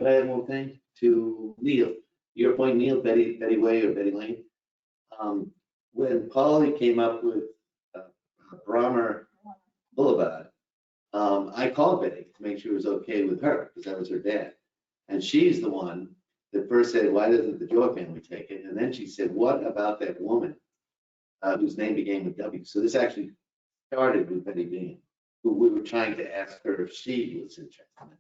I add one thing to Neil? Your point, Neil, Betty Way or Betty Lane. When Polly came up with Brommer Boulevard, I called Betty to make sure it was okay with her, because that was her dad. And she's the one that first said, why doesn't the Joy family take it? And then she said, what about that woman whose name began with W? So this actually started with Betty Bean, who we were trying to ask her if she was interested in it,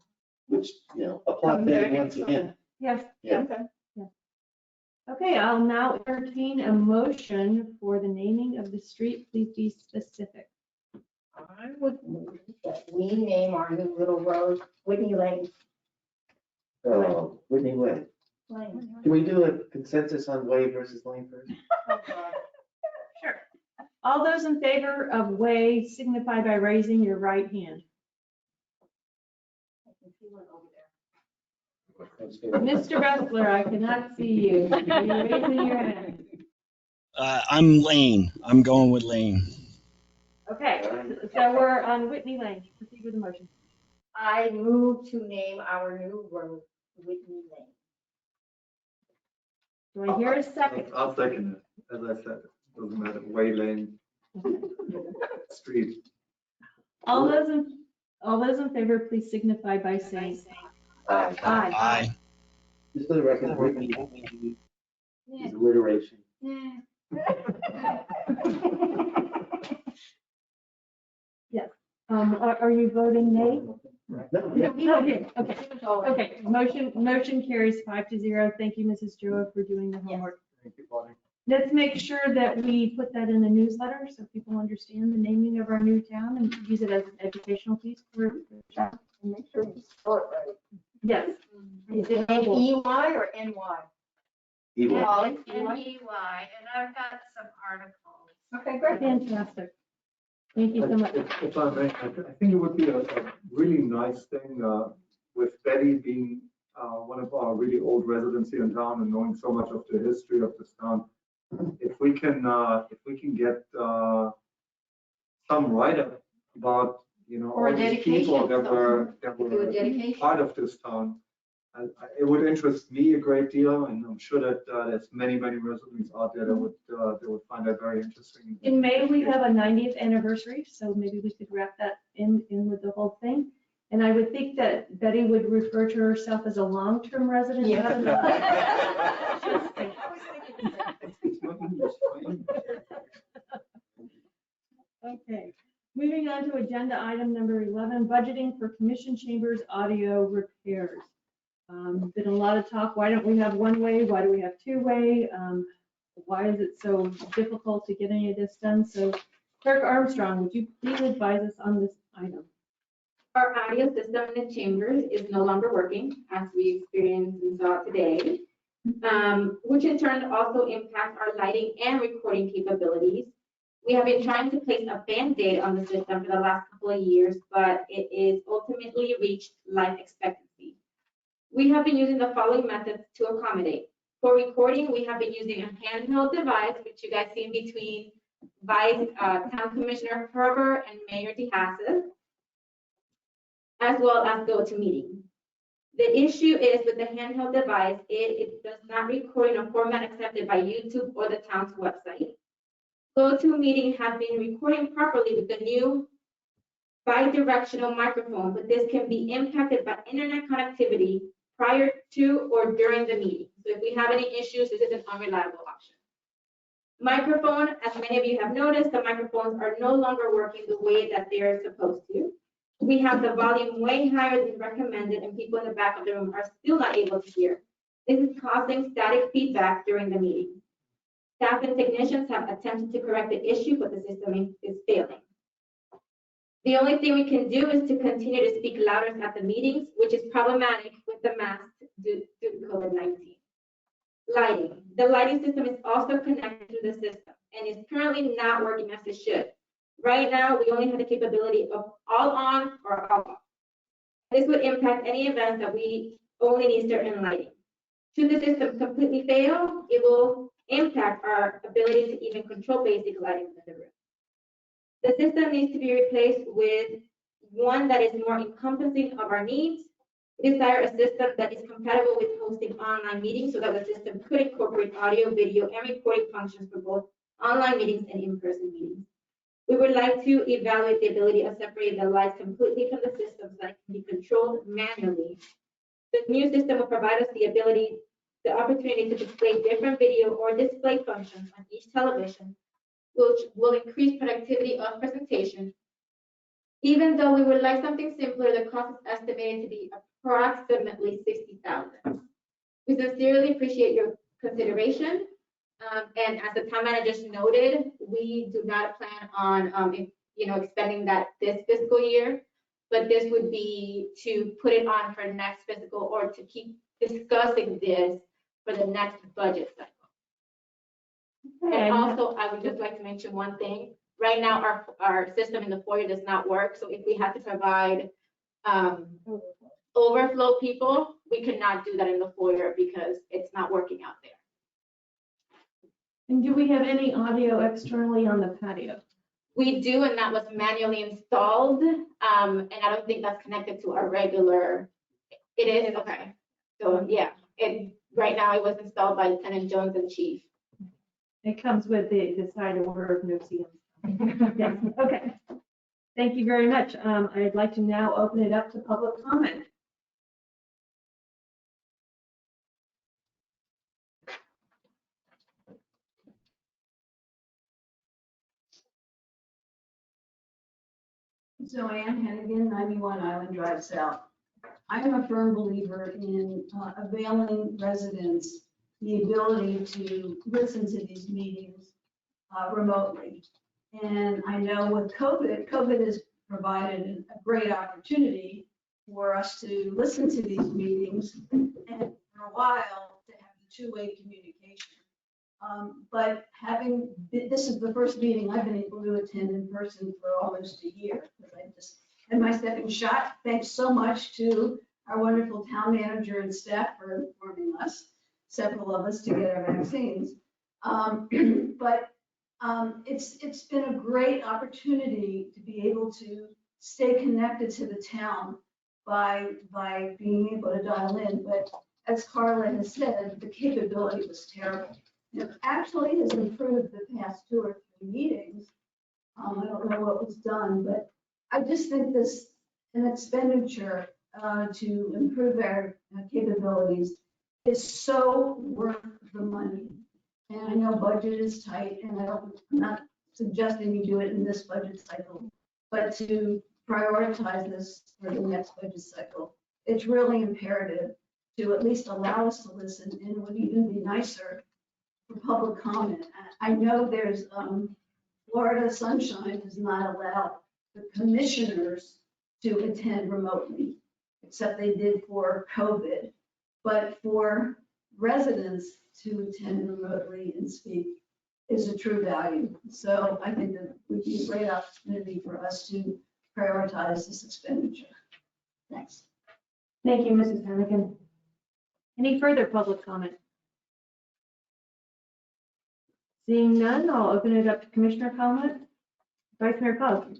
which, you know, applaud Betty once again. Yes. Yeah. Okay. Yeah. Okay, I'll now entertain a motion for the naming of the street. Please be specific. I would move that we name our new little road Whitney Lane. Oh, Whitney Way. Lane. Can we do a consensus on Way versus Lane first? Sure. All those in favor of Way signify by raising your right hand. Mr. Bessler, I cannot see you. Are you raising your hand? I'm Lane. I'm going with Lane. Okay, so we're on Whitney Lane. Proceed with the motion. I move to name our new road Whitney Lane. Do I hear a second? I'll second it. As I said, it doesn't matter, Way Lane, street. All those in favor, please signify by saying aye. Aye. Just for the record, Whitney is alliteration. Yes. Are you voting nay? No. Okay. Motion carries 5-0. Thank you, Mrs. Joa, for doing the homework. Thank you, Bonnie. Let's make sure that we put that in the newsletter so people understand the naming of our new town and use it as an educational piece for. And make sure you spell it right. Yes. Is it N-E-Y or N-Y? EY. Polly? N-E-Y, and I've got some articles. Okay, great. Fantastic. Thank you so much. If I may, I think it would be a really nice thing with Betty being one of our really old residents here in town and knowing so much of the history of this town. If we can get some write-up about, you know, Or all these people dedication, that were Do a dedication. part of this town. It would interest me a great deal, and I'm sure that there's many residents out there that would find that very interesting. In May, we have a 90th anniversary, so maybe we could wrap that in with the whole thing. And I would think that Betty would refer to herself as a long-term resident. Okay, moving on to agenda item number 11, budgeting for commission chambers audio repairs. Been a lot of talk. Why don't we have one way? Why do we have two way? Why is it so difficult to get any of this done? So Clerk Armstrong, would you please advise us on this item? Our audio system in the chambers is no longer working, as we experienced and saw today, which in turn also impacts our lighting and recording capabilities. We have been trying to place a Band-Aid on the system for the last couple of years, but it is ultimately reached life expectancy. We have been using the following methods to accommodate. For recording, we have been using a handheld device, which you guys see in between Vice Town Commissioner Herber and Mayor DeHasas, as well as GoToMeeting. The issue is with the handheld device, it does not record in a format accepted by YouTube or the town's website. GoToMeeting has been recording properly with the new bi-directional microphone, but this can be impacted by internet connectivity prior to or during the meeting. So if we have any issues, this is an unreliable option. Microphone, as many of you have noticed, the microphones are no longer working the way that they're supposed to. We have the volume way higher than recommended, and people in the back of the room are still not able to hear. This is causing static feedback during the meeting. Staff and technicians have attempted to correct the issue, but the system is failing. The only thing we can do is to continue to speak louder at the meetings, which is problematic with the masks due to COVID-19. Lighting. The lighting system is also connected to the system and is currently not working as it should. Right now, we only have the capability of all on or all off. This would impact any event that we only need certain lighting. Should the system completely fail, it will impact our ability to even control basic lighting in the room. The system needs to be replaced with one that is more encompassing of our needs. We desire a system that is compatible with hosting online meetings so that the system could incorporate audio, video, and recording functions for both online meetings and in-person meetings. We would like to evaluate the ability of separating the lights completely from the system so that it can be controlled manually. The new system will provide us the opportunity to display different video or display functions on each television, which will increase productivity of presentation. Even though we would like something simpler, the cost is estimated to be approximately $60,000. We sincerely appreciate your consideration. And as the town manager just noted, we do not plan on, expending that this fiscal year, but this would be to put it on for next fiscal or to keep discussing this for the next budget cycle. And also, I would just like to mention one thing. Right now, our system in the foyer does not work. So if we have to provide overflow people, we could not do that in the foyer because it's not working out there. And do we have any audio externally on the patio? We do, and that was manually installed. And I don't think that's connected to our regular. It is, okay. So yeah, right now it was installed by Lieutenant Jones and Chief. It comes with the side order of no CM. Yes, okay. Thank you very much. I'd like to now open it up to public comment. Joanne Hennigan, 91 Island Drive South. I am a firm believer in availing residents the ability to listen to these meetings remotely. And I know with COVID has provided a great opportunity for us to listen to these meetings and for a while to have the two-way communication. But this is the first meeting I've been able to attend in person for almost a year. I just had my second shot. Thanks so much to our wonderful town manager and staff for informing us, several of us, to get our vaccines. But it's been a great opportunity to be able to stay connected to the town by being able to dial in. But as Carla has said, the capability was terrible. It actually has improved the past 2 or 3 meetings. I don't know what was done, but I just think an expenditure to improve our capabilities is so worth the money. And I know budget is tight, and I'm not suggesting you do it in this budget cycle, but to prioritize this for the next budget cycle, it's really imperative to at least allow us to listen, and it would even be nicer for public comment. I know there's Florida Sunshine does not allow the commissioners to attend remotely, except they did for COVID. But for residents to attend remotely and speak is a true value. So I think that would be a great opportunity for us to prioritize this expenditure. Thanks. Thank you, Mrs. Hennigan. Any further public comment? Seeing none, I'll open it up to commissioner comment. Vice Mayor Cobb.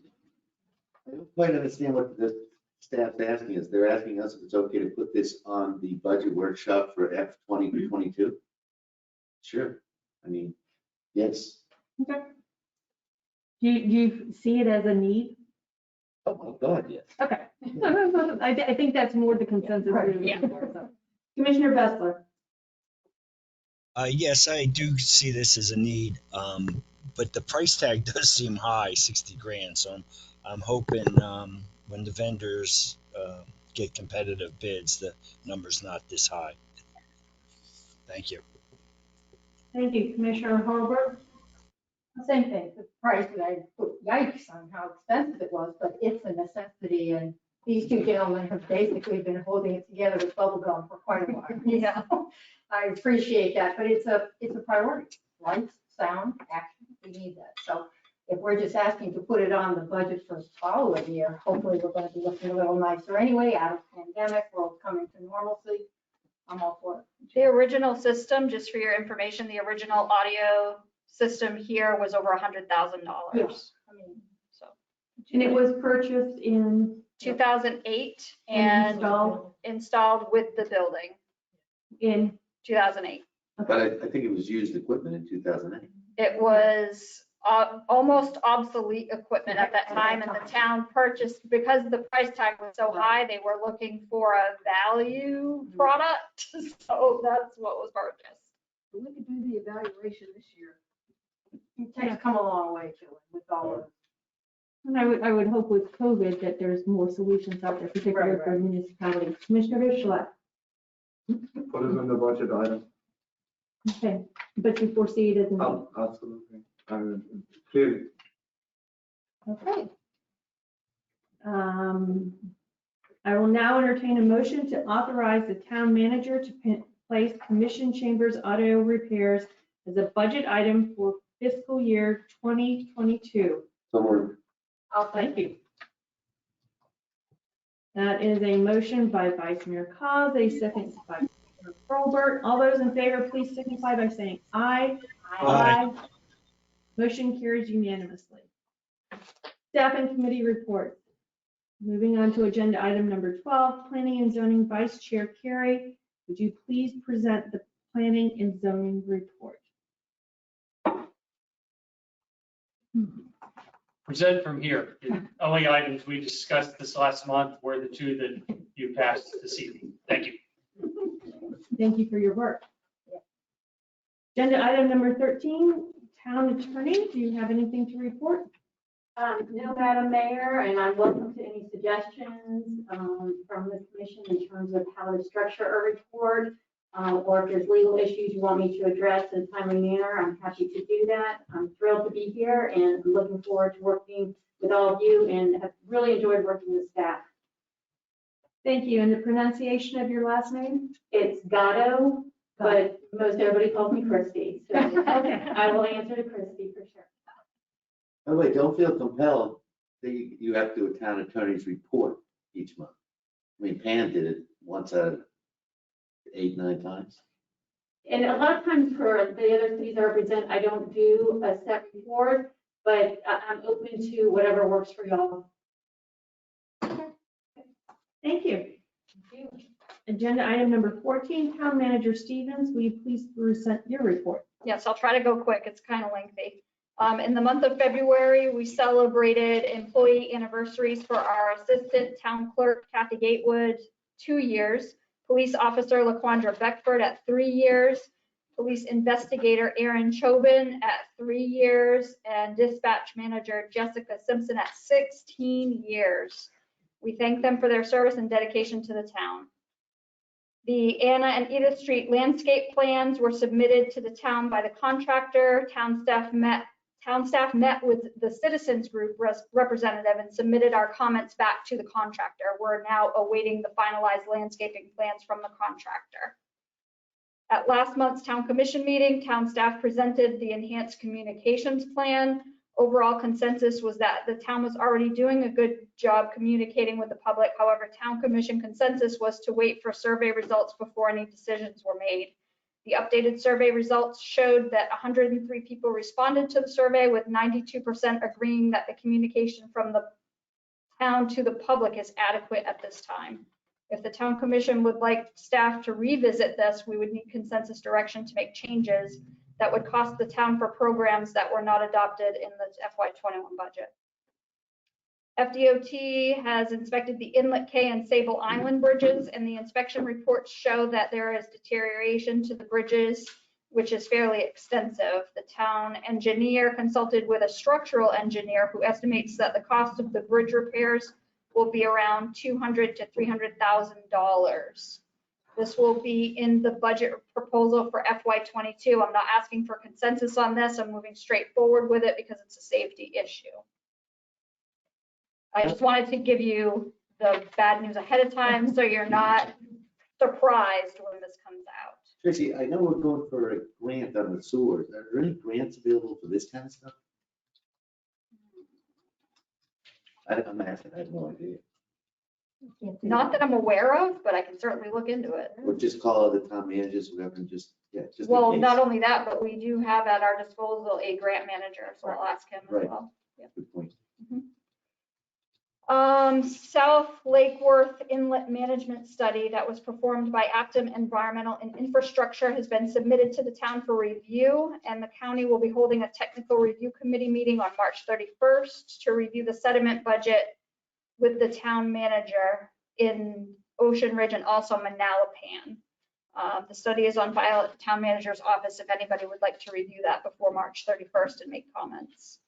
I don't quite understand what the staff's asking us. They're asking us if it's okay to put this on the budget workshop for F20 to 22. Sure. I mean, yes. Okay. Do you see it as a need? Oh my God, yes. Okay. I think that's more the consensus. Yeah. Commissioner Bessler. Yes, I do see this as a need, but the price tag does seem high, 60 grand. So I'm hoping when the vendors get competitive bids, the number's not this high. Thank you. Thank you, Commissioner Hurlbert. Same thing, the price, and I put yikes on how expensive it was, but it's a necessity, and these two gentlemen have basically been holding it together with bubble gum for quite a while. Yeah, I appreciate that, but it's a priority. Lights, sound, action, we need that. So if we're just asking to put it on the budget for the following year, hopefully we're gonna be looking a little nicer anyway, out of pandemic, world coming to normalcy. I'm all for it. The original system, just for your information, the original audio system here was over $100,000. Yes. I mean, So And it was purchased in 2008 and installed with the building in 2008. But I think it was used equipment in 2008. It was almost obsolete equipment at that time, and the town purchased, because the price tag was so high, they were looking for a value product. So that's what was purchased. We could do the evaluation this year. Tech's come a long way to it with all of. And I would hope with COVID that there's more solutions out there, particularly Right, for municipalities. Commissioner Bichelot. Put it in the budget item. Okay, but you foresee it as a need. Absolutely. Clearly. Okay. I will now entertain a motion to authorize the town manager to place commission chambers audio repairs as a budget item for fiscal year 2022. So we're, Thank you. That is a motion by Vice Mayor Cos, a second by Commissioner Hurlbert. All those in favor, please signify by saying aye. Aye. Motion carries unanimously. Staff and committee reports. Moving on to agenda item number 12, Planning and Zoning Vice Chair Carey, would you please present the Planning and Zoning report? Present from here. The only items we discussed this last month were the two that you passed this evening. Thank you. Thank you for your work. Agenda item number 13, Town Attorney, do you have anything to report? No, Madam Mayor, and I'm welcome to any suggestions from the commission in terms of how to structure a report, or if there's legal issues you want me to address in a timely manner, I'm happy to do that. I'm thrilled to be here and I'm looking forward to working with all of you and have really enjoyed working with staff. Thank you. And the pronunciation of your last name? It's Gatto, but most everybody calls me Christy. So I will answer to Christy for sure. by the way, don't feel compelled that you have to do a town attorney's report each month. I mean, Pam did it once out of 8, 9 times. And a lot of times for the other cities I represent, I don't do a set report, but I'm open to whatever works for y'all. Thank you. Agenda item number 14, Town Manager Stevens, will you please present your report? Yes, I'll try to go quick. It's kind of lengthy. In the month of February, we celebrated employee anniversaries for our Assistant Town Clerk, Kathy Gatewood, 2 years. Police Officer LaQuandra Beckford at 3 years. Police Investigator Aaron Chobin at 3 years. And Dispatch Manager Jessica Simpson at 16 years. We thank them for their service and dedication to the town. The Anna and Edith Street landscape plans were submitted to the town by the contractor. Town staff met with the citizens group representative and submitted our comments back to the contractor. We're now awaiting the finalized landscaping plans from the contractor. At last month's town commission meeting, town staff presented the enhanced communications plan. Overall consensus was that the town was already doing a good job communicating with the public. However, town commission consensus was to wait for survey results before any decisions were made. The updated survey results showed that 103 people responded to the survey, with 92% agreeing that the communication from the town to the public is adequate at this time. If the town commission would like staff to revisit this, we would need consensus direction to make changes that would cost the town for programs that were not adopted in the FY21 budget. FDOT has inspected the Inlet K and Sable Island bridges, and the inspection reports show that there is deterioration to the bridges, which is fairly extensive. The town engineer consulted with a structural engineer who estimates that the cost of the bridge repairs will be around $200,000 to $300,000. This will be in the budget proposal for FY22. I'm not asking for consensus on this. I'm moving straight forward with it because it's a safety issue. I just wanted to give you the bad news ahead of time so you're not surprised when this comes out. Tracy, I know we're going for a grant on the sewers. Are there any grants available for this kind of stuff? I'm asking, I have no idea. Not that I'm aware of, but I can certainly look into it. Or just call other town managers, whatever, and just, yeah, just in Well, case. not only that, but we do have at our disposal a grant manager, so I'll ask him as Right. well. Yeah. Good point. South Lake Worth Inlet Management Study that was performed by Acton Environmental and Infrastructure has been submitted to the town for review, and the county will be holding a technical review committee meeting on March 31st to review the sediment budget with the town manager in Ocean Ridge and also Manalapan. The study is on file at the town manager's office if anybody would like to review that before March 31st and make comments.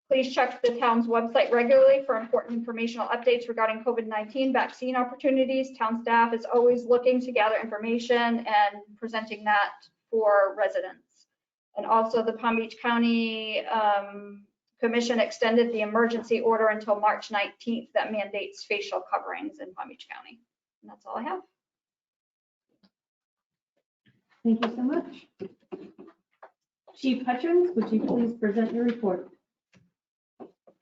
Please check the town's website regularly for important informational updates regarding COVID-19 vaccine opportunities. Town staff is always looking to gather information and presenting that for residents. And also the Palm Beach County Commission extended the emergency order until March 19th that mandates facial coverings in Palm Beach County. And that's all I have. Thank you so much. Chief Hutchins, would you please present your report?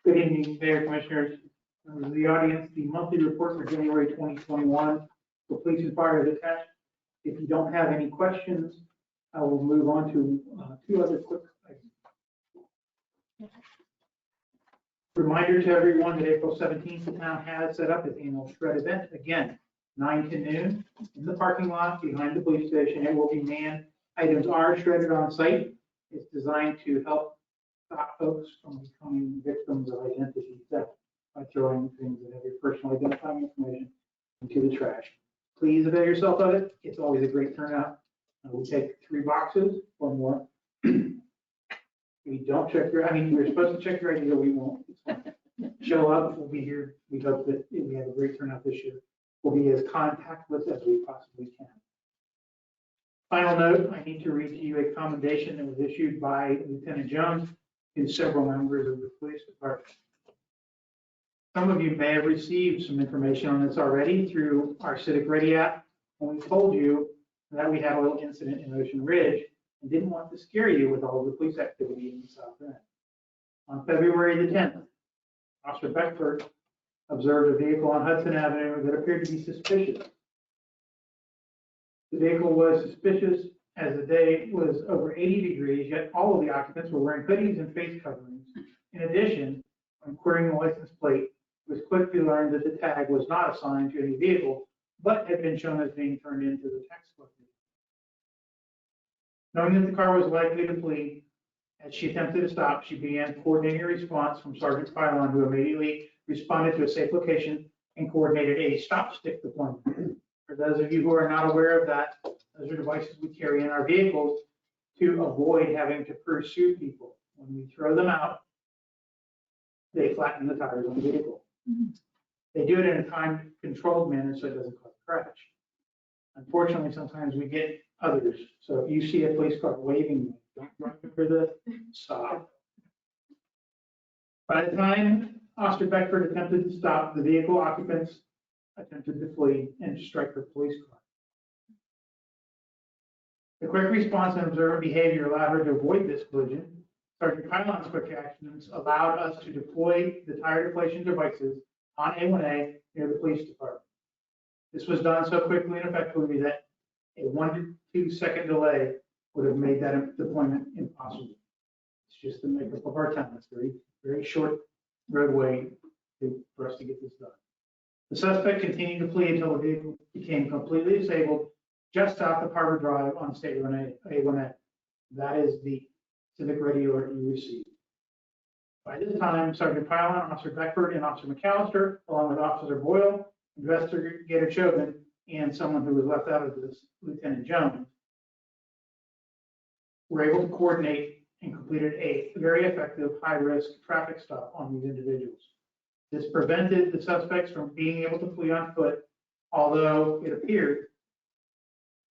Good evening, Mayor, Commissioners, members of the audience. The monthly report for January 2021 for police and fire is attached. If you don't have any questions, I will move on to two other quick items. Reminder to everyone that April 17th, the town has set up its annual shred event, again, 9 to noon in the parking lot behind the police station. It will be manned. Items are shredded on site. It's designed to help stop folks from becoming victims of identity theft by throwing things that have your personal identifying information into the trash. Please avail yourself of it. It's always a great turnout. We take 3 boxes or more. We don't check your, we're supposed to check your ID, but we won't. Show up, we'll be here. We hope that we have a great turnout this year. We'll be as contactless as we possibly can. Final note, I need to read to you a commendation that was issued by Lieutenant Jones to several members of the police department. Some of you may have received some information on this already through our Civic Ready app, when we told you that we had a little incident in Ocean Ridge and didn't want to scare you with all of the police activity in the South End. On February the 10th, Officer Beckford observed a vehicle on Hudson Avenue that appeared to be suspicious. The vehicle was suspicious as the day was over 80 degrees, yet all of the occupants were wearing hoodies and face coverings. In addition, when querying the license plate, it was quickly learned that the tag was not assigned to any vehicle, but had been shown as being turned into the tax collector. Knowing that the car was likely to flee, as she attempted to stop, she began coordinating a response from Sergeant Pylon, who immediately responded to a safe location and coordinated a stop stick deployment. For those of you who are not aware of that, those are devices we carry in our vehicles to avoid having to pursue people. When we throw them out, they flatten the tires on the vehicle. They do it in a time-controlled manner so it doesn't cause a crash. Unfortunately, sometimes we get others. So if you see a police car waving, don't run for the stop. By the time Officer Beckford attempted to stop, the vehicle occupants attempted to flee and strike the police car. The quick response and observant behavior allowed her to avoid this collision. Sergeant Pylon's quick actions allowed us to deploy the tire deflation devices on A1A near the police department. This was done so quickly and effectively that a 1 to 2 second delay would have made that deployment impossible. It's just the makeup of our town. It's very, very short roadway for us to get this done. The suspect continued to flee until the vehicle became completely disabled just south of Harbor Drive on State Road A1A. That is the Civic Ready alert you received. By this time, Sergeant Pylon, Officer Beckford, and Officer McAllister, along with Officer Boyle, Investigator Chauvin, and someone who was left out of this, Lieutenant Jones, were able to coordinate and completed a very effective high-risk traffic stop on these individuals. This prevented the suspects from being able to flee on foot, although it appeared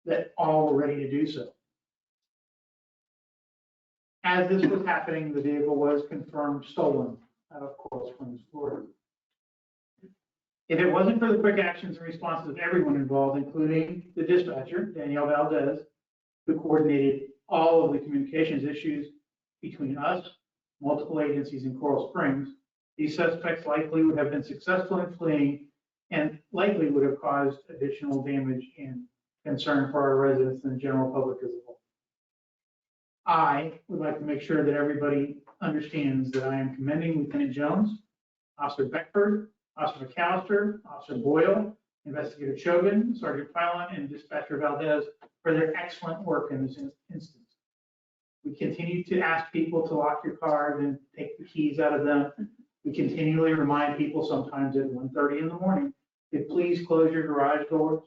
that all were ready to do so. As this was happening, the vehicle was confirmed stolen out of Coral Springs, Florida. If it wasn't for the quick actions and responses of everyone involved, including the dispatcher, Danielle Valdez, who coordinated all of the communications issues between us, multiple agencies in Coral Springs, these suspects likely would have been successful in fleeing and likely would have caused additional damage and concern for our residents and the general public as a whole. I would like to make sure that everybody understands that I am commending Lieutenant Jones, Officer Beckford, Officer McAllister, Officer Boyle, Investigator Chogan, Sergeant Pilon, and Dispatcher Valdez for their excellent work in this instance. We continue to ask people to lock your cars and take the keys out of them. We continually remind people, sometimes at 1:30 in the morning, to please close your garage doors.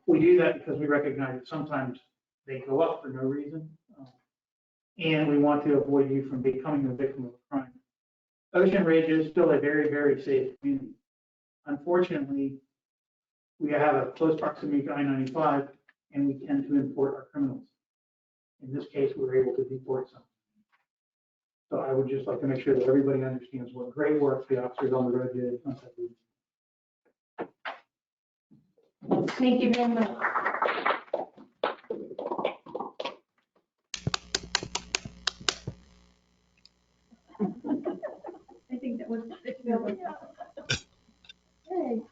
We do that because we recognize that sometimes they go up for no reason. And we want to avoid you from becoming a victim of a crime. Ocean Ridge is still a very, very safe community. Unfortunately, we have a close proximity to I-95, and we tend to import our criminals. In this case, we were able to deport some. So I would just like to make sure that everybody understands what great work the officers on the road did. Thank you very much. I think that was it. Okay.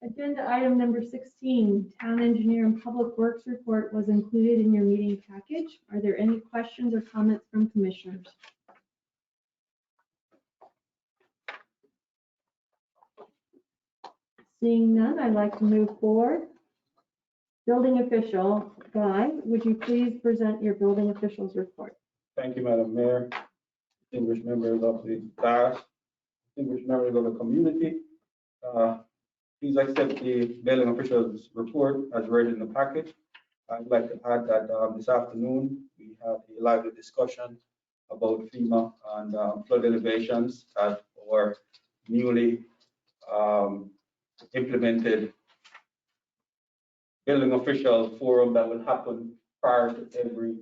Agenda item number 16, Town Engineer and Public Works Report was included in your meeting package. Are there any questions or comments from commissioners? Seeing none, I'd like to move forward. Building official, Guy, would you please present your building official's report? Thank you, Madam Mayor, distinguished members of the staff, distinguished members of the community. Please accept the building official's report as read in the package. I'd like to add that this afternoon, we had a lively discussion about FEMA and flood elevations at our newly implemented building official forum that will happen prior to every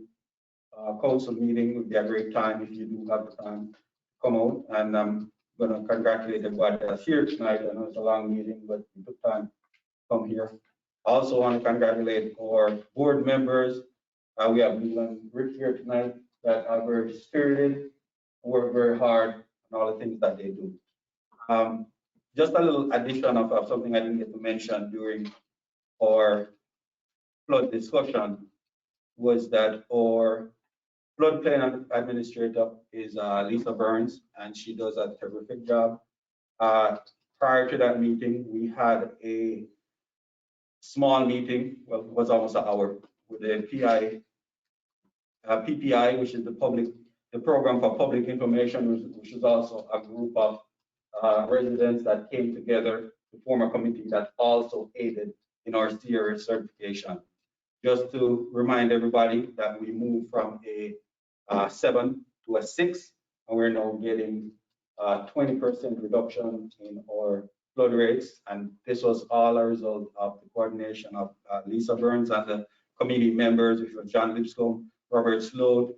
council meeting. It would be a great time if you do have the time to come out. And I'm going to congratulate everybody that's here tonight. I know it's a long meeting, but you took time to come here. I also want to congratulate our board members. We have Leland Rick here tonight that are very spirited, work very hard on all the things that they do. Just a little addition of something I didn't get to mention during our flood discussion was that our floodplain administrator is Lisa Burns, and she does a terrific job. Prior to that meeting, we had a small meeting, well, it was almost an hour, with the PPI, which is the Program for Public Information, which is also a group of residents that came together to form a committee that also aided in our CRS certification. Just to remind everybody that we moved from a 7 to a 6, and we're now getting 20% reduction in our flood rates. And this was all a result of the coordination of Lisa Burns and the committee members, which were John Lipscomb, Robert Sloat,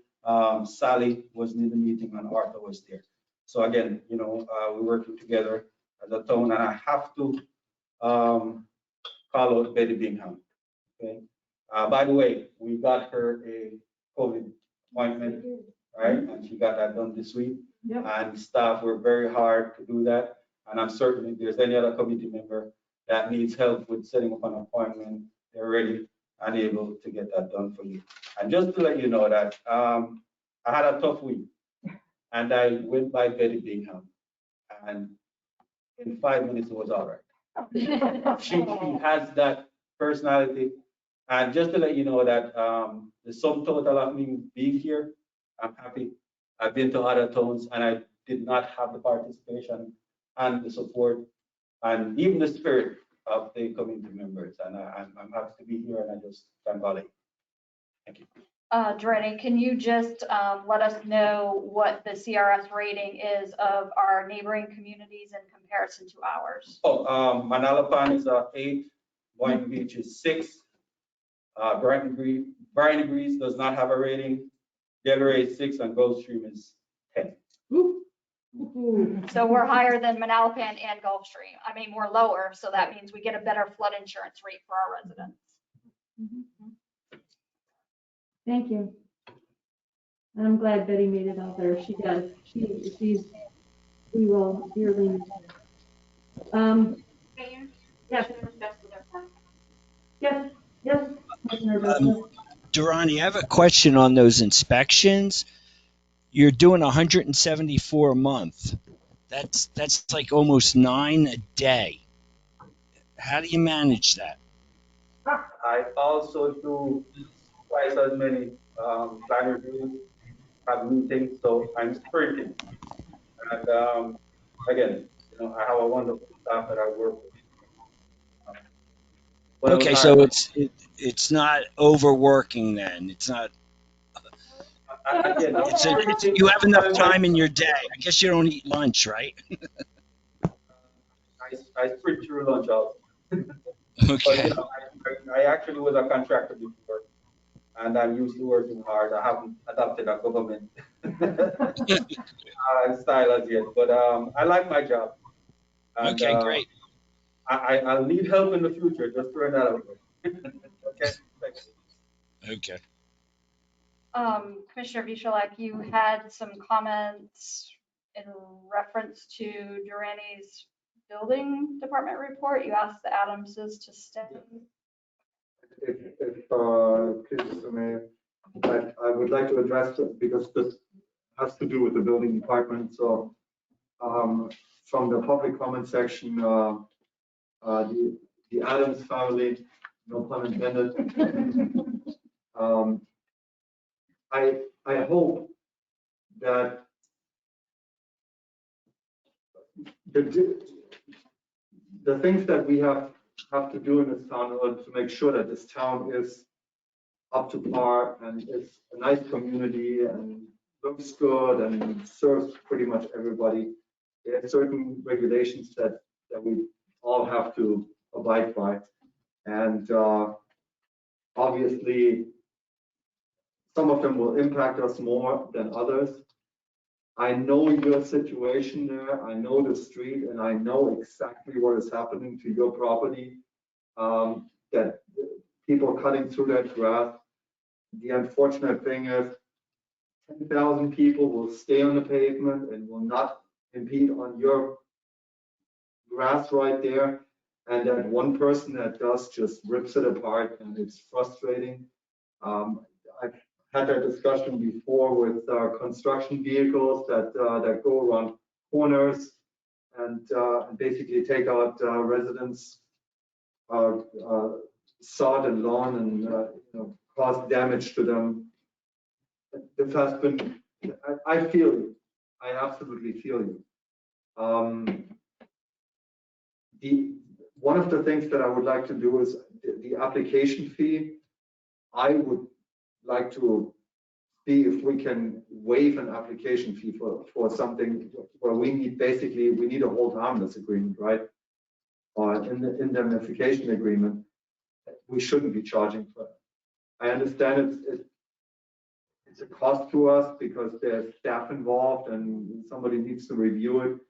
Sally was in the meeting, and Arthur was there. So again, you know, we're working together as a town, and I have to call out Betty Bingham. Okay. By the way, we got her a COVID appointment, right? And she got that done this week. Yep. And staff worked very hard to do that. And I'm certain if there's any other committee member that needs help with setting up an appointment, they're ready and able to get that done for you. And just to let you know that I had a tough week, and I went by Betty Bingham, and in 5 minutes it was all right. She has that personality. And just to let you know that the sum total of me being here, I'm happy. I've been to other towns and I did not have the participation and the support and even the spirit of the community members. And I'm happy to be here, and I just thank God. Thank you. Drenny, can you just let us know what the CRS rating is of our neighboring communities in comparison to ours? Oh, Manalapan is 8, Boynton Beach is 6, Brian Breeze does not have a rating. Delray is 6 and Gulfstream is 10. So we're higher than Manalapan and Gulfstream. I mean, we're lower, so that means we get a better flood insurance rate for our residents. Thank you. And I'm glad Betty made it out there. She does. We will dearly miss her. Yes. Yes. Commissioner Bessler. Durrani, I have a question on those inspections. You're doing 174 a month. That's like almost 9 a day. How do you manage that? I also do twice as many plan reviews, have meetings, so I'm sprinting. And again, I have a wonderful staff that I work with. Okay, so it's not overworking then. It's not. Again, You have enough time in your day. I guess you don't eat lunch, right? I sprint through lunch also. Okay. But, I actually was a contractor before, and I'm used to working hard. I haven't adopted a government style as yet, but I like my job. And, okay, great. I'll need help in the future. Just throwing that out there. Okay. Thanks. Okay. Commissioner Vichalek, you had some comments in reference to Durrani's building department report. You asked the Adamses to stay. If please, I would like to address it because this has to do with the building department. So from the public comment section, the Adams family, no pun intended. I hope that the things that we have to do in this town in order to make sure that this town is up to par and is a nice community and looks good and serves pretty much everybody. There are certain regulations that we all have to abide by. And obviously, some of them will impact us more than others. I know your situation there, I know the street, and I know exactly what is happening to your property. That people cutting through that grass. The unfortunate thing is 10,000 people will stay on the pavement and will not impede on your grass right there. And that one person that does just rips it apart, and it's frustrating. I've had that discussion before with construction vehicles that go around corners and basically take out residents' sod and lawn and cause damage to them. This has been, I feel you. I absolutely feel you. One of the things that I would like to do is the application fee. I would like to see if we can waive an application fee for something where we need a hold harmless agreement, right? Or in the indemnification agreement, we shouldn't be charging for it. I understand it's a cost to us because there's staff involved and somebody needs to review it.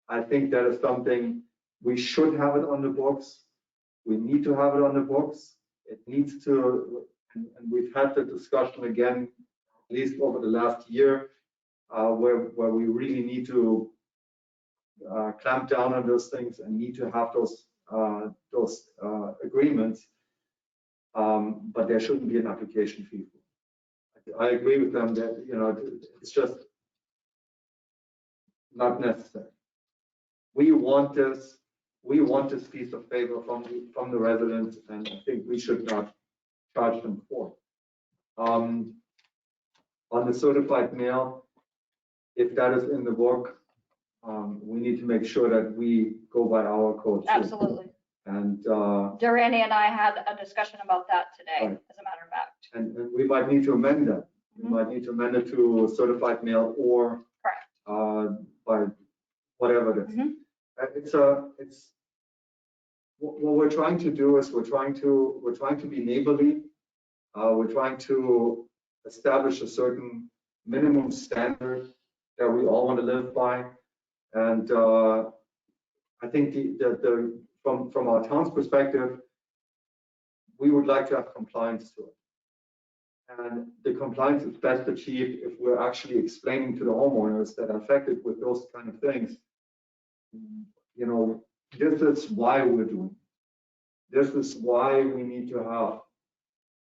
I think that is something we should have it on the books. We need to have it on the books. It needs to, and we've had the discussion again, at least over the last year, where we really need to clamp down on those things and need to have those agreements. But there shouldn't be an application fee. I agree with them that it's just not necessary. We want this piece of favor from the residents, and I think we should not charge them for it. On the certified mail, if that is in the book, we need to make sure that we go by our code. Absolutely. And Durrani and I had a discussion about that today, right. as a matter of fact. And we might need to amend that. We might need to amend it to certified mail or by whatever it is. It's what we're trying to do is we're trying to be neighborly We're trying to establish a certain minimum standard that we all want to live by. And I think from our town's perspective, we would like to have compliance to it. And the compliance is best achieved if we're actually explaining to the homeowners that are affected with those kind of things, you know, this is why we're doing it. This is why we need to have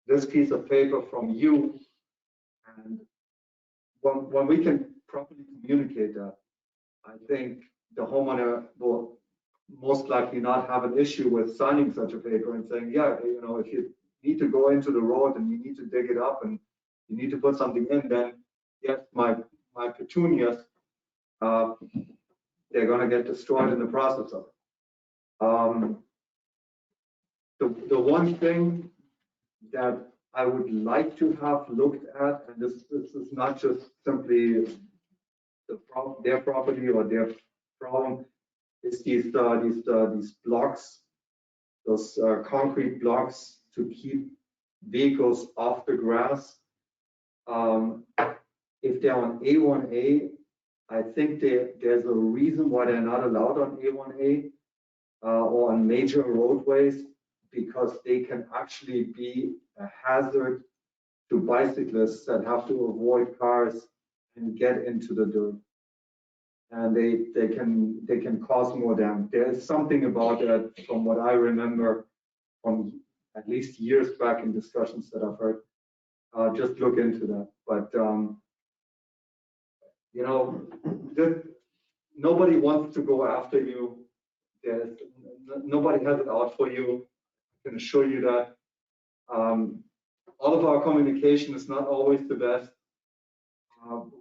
this piece of paper from you. And when we can properly communicate that, I think the homeowner will most likely not have an issue with signing such a paper and saying, yeah, you know, if you need to go into the road and you need to dig it up and you need to put something in, then yes, my petunias, they're going to get destroyed in the process of it. The one thing that I would like to have looked at, and this is not just simply their property or their problem, is these blocks, those concrete blocks to keep vehicles off the grass. If they're on A1A, I think there's a reason why they're not allowed on A1A or on major roadways, because they can actually be a hazard to bicyclists that have to avoid cars and get into the dirt. And they can cause more damage. There is something about that from what I remember from at least years back in discussions that I've heard. Just look into that. But you know, nobody wants to go after you. Nobody has it out for you. I can assure you that. All of our communication is not always the best.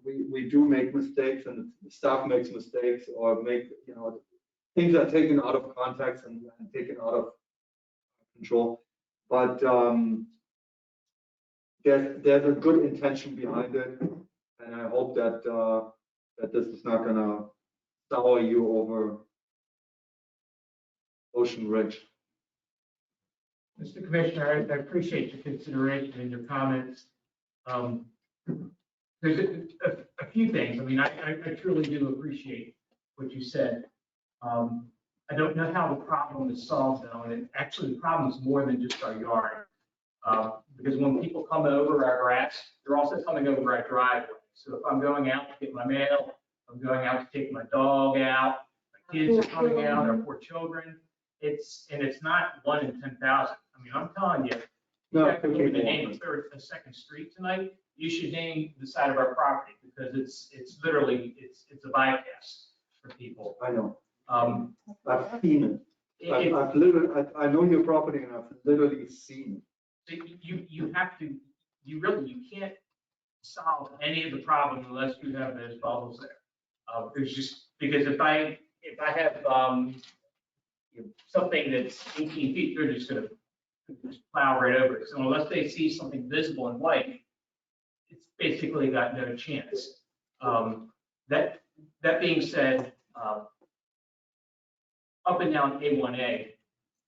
We do make mistakes, and the staff makes mistakes, or make, you know, things are taken out of context and taken out of control. But there's a good intention behind it, and I hope that that this is not going to sour you over Ocean Ridge. Mr. Commissioner, I appreciate your consideration and your comments. There's a few things. I mean, I truly do appreciate what you said. I don't know how the problem is solved though, and actually the problem is more than just our yard. Because when people come over our grass, they're also coming over our driveway. So if I'm going out to get my mail, I'm going out to take my dog out, my kids are coming out, our poor children. It's not 1 in 10,000. I mean, I'm telling you, No, if you're going to name a second street tonight, you should name the side of our property, because it's literally it's a bypass for people. I know. I've seen it. I've literally, I know your property, and I've literally seen it. You can't solve any of the problem unless you have those bubbles there. There's just, because if I have something that's 18 feet, they're just going to just plow right over it. So unless they see something visible in white, it's basically got no chance. That being said, up and down A1A,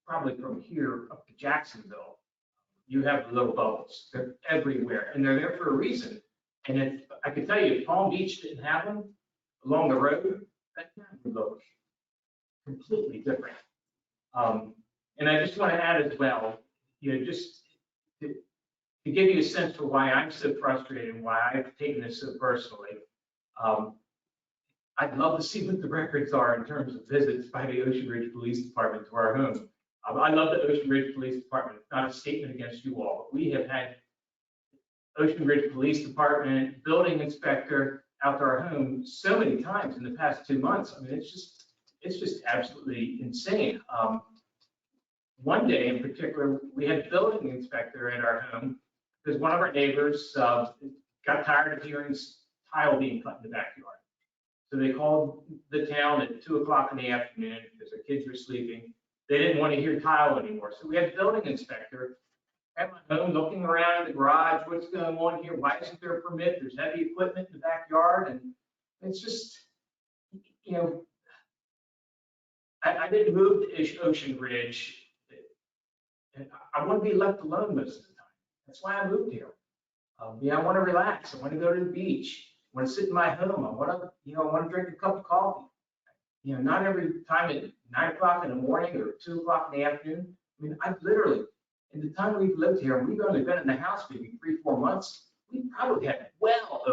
probably from here up to Jacksonville, you have little bubbles. They're everywhere, and they're there for a reason. And I can tell you, if Palm Beach didn't have them along the road, that would look completely different. And I just want to add as well, you know, just to give you a sense for why I'm so frustrated and why I've taken this so personally. I'd love to see what the records are in terms of visits by the Ocean Ridge Police Department to our home. I love the Ocean Ridge Police Department. It's not a statement against you all. We have had Ocean Ridge Police Department, building inspector out to our home so many times in the past 2 months. I mean, it's just absolutely insane. One day in particular, we had a building inspector at our home because one of our neighbors got tired of hearing tile being cut in the backyard. So they called the town at 2 o'clock in the afternoon because their kids were sleeping. They didn't want to hear tile anymore. So we had a building inspector at my home looking around in the garage. What's going on here? Why isn't there a permit? There's heavy equipment in the backyard. And it's just, you know, I didn't move to Ocean Ridge. And I want to be left alone most of the time. That's why I moved here. I want to relax. I want to go to the beach. I want to sit in my home. I want to, I want to drink a cup of coffee. Not every time at 9 o'clock in the morning or 2 o'clock in the afternoon. I mean, I've literally, in the time we've lived here, and we've only been in the house maybe 3-4 months, we've probably had well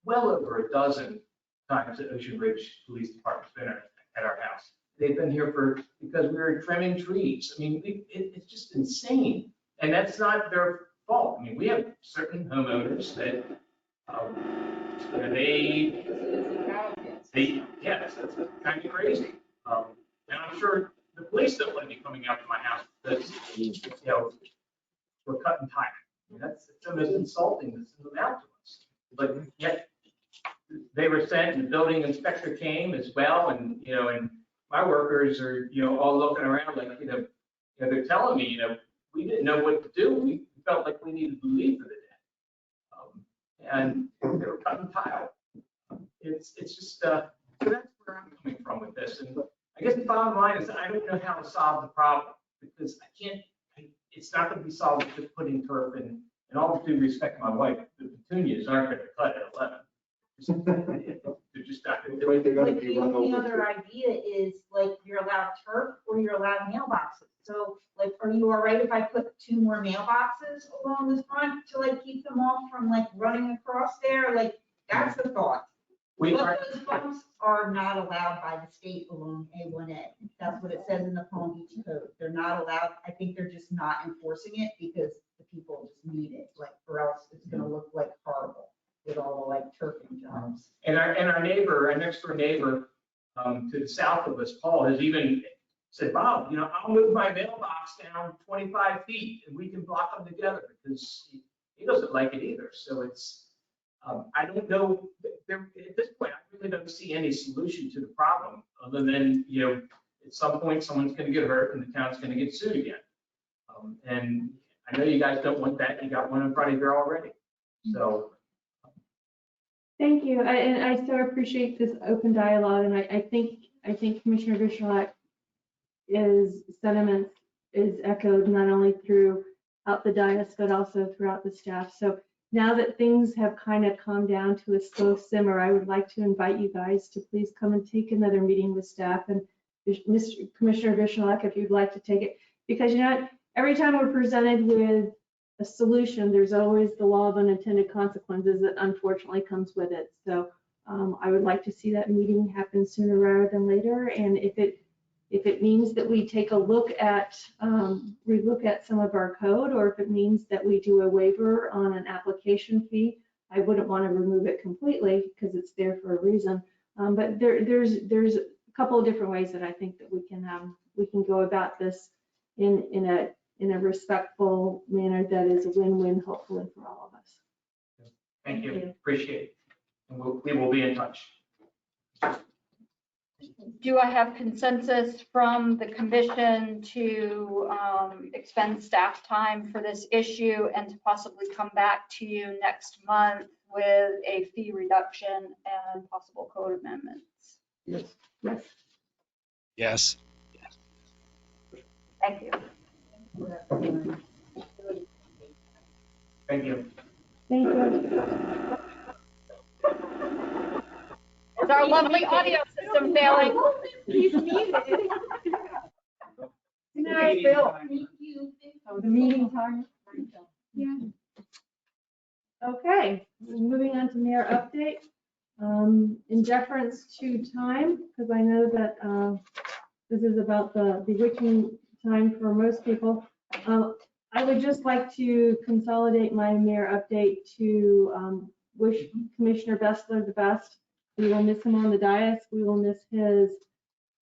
over a dozen times the Ocean Ridge Police Department's been at our house. They've been here because we were trimming trees. I mean, it's just insane. And that's not their fault. I mean, we have certain homeowners that, yes, that's kind of crazy. And I'm sure the police don't want to be coming out to my house because, we're cutting time. I mean, that's the most insulting this is about to us. But yet, they were sent, and the building inspector came as well, and, and my workers are, all looking around like, they're telling me, we didn't know what to do. We felt like we needed to leave for the day. And they were cutting tile. It's just, so that's where I'm coming from with this. And I guess the bottom line is I don't know how to solve the problem because it's not going to be solved with just putting turf in. And all due respect to my wife, the petunias aren't going to cut at 11. They're just not going to do it. Like the only other idea is like you're allowed turf or you're allowed mailboxes. So like, are you all right if I put 2 more mailboxes along the front to like keep them off from like running across there? Like that's the thought. But those bumps are not allowed by the state along A1A. That's what it says in the Palm Beach Code. They're not allowed. I think they're just not enforcing it because the people just need it. Like, or else it's going to look like horrible with all the like turfing jobs. And our neighbor, our next door neighbor to the south of us, Paul, has even said, Bob, I'll move my mailbox down 25 feet and we can block them together because he doesn't like it either. So it's, I don't know, at this point, I really don't see any solution to the problem other than, at some point someone's going to get hurt and the town's going to get sued again. And I know you guys don't want that. You got one in front of you already. So. Thank you. And I so appreciate this open dialogue. And I think Commissioner Vishalak sentiments is echoed not only throughout the dais, but also throughout the staff. So now that things have kind of calmed down to a slow simmer, I would like to invite you guys to please come and take another meeting with staff and Commissioner Vishalak, if you'd like to take it, because every time we're presented with a solution, there's always the law of unintended consequences that unfortunately comes with it. So I would like to see that meeting happen sooner rather than later. And if it means that we take a look at, relook at some of our code, or if it means that we do a waiver on an application fee, I wouldn't want to remove it completely because it's there for a reason. But there's a couple of different ways that I think that we can go about this in a respectful manner that is a win-win, hopefully, for all of us. Thank you. Appreciate it. And we will be in touch. Do I have consensus from the commission to expend staff time for this issue and to possibly come back to you next month with a fee reduction and possible code amendments? Yes. Yes. Yes. Thank you. Thank you. Thank you. Is our lovely audio system failing? He's muted. Good night, Bill. Thank you. Oh, the meeting time. Yeah. Okay, moving on to mayor update. In deference to time, because I know that this is about the witching time for most people. I would just like to consolidate my mayor update to wish Commissioner Bessler the best. We will miss him on the dais. We will miss his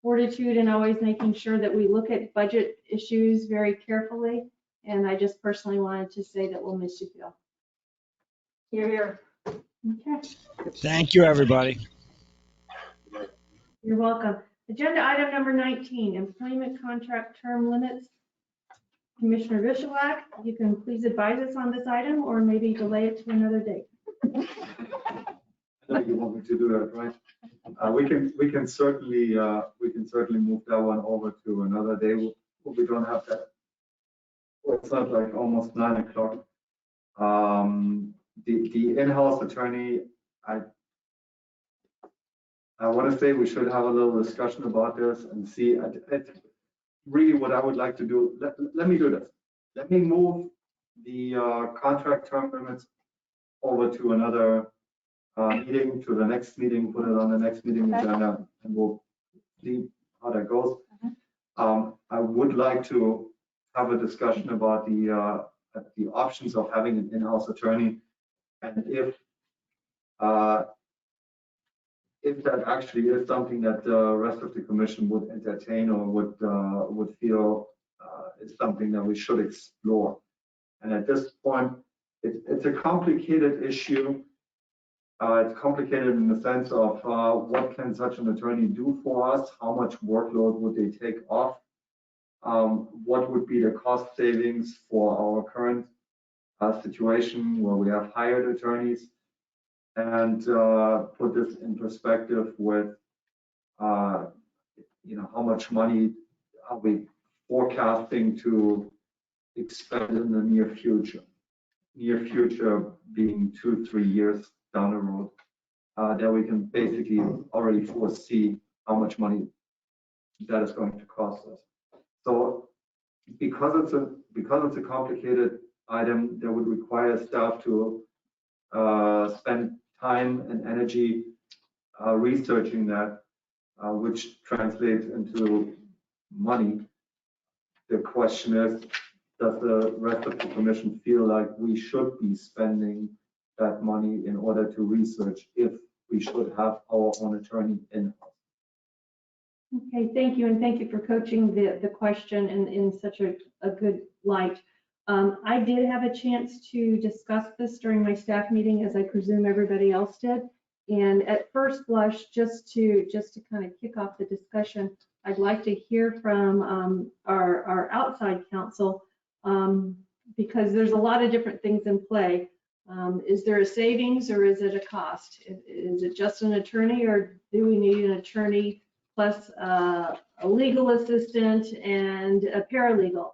fortitude and always making sure that we look at budget issues very carefully. And I just personally wanted to say that we'll miss you, Phil. Here. Okay. Thank you, everybody. You're welcome. Agenda item number 19, employment contract term limits. Commissioner Vishalak, you can please advise us on this item or maybe delay it to another date. I know you want me to do that, right? We can certainly move that one over to another day. We don't have that. Well, it's not like almost 9 o'clock. The in-house attorney, I want to say we should have a little discussion about this and see, really what I would like to do, let me do this. Let me move the contract term limits over to another meeting, to the next meeting, put it on the next meeting agenda, and we'll see how that goes. I would like to have a discussion about the options of having an in-house attorney, and if that actually is something that the rest of the commission would entertain or would feel is something that we should explore. And at this point, it's a complicated issue. It's complicated in the sense of what can such an attorney do for us? How much workload would they take off? What would be the cost savings for our current situation where we have hired attorneys? And put this in perspective with, how much money are we forecasting to expend in the near future? Near future being 2-3 years down the road, that we can basically already foresee how much money that is going to cost us. So because it's a complicated item that would require staff to spend time and energy researching that, which translates into money. The question is, does the rest of the commission feel like we should be spending that money in order to research if we should have our own attorney in-house? Okay, thank you, and thank you for coaching the question in such a good light. I did have a chance to discuss this during my staff meeting, as I presume everybody else did. And at first blush, just to kind of kick off the discussion, I'd like to hear from our outside counsel, because there's a lot of different things in play. Is there a savings or is it a cost? Is it just an attorney, or do we need an attorney plus a legal assistant and a paralegal?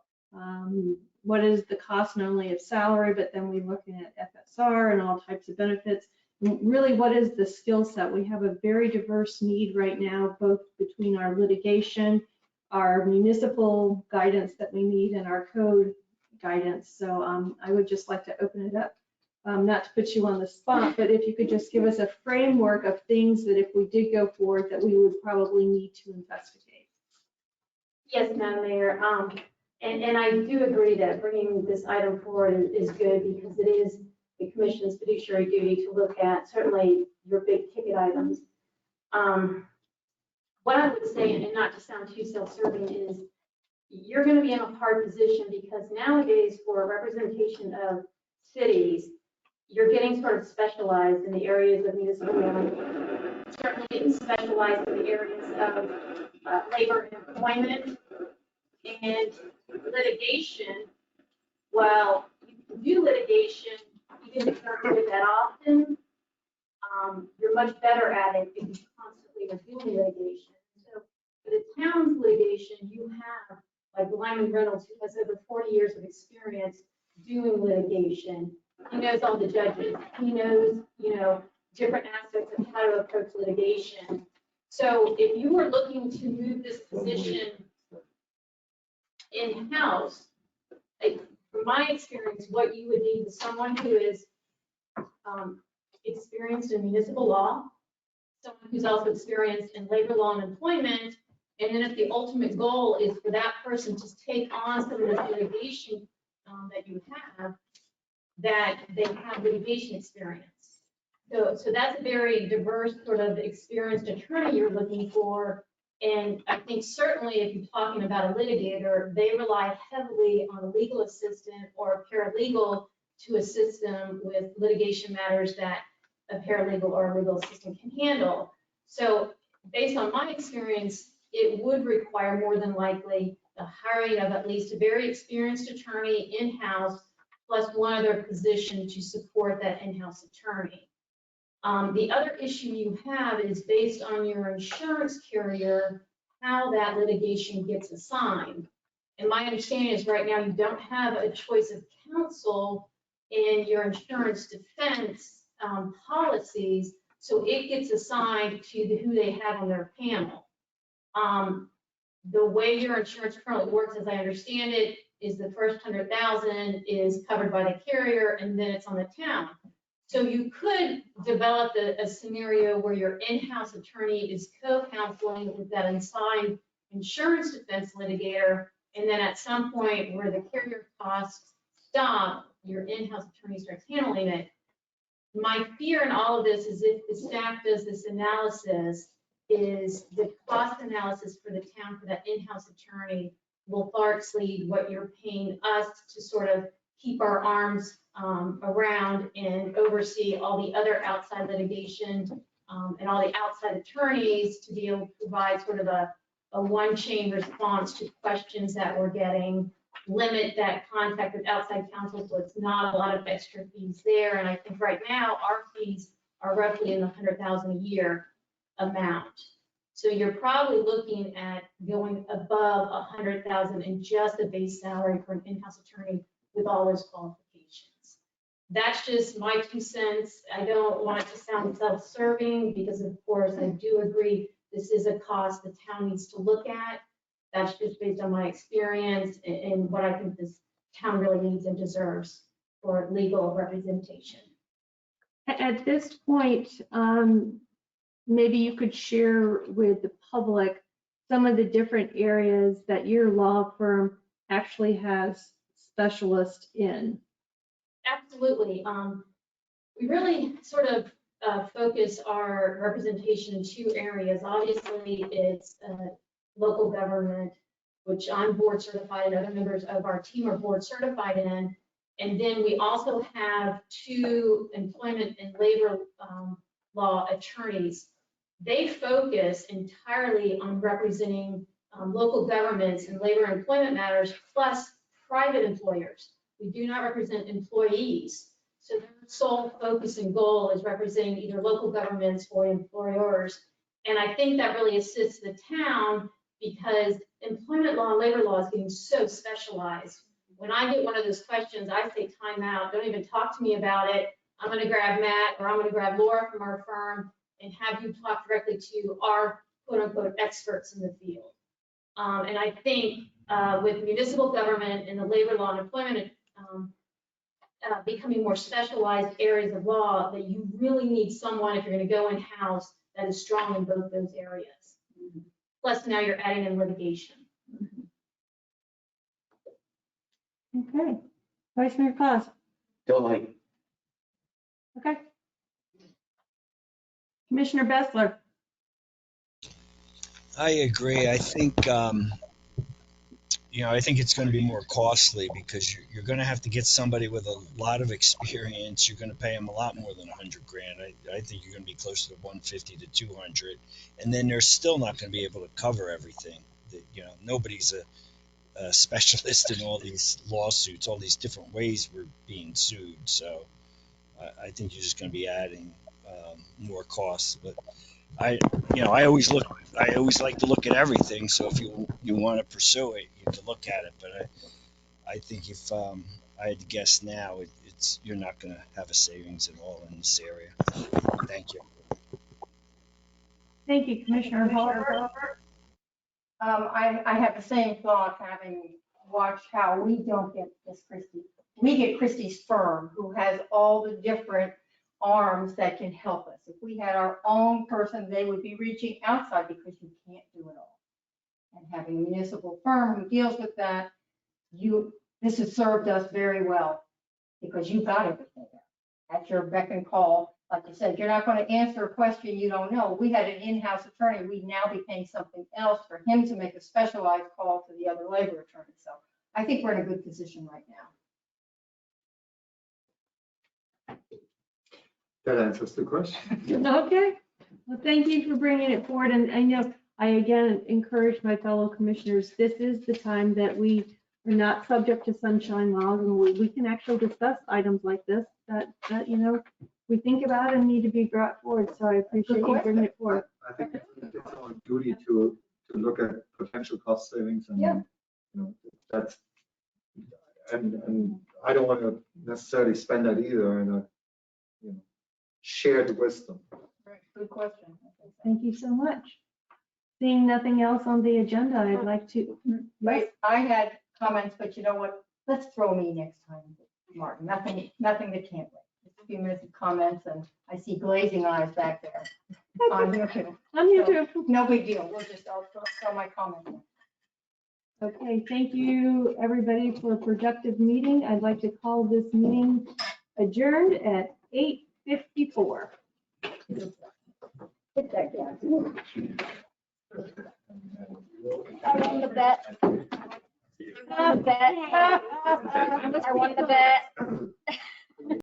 What is the cost not only of salary, but then we're looking at FSR and all types of benefits. Really, what is the skill set? We have a very diverse need right now, both between our litigation, our municipal guidance that we need, and our code guidance. So I would just like to open it up, not to put you on the spot, but if you could just give us a framework of things that if we did go forward, that we would probably need to investigate. Yes, Madam Mayor. And I do agree that bringing this item forward is good, because it is the commission's fiduciary duty to look at certainly your big ticket items. What I would say, and not to sound too self-serving, is you're going to be in a hard position, because nowadays for representation of cities, you're getting sort of specialized in the areas of municipal government, certainly specialized in the areas of labor and employment and litigation. While you can do litigation, even if you don't do it that often, you're much better at it if you constantly are doing litigation. So for the town's litigation, you have like Lyman Reynolds, who has over 40 years of experience doing litigation. He knows all the judges. He knows, different aspects of how to approach litigation. So if you were looking to move this position in-house, from my experience, what you would need is someone who is experienced in municipal law, someone who's also experienced in labor law and employment, and then if the ultimate goal is for that person to take on some of the litigation that you have, that they have litigation experience. So that's a very diverse sort of experienced attorney you're looking for. And I think certainly if you're talking about a litigator, they rely heavily on a legal assistant or a paralegal to assist them with litigation matters that a paralegal or a legal assistant can handle. So based on my experience, it would require more than likely the hiring of at least a very experienced attorney in-house, plus one other position to support that in-house attorney. The other issue you have is based on your insurance carrier, how that litigation gets assigned. And my understanding is right now you don't have a choice of counsel in your insurance defense policies, so it gets assigned to who they have on their panel. The way your insurance currently works, as I understand it, is the first 100,000 is covered by the carrier, and then it's on the town. So you could develop a scenario where your in-house attorney is co-counseling with that assigned insurance defense litigator, and then at some point where the carrier costs stop, your in-house attorney starts handling it. My fear in all of this is if the staff does this analysis, is the cost analysis for the town for that in-house attorney will far exceed what you're paying us to sort of keep our arms around and oversee all the other outside litigation and all the outside attorneys to be able to provide sort of a one-chain response to questions that we're getting, limit that contact with outside counsel so it's not a lot of extra fees there. And I think right now our fees are roughly in the 100,000 a year amount. So you're probably looking at going above 100,000 in just a base salary for an in-house attorney with all those qualifications. That's just my 2 cents. I don't want it to sound self-serving because of course I do agree this is a cost the town needs to look at. That's just based on my experience and what I think this town really needs and deserves for legal representation. At this point, maybe you could share with the public some of the different areas that your law firm actually has specialists in. Absolutely. We really sort of focus our representation in 2 areas. Obviously, it's local government, which I'm board certified and other members of our team are board certified in. And then we also have 2 employment and labor law attorneys. They focus entirely on representing local governments and labor and employment matters, plus private employers. We do not represent employees. So their sole focus and goal is representing either local governments or employers. And I think that really assists the town because employment law and labor law is getting so specialized. When I get one of those questions, I say time out, don't even talk to me about it. I'm going to grab Matt or I'm going to grab Laura from our firm and have you talk directly to our quote unquote experts in the field. And I think with municipal government and the labor law and employment becoming more specialized areas of law, that you really need someone, if you're going to go in-house, that is strong in both those areas. Plus now you're adding in litigation. Okay. Vice Mayor Claus. Don't like. Okay. Commissioner Bessler. I agree. I think, I think it's going to be more costly because you're going to have to get somebody with a lot of experience. You're going to pay them a lot more than $100 grand. I think you're going to be closer to 150 to 200, and then they're still not going to be able to cover everything. Nobody's a specialist in all these lawsuits, all these different ways we're being sued. So I think you're just going to be adding more costs. But I always like to look at everything. So if you want to pursue it, you have to look at it. But I think if I had to guess now, you're not going to have a savings at all in this area. Thank you. Thank you, Commissioner Hall. I have the same thought, having watched how we don't get this Christie. We get Christie's firm, who has all the different arms that can help us. If we had our own person, they would be reaching outside because you can't do it all. And having a municipal firm who deals with that, this has served us very well because you got everything there at your beck and call. Like you said, you're not going to answer a question you don't know. We had an in-house attorney. We'd now be paying something else for him to make a specialized call to the other labor attorney. So I think we're in a good position right now. That answers the question. Okay. Well, thank you for bringing it forward. And I know I again encourage my fellow commissioners, this is the time that we are not subject to sunshine laws and we can actually discuss items like this that we think about and need to be brought forward. So I appreciate you bringing it forward. I think it's our duty to look at potential cost savings, and that's, And I don't want to necessarily spend that either in a, shared wisdom. Good question. Thank you so much. Seeing nothing else on the agenda, I'd like to. Wait, I had comments, but you know what? Let's throw me next time, Martin. Nothing that can't wait. Just a few minutes of comments, and I see glazing eyes back there. On YouTube. On YouTube. No big deal. I'll throw my comment. Okay, thank you, everybody, for a productive meeting. I'd like to call this meeting adjourned at 8:54. Hit that gas. I won the bet. I won the bet.